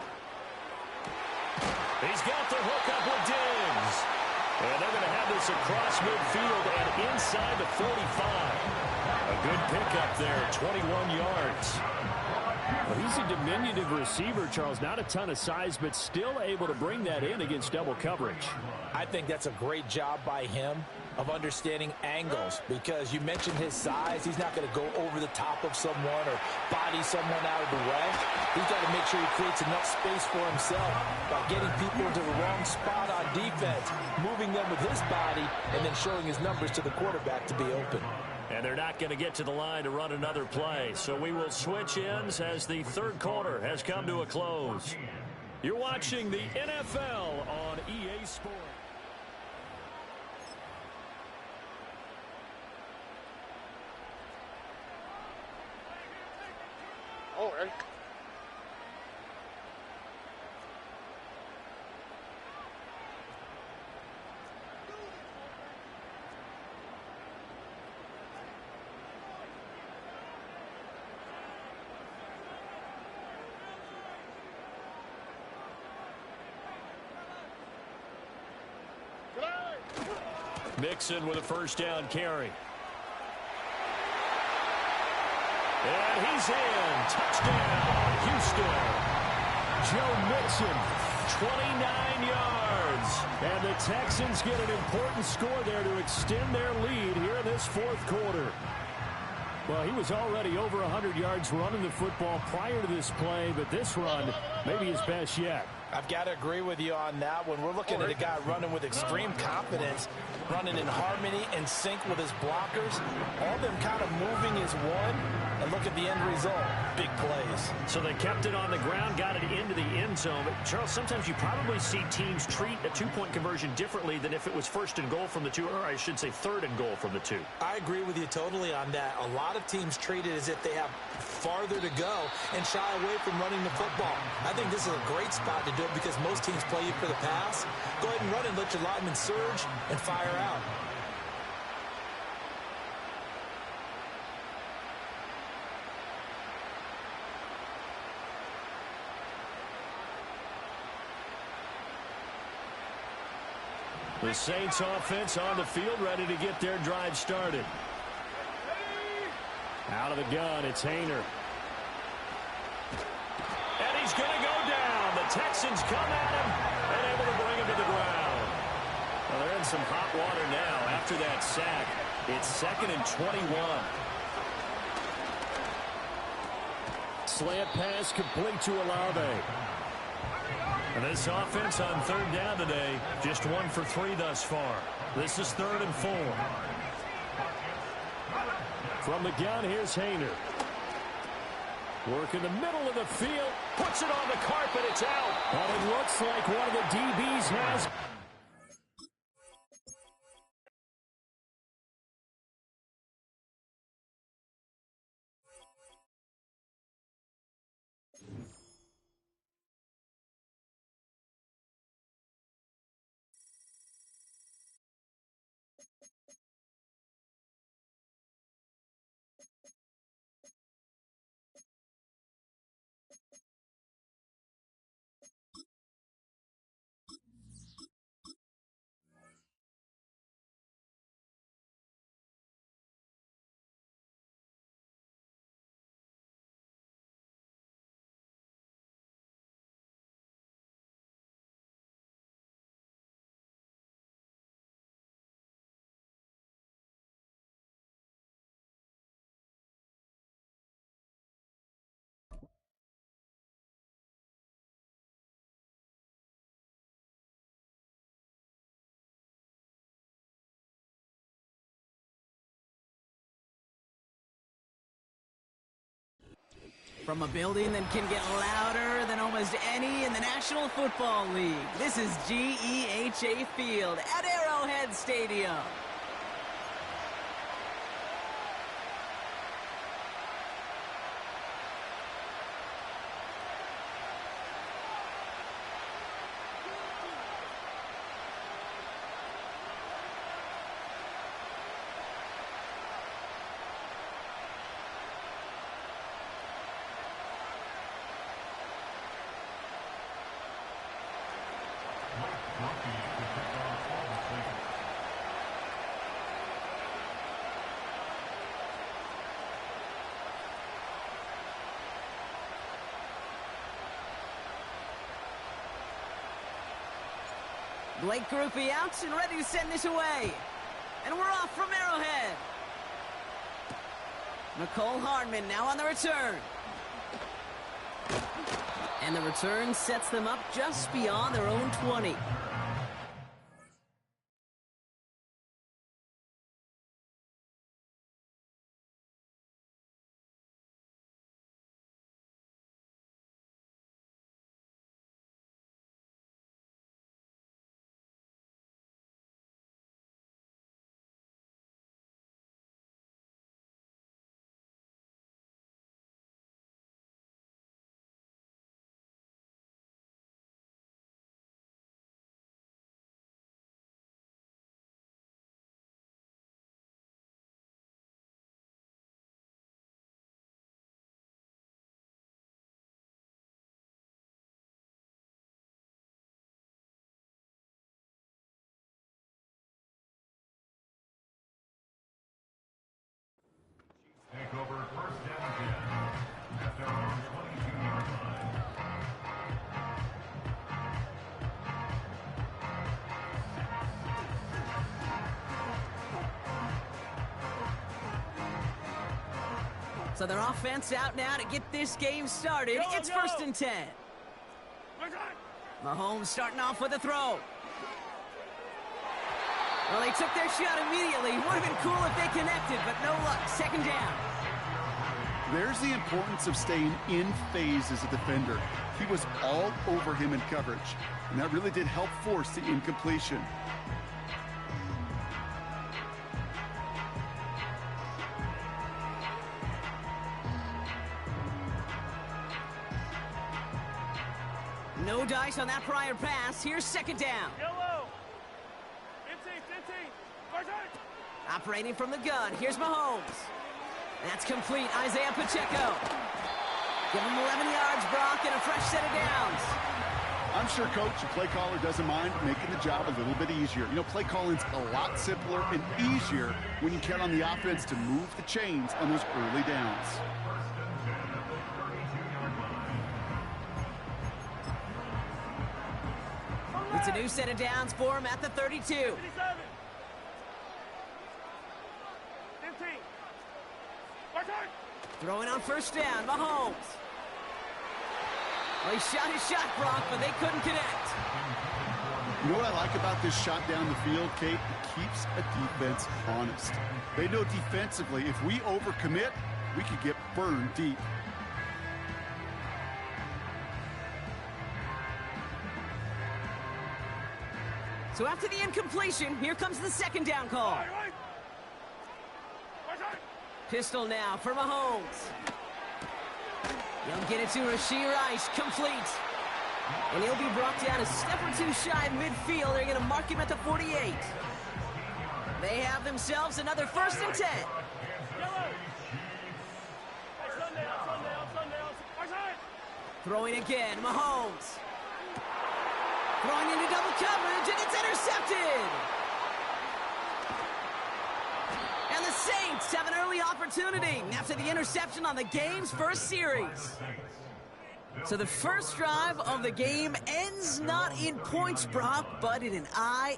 He's got the hook up with Diggs. And they're going to have this across midfield and inside the 45. A good pickup there, 21 yards. Well, he's a diminutive receiver, Charles. Not a ton of size, but still able to bring that in against double coverage. I think that's a great job by him of understanding angles, because you mentioned his size. He's not going to go over the top of someone or body someone out of the way. He's got to make sure he creates enough space for himself by getting people into the wrong spot on defense, moving them with his body, and then showing his numbers to the quarterback to be open. And they're not going to get to the line to run another play. So we will switch ends as the 3rd quarter has come to a close. You're watching the NFL on EA Sports. Oh, right. Mixon with a 1st down carry. And he's in. Touchdown, Houston. Joe Mixon, 29 yards. And the Texans get an important score there to extend their lead here in this 4th quarter. Well, he was already over 100 yards running the football prior to this play, but this run may be his best yet. I've got to agree with you on that one. We're looking at a guy running with extreme confidence, running in harmony and sync with his blockers. All of them kind of moving as one. And look at the end result. Big plays. So they kept it on the ground, got it into the end zone. But, Charles, sometimes you probably see teams treat a 2-point conversion differently than if it was 1st and goal from the 2, or I should say 3rd and goal from the 2. I agree with you totally on that. A lot of teams treat it as if they have farther to go and shy away from running the football. I think this is a great spot to do it because most teams play you for the pass. Go ahead and run and let your linemen surge and fire out. The Saints offense on the field, ready to get their drive started. Out of the gun, it's Haener. And he's going to go down. The Texans come at him and able to bring him to the ground. Well, they're in some hot water now after that sack. It's 2nd and 21. Slant pass complete to Olave. And this offense on 3rd down today, just 1 for 3 thus far. This is 3rd and 4. From the gun, here's Haener. Work in the middle of the field. Puts it on the carpet. It's out. And it looks like one of the DBs has... From a building that can get louder than almost any in the National Football League, this is GEHA Field at Arrowhead Stadium. Blake Grupe out and ready to send this away. And we're off from Arrowhead. Mecole Hardman now on the return. And the return sets them up just beyond their own 20. Take over 1st down again at their own 22-yard line. So their offense out now to get this game started. It's 1st and 10. Mahomes starting off with a throw. Well, they took their shot immediately. Would have been cool if they connected, but no luck. 2nd down. There's the importance of staying in phase as a defender. He was all over him in coverage, and that really did help force the incompletion. No dice on that prior pass. Here's 2nd down. Yellow. Operating from the gun. Here's Mahomes. That's complete. Isaiah Pacheco. Give him 11 yards, Brock, and a fresh set of downs. I'm sure, Coach, the play caller doesn't mind making the job a little bit easier. You know, play calling's a lot simpler and easier when you count on the offense to move the chains on those early downs. It's a new set of downs for him at the 32. 15. Throwing on first down, Mahomes. Well, he shot his shot, Brock, but they couldn't connect. You know what I like about this shot down the field, Kate? It keeps a defense honest. They know defensively, if we overcommit, we could get burned deep. So after the incompletion, here comes the second down call. Pistol now for Mahomes. He'll get it to Rashee Rice, complete. And he'll be brought down a step or two shy of midfield. They're going to mark him at the 48. They have themselves another 1st and 10. Throwing again, Mahomes. Throwing into double coverage, and it's intercepted. And the Saints have an early opportunity after the interception on the game's first series. So the first drive of the game ends not in points, Brock, but in an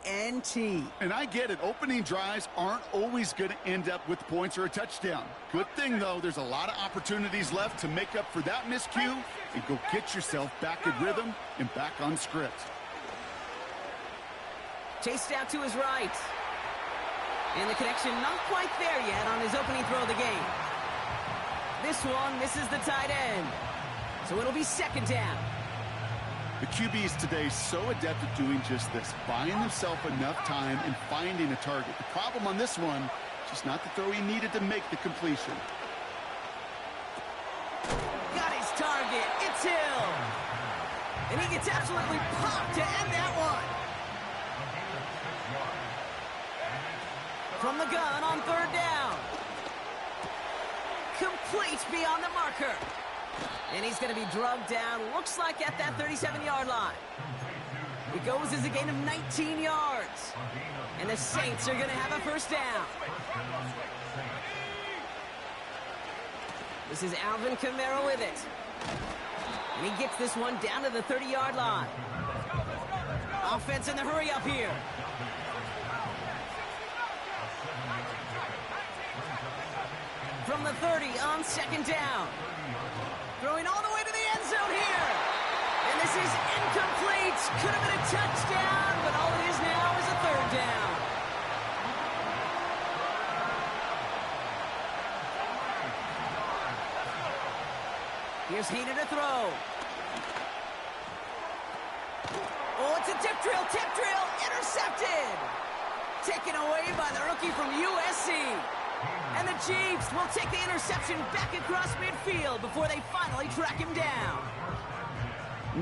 INT. And I get it. Opening drives aren't always going to end up with points or a touchdown. Good thing, though, there's a lot of opportunities left to make up for that miscue and go get yourself back in rhythm and back on script. Chased out to his right. And the connection not quite there yet on his opening throw of the game. This one misses the tight end. So it'll be second down. The QBs today so adept at doing just this, buying themselves enough time and finding a target. The problem on this one, just not the throw he needed to make the completion. Got his target. It's Hill. And he gets absolutely popped to end that one. From the gun on third down. Complete beyond the marker. And he's going to be drugged down, looks like at that 37-yard line. It goes as a gain of 19 yards. And the Saints are going to have a first down. This is Alvin Kamara with it. And he gets this one down to the 30-yard line. Offense in the hurry up here. From the 30 on second down. Throwing all the way to the end zone here. And this is incomplete. Could have been a touchdown, but all it is now is a third down. Here's Hayner to throw. Oh, it's a tip drill, intercepted. Taken away by the rookie from USC. And the Chiefs will take the interception back across midfield before they finally track him down.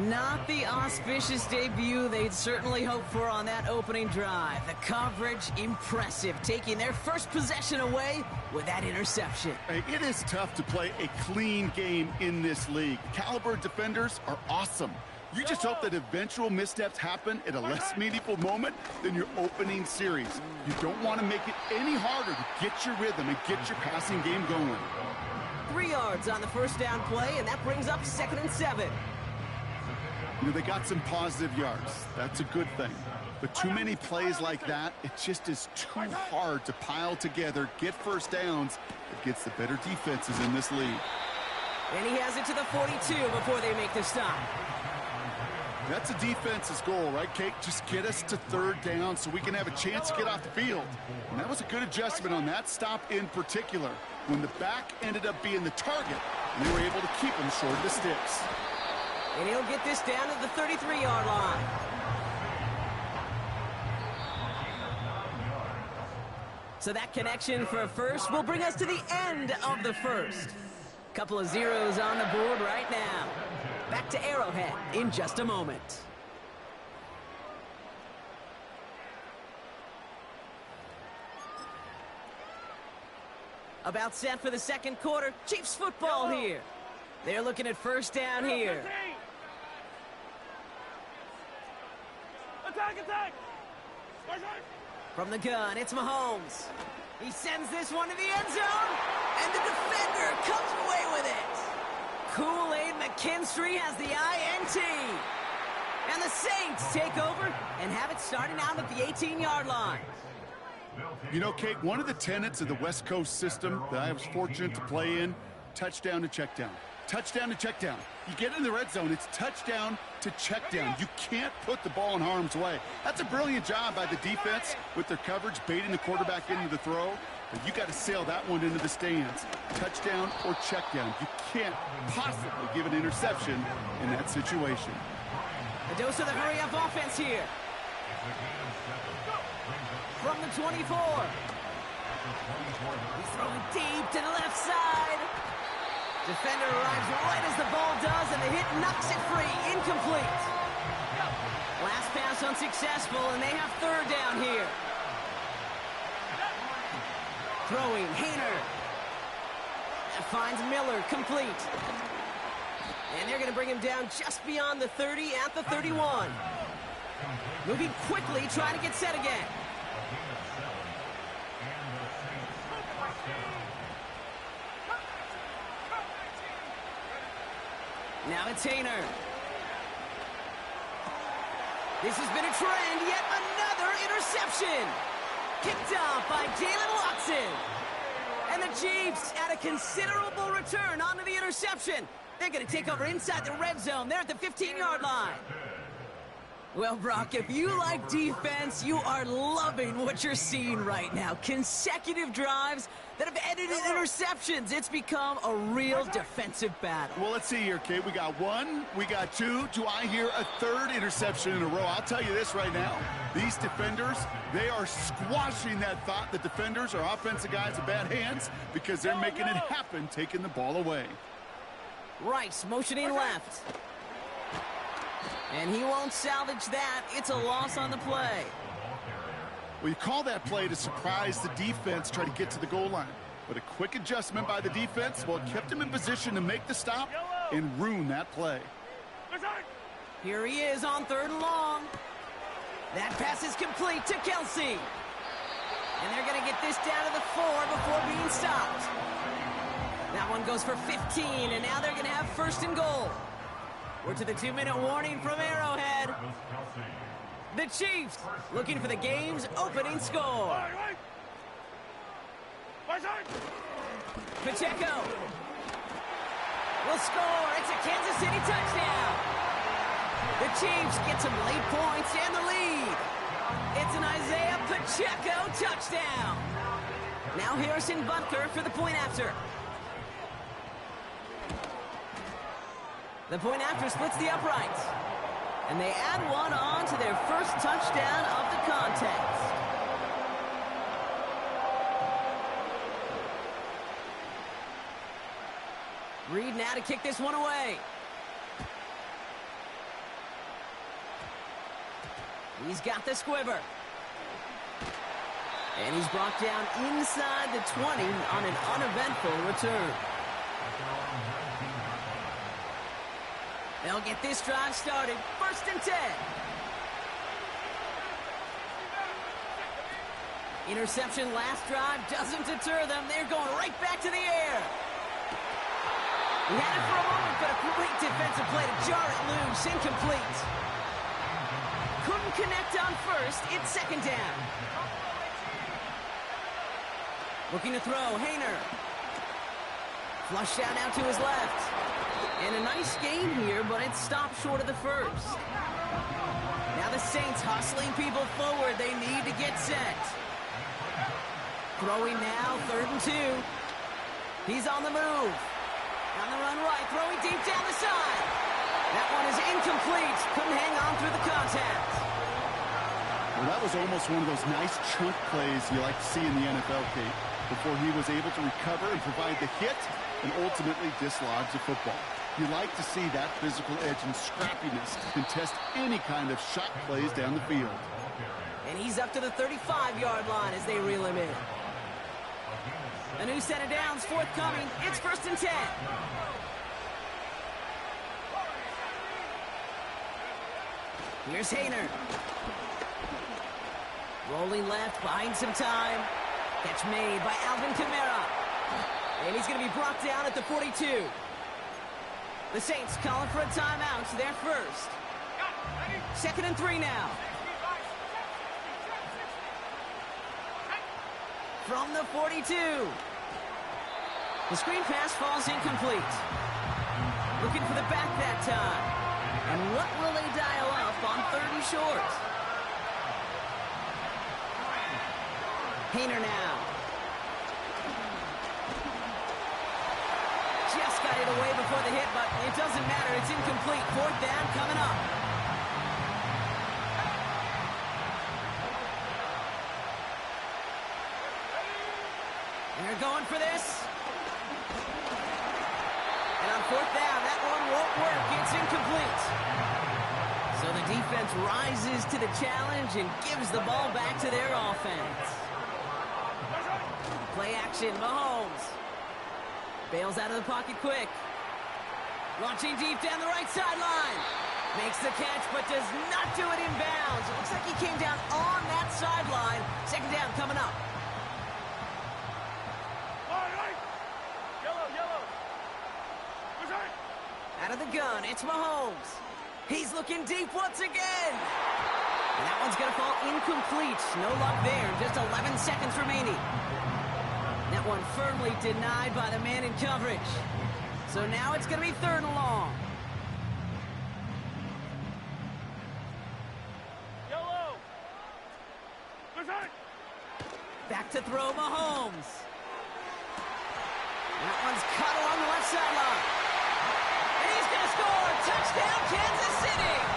Not the auspicious debut they'd certainly hoped for on that opening drive. The coverage, impressive, taking their first possession away with that interception. Hey, it is tough to play a clean game in this league. Caliber defenders are awesome. You just hope that eventual missteps happen at a less meaningful moment than your opening series. You don't want to make it any harder to get your rhythm and get your passing game going. 3 yards on the first down play, and that brings up 2nd and 7. You know, they got some positive yards. That's a good thing. But too many plays like that, it just is too hard to pile together, get first downs against the better defenses in this league. And he has it to the 42 before they make the stop. That's a defense's goal, right, Kate? Just get us to third down so we can have a chance to get off the field. And that was a good adjustment on that stop in particular, when the back ended up being the target, and they were able to keep him short of the sticks. And he'll get this down to the 33-yard line. So that connection for a first will bring us to the end of the first. Couple of zeros on the board right now. Back to Arrowhead in just a moment. About set for the second quarter. Chiefs football here. They're looking at first down here. Attack! From the gun, it's Mahomes. He sends this one to the end zone, and the defender comes away with it. Kool-Aid McKinstry has the INT. And the Saints take over and have it starting out at the 18-yard line. You know, Kate, one of the tenets of the West Coast system that I was fortunate to play in, touchdown to check down. Touchdown to check down. You get in the red zone, it's touchdown to check down. You can't put the ball in harm's way. That's a brilliant job by the defense with their coverage, baiting the quarterback into the throw. But you got to sail that one into the stands. Touchdown or check down. You can't possibly give an interception in that situation. A dose of the hurry-up offense here. From the 24. He's throwing deep to the left side. Defender arrives right as the ball does, and the hit knocks it free. Incomplete. Last pass unsuccessful, and they have third down here. Throwing, Hayner. That finds Miller, complete. And they're going to bring him down just beyond the 30 at the 31. Moving quickly, trying to get set again. Now it's Hayner. This has been a trend, yet another interception. Kicked off by Jalen Watson. And the Chiefs at a considerable return onto the interception. They're going to take over inside the red zone. They're at the 15-yard line. Well, Brock, if you like defense, you are loving what you're seeing right now. Consecutive drives that have ended in interceptions. It's become a real defensive battle. Well, let's see here, Kate. We got one, we got two. Do I hear a third interception in a row? I'll tell you this right now. These defenders, they are squashing that thought that defenders are offensive guys in bad hands because they're making it happen, taking the ball away. Rice motioning left. And he won't salvage that. It's a loss on the play. Well, you call that play to surprise the defense, try to get to the goal line. But a quick adjustment by the defense, well, it kept him in position to make the stop and ruin that play. Here he is on third and long. That pass is complete to Kelsey. And they're going to get this down to the 4 before being stopped. That one goes for 15, and now they're going to have first and goal. We're to the 2-minute warning from Arrowhead. The Chiefs looking for the game's opening score. Pacheco will score. It's a Kansas City touchdown. The Chiefs get some late points and the lead. It's an Isaiah Pacheco touchdown. Now Harrison Butker for the point after. The point after splits the uprights. And they add one on to their first touchdown of the contest. Reed now to kick this one away. He's got the squiver. And he's brought down inside the 20 on an uneventful return. They'll get this drive started. First and 10. Interception last drive doesn't deter them. They're going right back to the air. He had it for a moment, but a great defensive play to jar it loose. Incomplete. Couldn't connect on first. It's second down. Looking to throw. Hayner. Flushed out now to his left. And a nice gain here, but it stopped short of the first. Now the Saints hustling people forward. They need to get set. Throwing now, 3rd and 2. He's on the move. On the run right, throwing deep down the side. That one is incomplete. Couldn't hang on through the contact. Well, that was almost one of those nice chunk plays you like to see in the NFL, Kate, before he was able to recover and provide the hit and ultimately dislodge the football. You like to see that physical edge and scrappiness to contest any kind of shot plays down the field. And he's up to the 35-yard line as they reel him in. A new set of downs forthcoming. It's 1st and 10. Here's Haener. Rolling left, buying some time. Catch made by Alvin Kamara. And he's going to be brought down at the 42. The Saints calling for a timeout. They're first. 2nd and 3 now. From the 42. The screen pass falls incomplete. Looking for the back that time. And what will they dial up on 3rd and short? Haener now. Just got it away before the hit, but it doesn't matter. It's incomplete. 4th down coming up. And they're going for this. And on 4th down, that one won't work. It's incomplete. So the defense rises to the challenge and gives the ball back to their offense. Play action, Mahomes. Bails out of the pocket quick. Launching deep down the right sideline. Makes the catch, but does not do it in bounds. It looks like he came down on that sideline. 2nd down coming up. Out of the gun, it's Mahomes. He's looking deep once again. And that one's going to fall incomplete. No luck there. Just 11 seconds remaining. That one firmly denied by the man in coverage. So now it's going to be 3rd and long. Back to throw, Mahomes. That one's cut along the left sideline. And he's going to score. Touchdown, Kansas City.